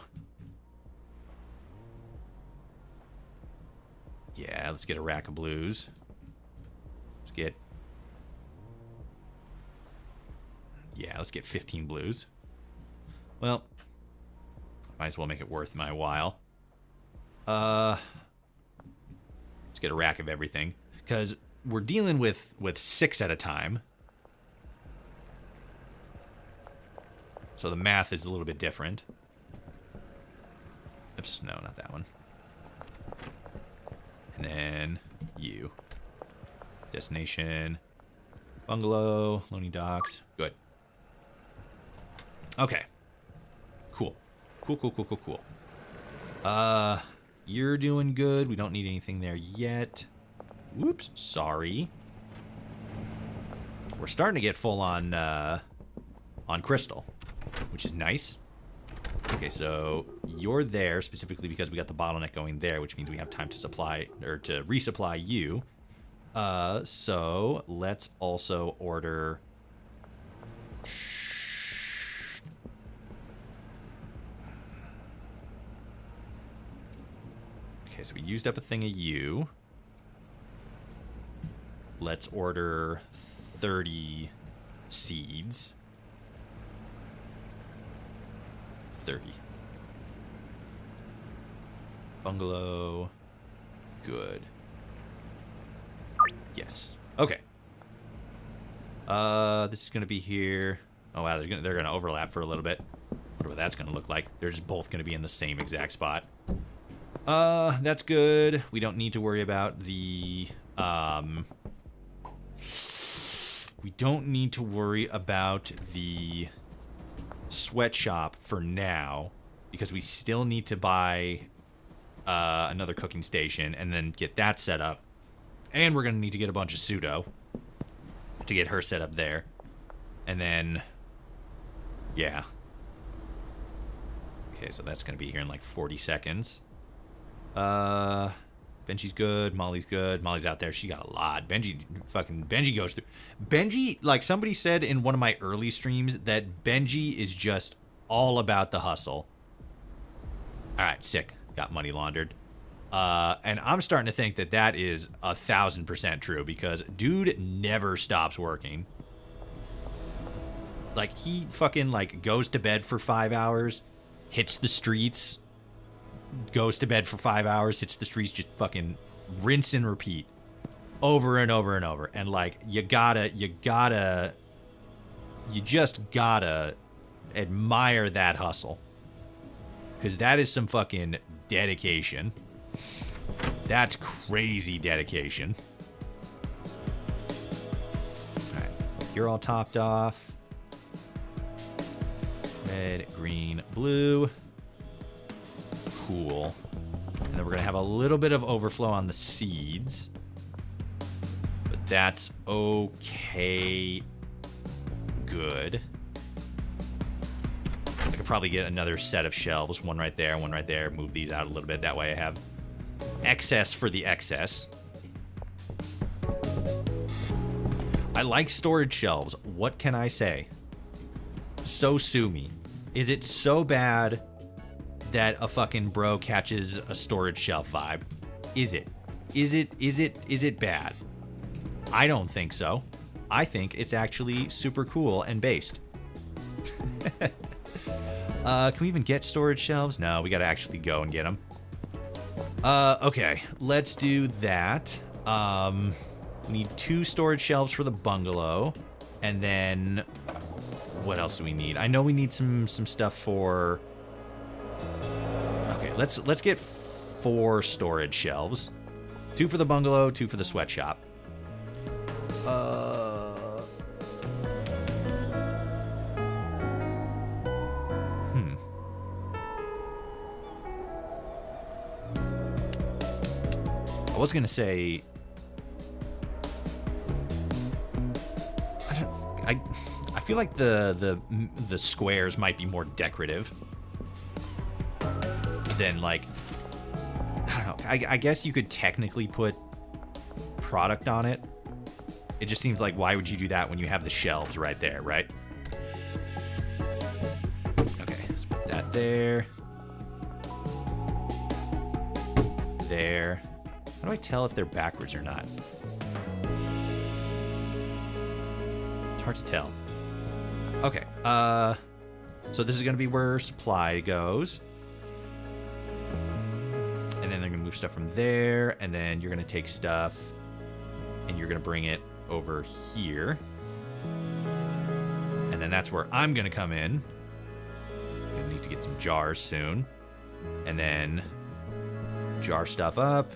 yeah, let's get a rack of blues. Let's get... yeah, let's get 15 blues. Well, might as well make it worth my while. Let's get a rack of everything. Because we're dealing with 6 at a time. So the math is a little bit different. Oops, no, not that one. And then you. Destination. Bungalow. Loading docks. Good. Okay. Cool. Cool. You're doing good. We don't need anything there yet. Whoops. Sorry. We're starting to get full on crystal, which is nice. Okay, so you're there specifically because we got the bottleneck going there, which means we have time to supply or to resupply you. So let's also order. Okay, so we used up a thing of you. Let's order 30 seeds. 30. Bungalow. Good. Yes. Okay. This is gonna be here. Oh wow, they're gonna overlap for a little bit. Wonder what that's gonna look like. They're just both gonna be in the same exact spot. That's good. We don't need to worry about the we don't need to worry about the sweatshop for now, because we still need to buy another cooking station and then get that set up, and we're gonna need to get a bunch of pseudo to get her set up there, and then yeah. Okay, so that's gonna be here in like 40 seconds. Benji's good. Molly's good. Molly's out there. She got a lot. Benji goes through. Benji, like somebody said in one of my early streams, that Benji is just all about the hustle. All right, sick. Got money laundered. And I'm starting to think that that is 1000% true, because dude never stops working. Like, he fucking, like, goes to bed for 5 hours, hits the streets, goes to bed for 5 hours, hits the streets, just fucking rinse and repeat over and over and over. And like, you just gotta admire that hustle, because that is some fucking dedication. That's crazy dedication. All right, you're all topped off. Red, green, blue. Cool. And then we're going to have a little bit of overflow on the seeds. But that's okay. Good. I could probably get another set of shelves. One right there, one right there. Move these out a little bit. That way I have excess for the excess. I like storage shelves. What can I say? So sue me. Is it so bad that a fucking bro catches a storage shelf vibe? Is it? Is it bad? I don't think so. I think it's actually super cool and based. Can we even get storage shelves? No, we gotta actually go and get them. Okay, let's do that. We need 2 storage shelves for the bungalow, and then what else do we need? I know we need some stuff for. Okay, let's get 4 storage shelves. 2 for the bungalow, 2 for the sweatshop. I was gonna say I feel like the squares might be more decorative than like, I don't know. I guess you could technically put product on it. It just seems like, why would you do that when you have the shelves right there, right? Okay, let's put that there. There. How do I tell if they're backwards or not? It's hard to tell. Okay, so this is gonna be where supply goes. And then they're gonna move stuff from there, and then you're gonna take stuff and you're gonna bring it over here. And then that's where I'm gonna come in. I need to get some jars soon. And then jar stuff up,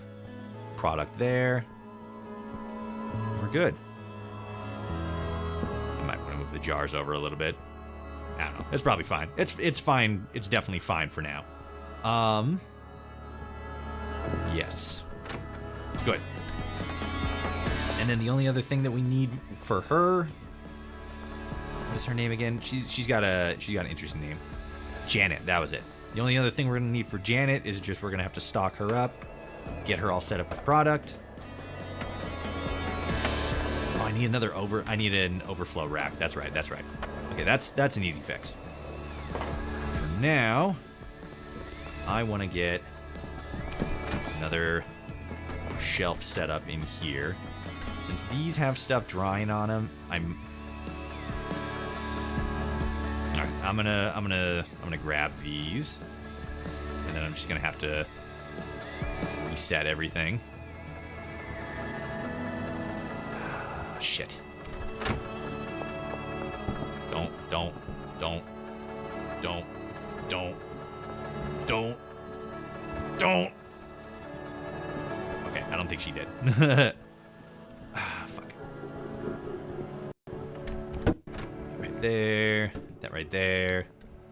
product there. We're good. I might want to move the jars over a little bit. I don't know. It's probably fine. It's fine. It's definitely fine for now. Yes. Good. And then the only other thing that we need for her, what is her name again? She's got an interesting name. Janet, that was it. The only other thing we're gonna need for Janet is just we're gonna have to stock her up, get her all set up with product. Oh, I need an overflow rack. That's right. Okay, that's an easy fix. For now, I want to get another shelf set up in here. Since these have stuff drying on them, all right, I'm gonna grab these, and then I'm just gonna have to reset everything. Shit. Don't. Okay, I don't think she did. Fuck. That right there. That right there.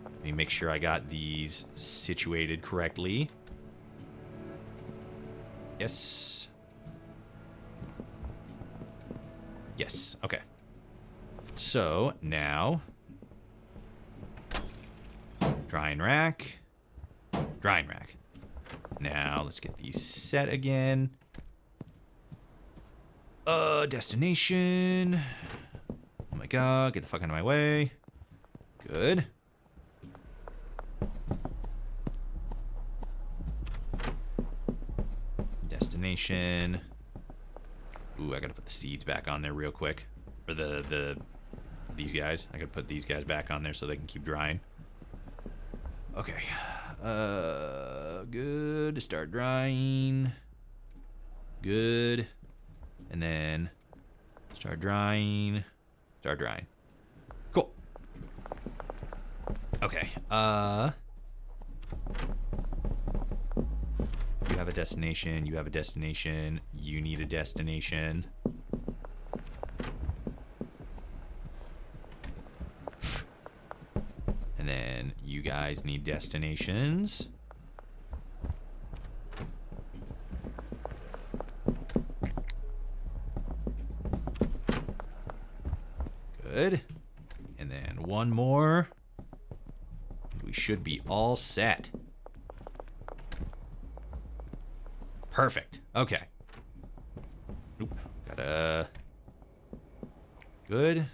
Let me make sure I got these situated correctly. Yes. Yes, okay. So, now... Drying rack. Drying rack. Now, let's get these set again. Destination. Oh my god, get the fuck out of my way. Good. Destination. Ooh, I gotta put the seeds back on there real quick. Or these guys. I gotta put these guys back on there so they can keep drying. Okay. Good to start drying. Good. And then start drying. Start drying. Cool. Okay. You have a destination. You have a destination. You need a destination. And then you guys need destinations. Good. And then one more. We should be all set. Perfect. Okay. Oop. Gotta... Good.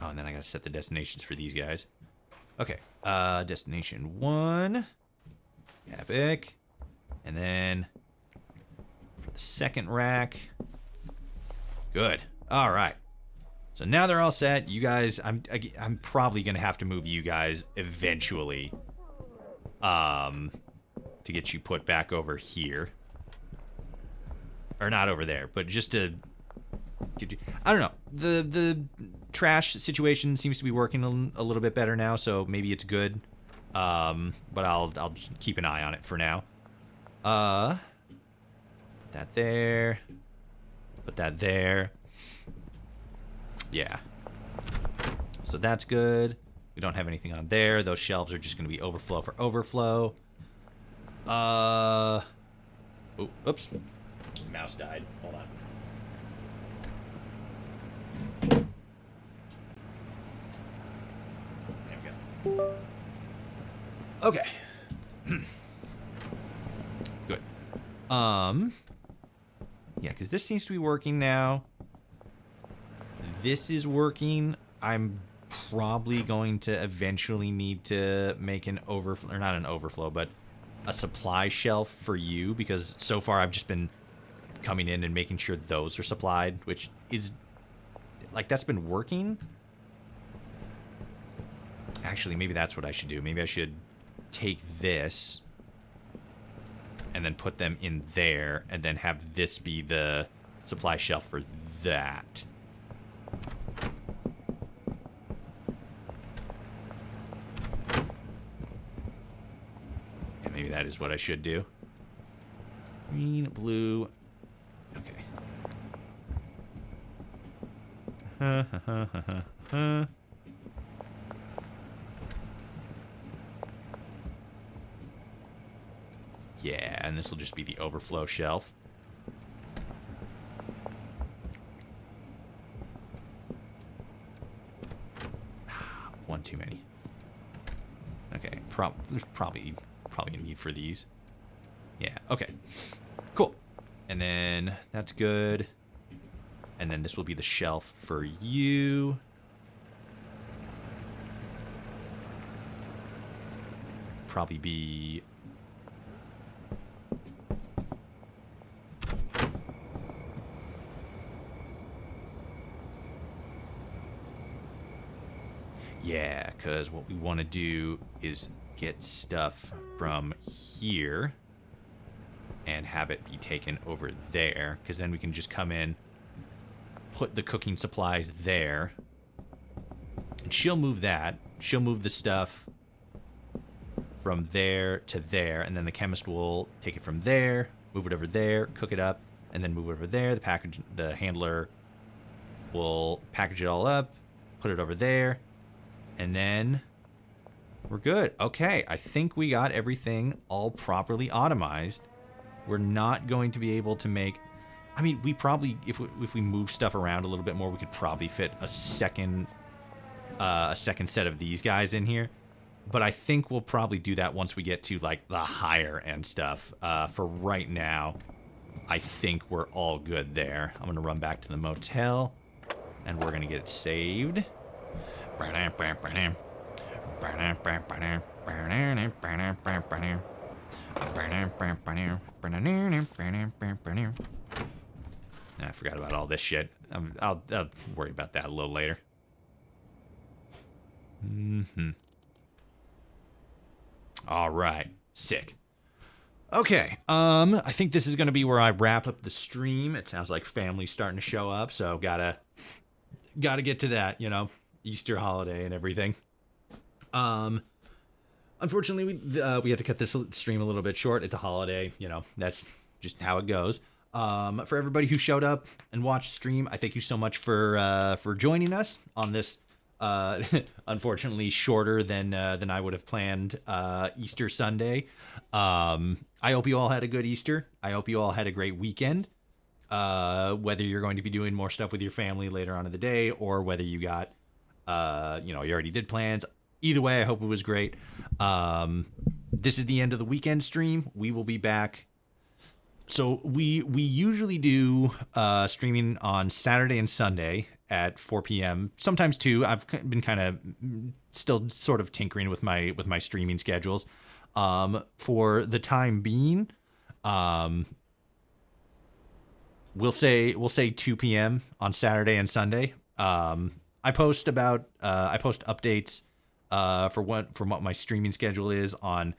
Oh, and then I gotta set the destinations for these guys. Okay. Destination 1. Epic. And then for the second rack. Good. All right. So now they're all set. You guys, I'm probably gonna have to move you guys eventually, to get you put back over here, or not over there, but just to get you. I don't know. The trash situation seems to be working a little bit better now, so maybe it's good. But I'll just keep an eye on it for now. Put that there. Put that there. Yeah. So that's good. We don't have anything on there. Those shelves are just going to be overflow for overflow. Oh, oops. Mouse died. Hold on. Okay. Good. Yeah, because this seems to be working now. This is working. I'm probably going to eventually need to make an overflow, or not an overflow, but a supply shelf for you, because so far I've just been coming in and making sure those are supplied, which is, like, that's been working. Actually, maybe that's what I should do. Maybe I should take this and then put them in there, and then have this be the supply shelf for that. And maybe that is what I should do. Green, blue. Okay. Yeah, and this will just be the overflow shelf. One too many. Okay, there's probably a need for these. Yeah, okay. Cool. And then that's good. And then this will be the shelf for you. Probably be... Yeah, because what we want to do is get stuff from here and have it be taken over there, because then we can just come in, put the cooking supplies there, and she'll move that. She'll move the stuff from there to there, and then the chemist will take it from there, move it over there, cook it up, and then move it over there. The handler will package it all up, put it over there, and then we're good. Okay, I think we got everything all properly automized. We're not going to be able to make... I mean, we probably, if we move stuff around a little bit more, we could probably fit a second set of these guys in here. But I think we'll probably do that once we get to, like, the higher end stuff. For right now, I think we're all good there. I'm going to run back to the motel, and we're going to get it saved. I forgot about all this shit. I'll worry about that a little later. All right, sick. Okay, I think this is gonna be where I wrap up the stream. It sounds like family's starting to show up, so gotta get to that, you know, Easter holiday and everything. Unfortunately, we had to cut this stream a little bit short. It's a holiday, you know, that's just how it goes. For everybody who showed up and watched the stream, I thank you so much for joining us on this, unfortunately shorter than I would have planned, Easter Sunday. I hope you all had a good Easter. I hope you all had a great weekend. Whether you're going to be doing more stuff with your family later on in the day, or whether you got, you know, you already did plans. Either way, I hope it was great. This is the end of the weekend stream. We will be back. So we usually do streaming on Saturday and Sunday at 4 p.m. Sometimes 2. I've been kind of still sort of tinkering with my streaming schedules. For the time being, we'll say 2 p.m. on Saturday and Sunday. I post updates from what my streaming schedule is on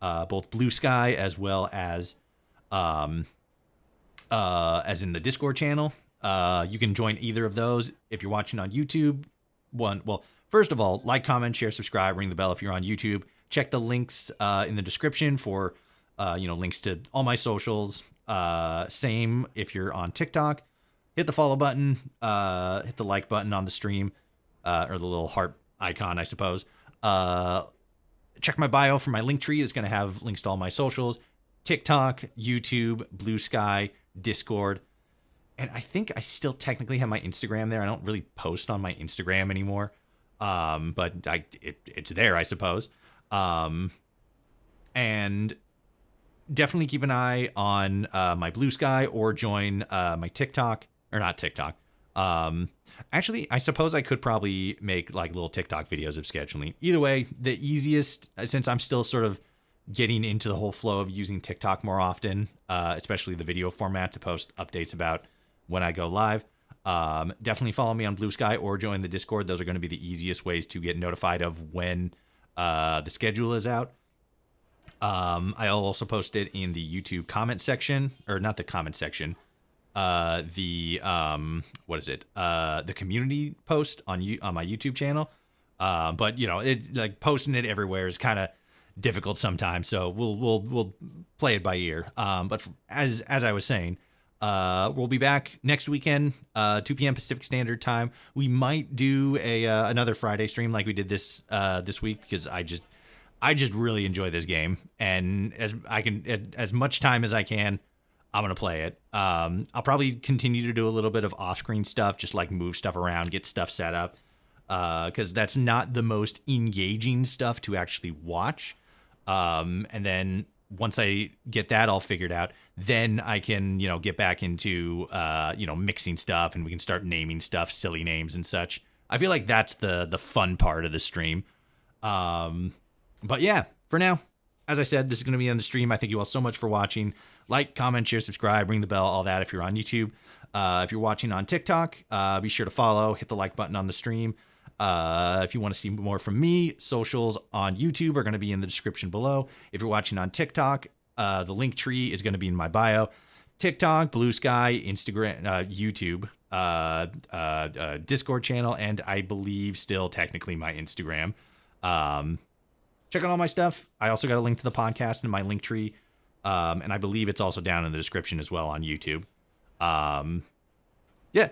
both Bluesky as well as in the Discord channel. You can join either of those if you're watching on YouTube. Well, first of all, like, comment, share, subscribe, ring the bell if you're on YouTube. Check the links in the description for links to all my socials. Same if you're on TikTok. Hit the follow button, hit the like button on the stream, or the little heart icon, I suppose. Check my bio for my link tree. It's going to have links to all my socials: TikTok, YouTube, Bluesky, Discord. And I think I still technically have my Instagram there. I don't really post on my Instagram anymore. But it's there, I suppose. And definitely keep an eye on my Bluesky or join my TikTok, or not TikTok. Actually, I suppose I could probably make like little TikTok videos of scheduling. Either way, the easiest, since I'm still sort of getting into the whole flow of using TikTok more often, especially the video format to post updates about when I go live. Definitely follow me on Bluesky or join the Discord. Those are going to be the easiest ways to get notified of when the schedule is out. I'll also post it in the YouTube comment section, or not the comment section, the community post on my YouTube channel. But you know, it like posting it everywhere is kind of difficult sometimes, so we'll play it by ear. But as I was saying, we'll be back next weekend, 2 p.m. Pacific Standard Time. We might do another Friday stream like we did this week, because I just really enjoy this game, and as much time as I can, I'm gonna play it. I'll probably continue to do a little bit of off-screen stuff, just like move stuff around, get stuff set up, because that's not the most engaging stuff to actually watch. And then once I get that all figured out, then I can, get back into, mixing stuff, and we can start naming stuff, silly names and such. I feel like that's the fun part of the stream. But yeah, for now, as I said, this is going to be on the stream. I thank you all so much for watching. Like, comment, share, subscribe, ring the bell, all that if you're on YouTube. If you're watching on TikTok, be sure to follow, hit the like button on the stream. If you want to see more from me, socials on YouTube are going to be in the description below. If you're watching on TikTok, the link tree is going to be in my bio. TikTok, Bluesky, Instagram, YouTube, Discord channel, and I believe still technically my Instagram. Check out all my stuff. I also got a link to the podcast in my link tree. And I believe it's also down in the description as well on YouTube. Yeah,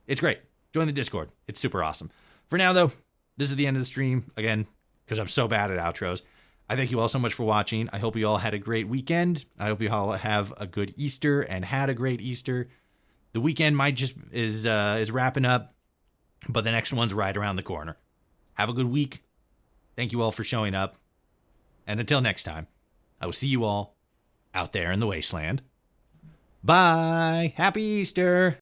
it's great. Join the Discord. It's super awesome. For now, though, this is the end of the stream. Again, because I'm so bad at outros. I thank you all so much for watching. I hope you all had a great weekend. I hope you all have a good Easter and had a great Easter. The weekend might just is wrapping up, but the next one's right around the corner. Have a good week. Thank you all for showing up. And until next time, I will see you all out there in the wasteland. Bye. Happy Easter.